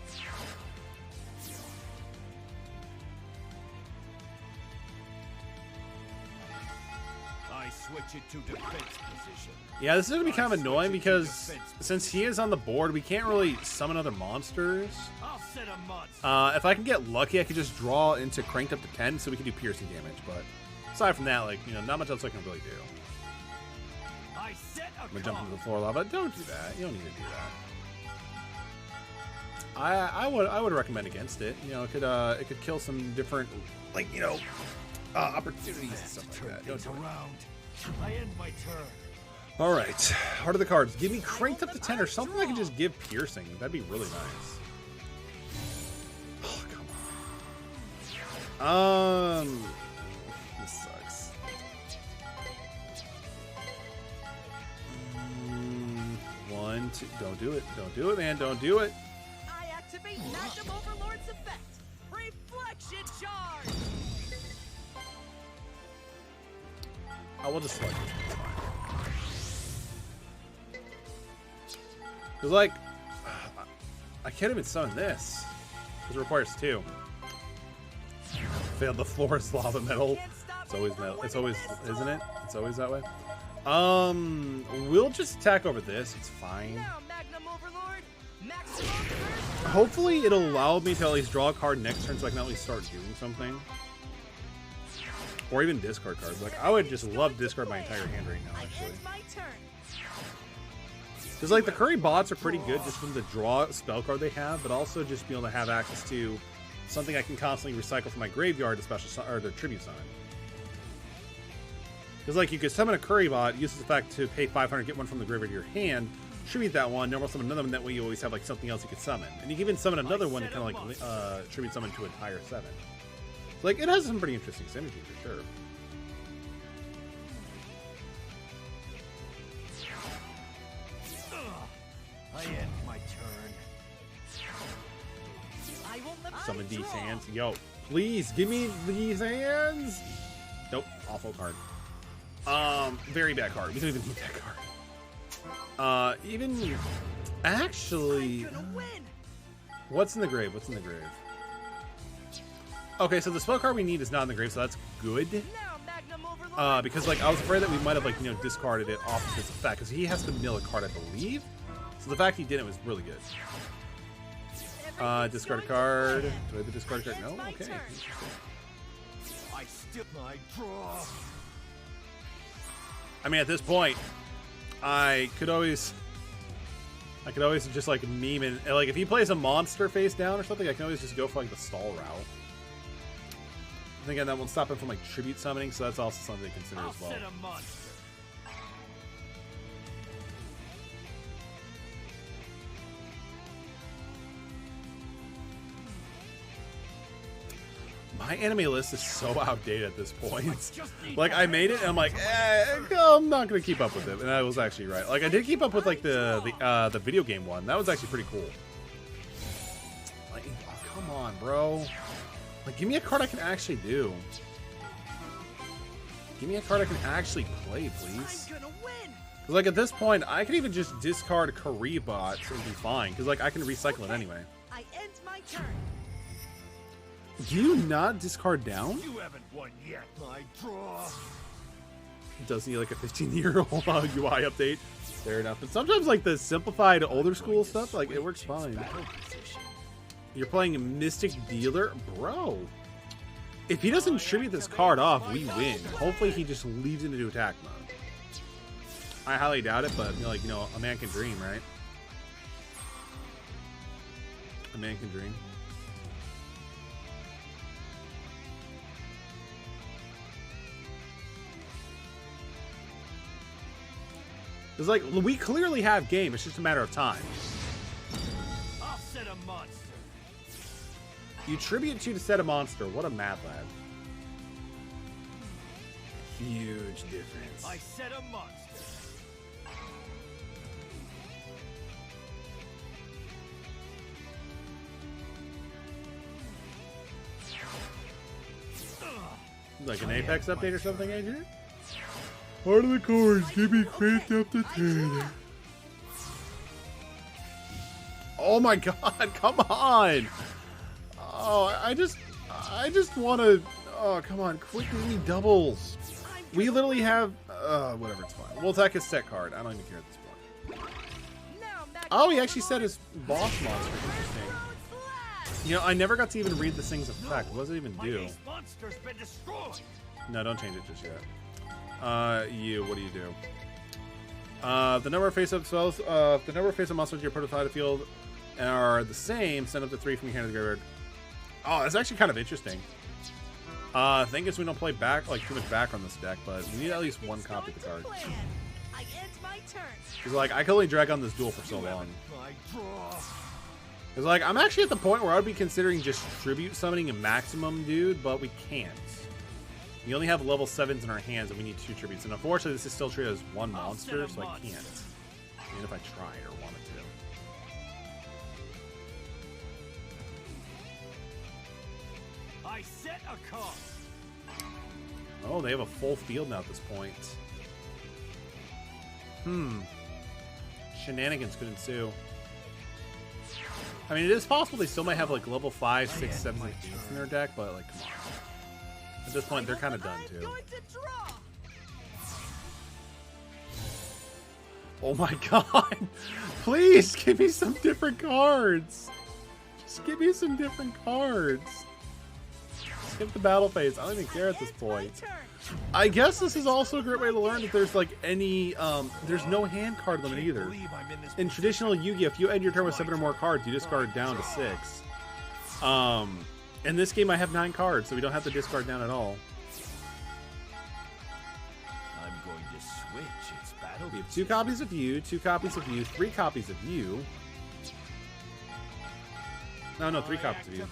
I switch it to defense position. Yeah, this is going to be kind of annoying because since he is on the board, we can't really summon other monsters. I'll set a monster. If I can get lucky, I could just draw into cranked up to 10 so we can do piercing damage. But aside from that, like, you know, not much else I can really do. I set a I'm going to jump into the floor lava. Don't do that. You don't need to do that. I would recommend against it. You know, it could kill some different, like, you know, opportunities and stuff like that. Don't do it. I end my turn. All right, Heart of the Cards. Give me cranked up to 10 or something I can just give piercing. That'd be really nice. Oh, come on. This sucks. 1, 2. Don't do it. Don't do it, man. Don't do it. I activate Magnum Overlord's effect. Reflection charge. I will just select this. It's fine. Because, like, I can't even summon this. Because it requires 2. Failed the forest lava metal. It's always metal. It's always, isn't it? It's always that way. We'll just attack over this. It's fine. Now, Magnum Overlord, maximum first. Hopefully, it'll allow me to at least draw a card next turn so I can at least start doing something. Or even discard cards. Like, I would just love to discard my entire hand right now, I actually. end my turn. Because, like, the curry bots are pretty good just from the draw spell card they have, but also just being able to have access to something I can constantly recycle from my graveyard to special or the tribute summon. Because, like, you could summon a curry bot, use the fact to pay 500, get one from the graveyard to your hand, tribute that one, normal summon another one, that way you always have, like, something else you could summon. And you can even summon another one to kind of, like, tribute summon to an entire 7. So, like, it has some pretty interesting synergy for sure. I end my turn. I will let Summon I these draw. hands. Yo, please, give me these hands! Nope, awful card. Very bad card. We don't even need that card. Even... Actually... I'm gonna win. What's in the grave? What's in the grave? Okay, so the spell card we need is not in the grave, so that's good. Now, Magnum Overlord. Because, like, I was afraid that we might have, like, you know, discarded it off of this effect, because he has to mill a card, I believe. So the fact he didn't was really good. Discard a card. Do I have the discard card? No? Okay. I still my draw. I mean, at this point, I could always just, like, meme and, like, if he plays a monster face down or something, I can always just go for, like, the stall route. And again, that won't stop him from, like, tribute summoning, so that's also something to consider I'll as well. set a monster. My anime list is so outdated at this point. Like, I made it, and I'm like, I'm not gonna keep up with it, and I was actually right. Like, I did keep up with, like, the video game one. That was actually pretty cool. Like, oh, come on, bro. Like, give me a card I can actually do. Give me a card I can actually play, please. I'm gonna win. 'Cause, like, at this point, I can even just discard Karibots and be fine. Because, like, I can recycle it anyway. I end my turn. Do you not discard down? You haven't won yet. My draw. It does need like a 15-year-old UI update. Fair enough. But sometimes like the simplified older school stuff, like it works fine. You're playing Mystic Dealer? Bro. If he doesn't tribute this card off, we win. Hopefully he just leaves it into attack mode. I highly doubt it, but like, you know, a man can dream, right? A man can dream. It's like, we clearly have game, it's just a matter of time. I'll set a monster. You tribute 2 to set a monster. What a mad lad. Huge difference. I set a monster. Like an Apex update or something, Adrian? Heart of the Cards, give me cranked up to 10. Oh my god, come on. Oh, I just want to... Oh, come on, quit giving me doubles. We literally have... whatever, it's fine. We'll attack his set card. I don't even care at this point. Oh, he actually set his boss monster. Interesting. You know, I never got to even read this thing's effect. What does it even do? No, don't change it just yet. What do you do? The number of face-up spells, the number of face-up monsters you put aside the field are the same. Send up to 3 from your hand to the graveyard. Oh, that's actually kind of interesting. Thing is, we don't play back like too much back on this deck, but we need at least one copy of the card. Because like I can only drag on this duel for so long. Because like I'm actually at the point where I'd be considering just tribute summoning a maximum dude, but we can't. We only have level 7s in our hands, and we need 2 tributes. And unfortunately, this is still treated as one monster, so I can't. Even if I tried or wanted to. I set a card. Oh, they have a full field now at this point. Shenanigans could ensue. I mean, it is possible they still might have like level 5, 6, 7, and 8 in their deck, but like, come on. At this point, they're kind of done too. Oh my god! Please give me some different cards. Just give me some different cards. Skip the battle phase. I don't even care at this point. I guess this is also a great way to learn that there's like any there's no hand card limit either. In traditional Yu-Gi-Oh, if you end your turn with 7 or more cards, you discard down to 6. In this game I have 9 cards, so we don't have to discard down at all. I'm going to switch its battle. We have 2 copies of you, 2 copies of you, 3 copies of you. No, 3 copies of you.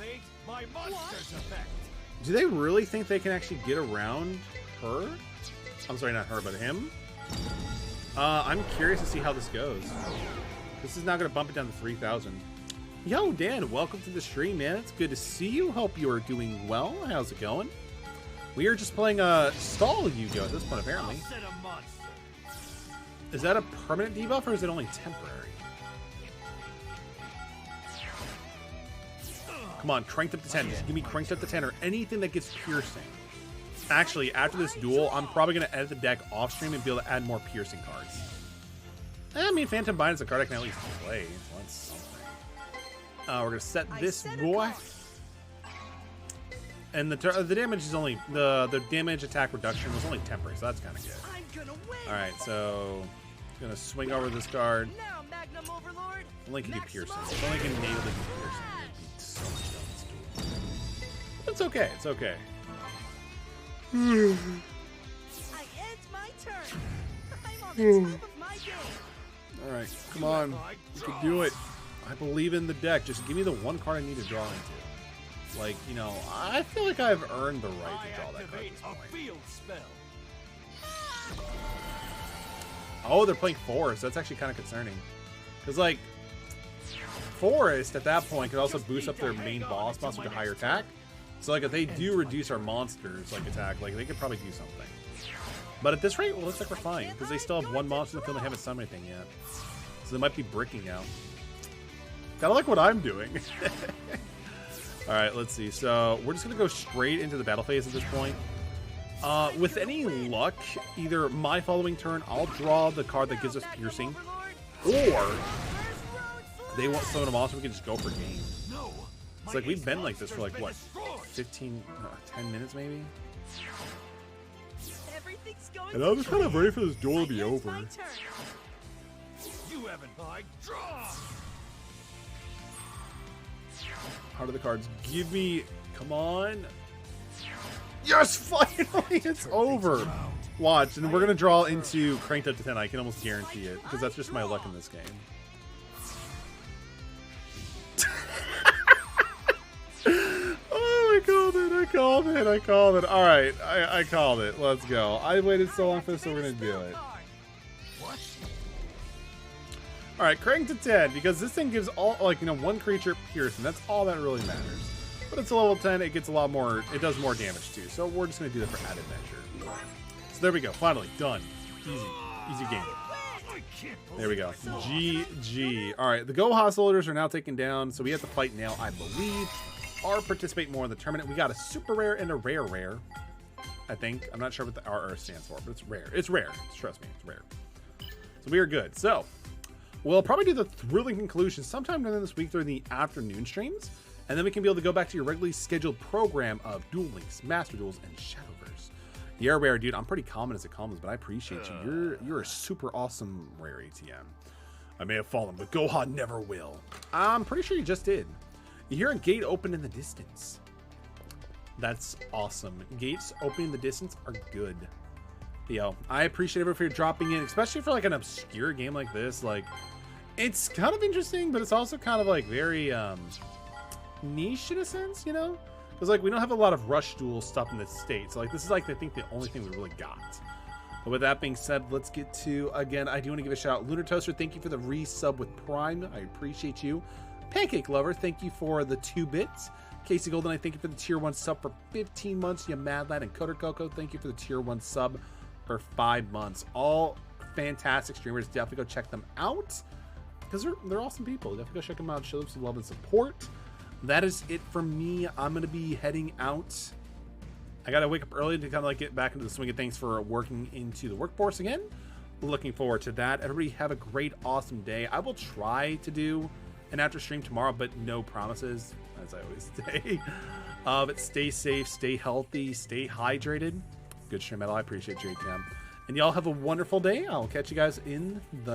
My monster's effect. Do they really think they can actually get around her? I'm sorry, not her, but him? I'm curious to see how this goes. This is not going to bump it down to 3,000. Yo, Dan, welcome to the stream, man. It's good to see you. Hope you are doing well. How's it going? We are just playing a stall Yu-Gi-Oh! At this point, apparently. Is that a permanent debuff, or is it only temporary? Come on, cranked up to 10. Just give me cranked up to 10 or anything that gets piercing. Actually, after this duel, I'm probably going to edit the deck off stream and be able to add more piercing cards. I mean, Phantom Bind is a card I can at least play. So that's something. We're going to set this boy. And the damage is only... The damage attack reduction was only temporary, so that's kind of good. Alright, so... I'm going to swing over this card. Only can do piercing. It's only can natively do piercing. So much done this duel. It's okay. It's okay. I end my turn. I'm on the top of my game. All right, come on. You can do it. I believe in the deck. Just give me the one card I need to draw into. Like, you know, I feel like I've earned the right to draw that card at this point. Oh, they're playing Forest. That's actually kind of concerning. Because, like, Forest at that point could also boost up their main boss monster with a higher attack. So like if they do reduce our monsters like attack, like they could probably do something. But at this rate, it looks like we're fine because they still have 1 monster in the field and they haven't summoned anything yet. So they might be bricking out. Kind of like what I'm doing. All right, let's see. So we're just gonna go straight into the battle phase at this point. With any luck, either my following turn, I'll draw the card that gives us piercing, or they won't summon a monster, we can just go for game. It's like we've been like this for like, what, 10 minutes maybe? And I'm just kind of ready for this duel to be over. Heart of the cards. Give me, come on. Yes, finally, it's over. Watch, and we're going to draw into cranked up to 10. I can almost guarantee it, because that's just my luck in this game. Oh, I called it. All right, I called it. Let's go. I waited so long for this, so we're going to do it. All right, crank to 10, because this thing gives all, like, you know, 1 creature pierce, and that's all that really matters. But it's a level 10, it gets a lot more, it does more damage too. So we're just going to do that for added measure. So there we go, finally, done. Easy game. I can't There we go. believe GG. All right, the Goha soldiers are now taken down, so we have to fight now, I believe, or participate more in the tournament. We got a super rare and a rare, I think. I'm not sure what the RR stands for, but it's rare. It's rare. Trust me, it's rare. So we are good. So we'll probably do the thrilling conclusion sometime during this week during the afternoon streams, and then we can be able to go back to your regularly scheduled program of Duel Links, Master Duels, and Shadowverse. You're rare, dude. I'm pretty common as it comes, but I appreciate you. You're a super awesome rare ATM. I may have fallen, but Gohan never will. I'm pretty sure you just did. You hear a gate open in the distance. That's awesome. Gates opening in the distance are good. Yo, I appreciate everyone for dropping in, especially for like an obscure game like this. Like, it's kind of interesting, but it's also kind of like very niche in a sense, you know? Because like we don't have a lot of Rush Duel stuff in the States. So like this is like I think the only thing we really got. But with that being said, let's get to, again, I do want to give a shout out. Lunar Toaster, thank you for the resub with Prime. I appreciate you. Pancake Lover, thank you for the 2 bits. Casey Golden, I thank you for the tier 1 sub for 15 months. You Mad Lad and Coder Coco, thank you for the tier 1 sub for 5 months. All fantastic streamers. Definitely go check them out because they're awesome people. Definitely go check them out. Show them some love and support. That is it for me. I'm going to be heading out. I got to wake up early to kind of like get back into the swing of things for working into the workforce again. Looking forward to that. Everybody have a great, awesome day. I will try to do an after stream tomorrow, but no promises, as I always say. But stay safe, stay healthy, stay hydrated. Good stream, Metal. I appreciate you, ATM. And y'all have a wonderful day. I'll catch you guys in the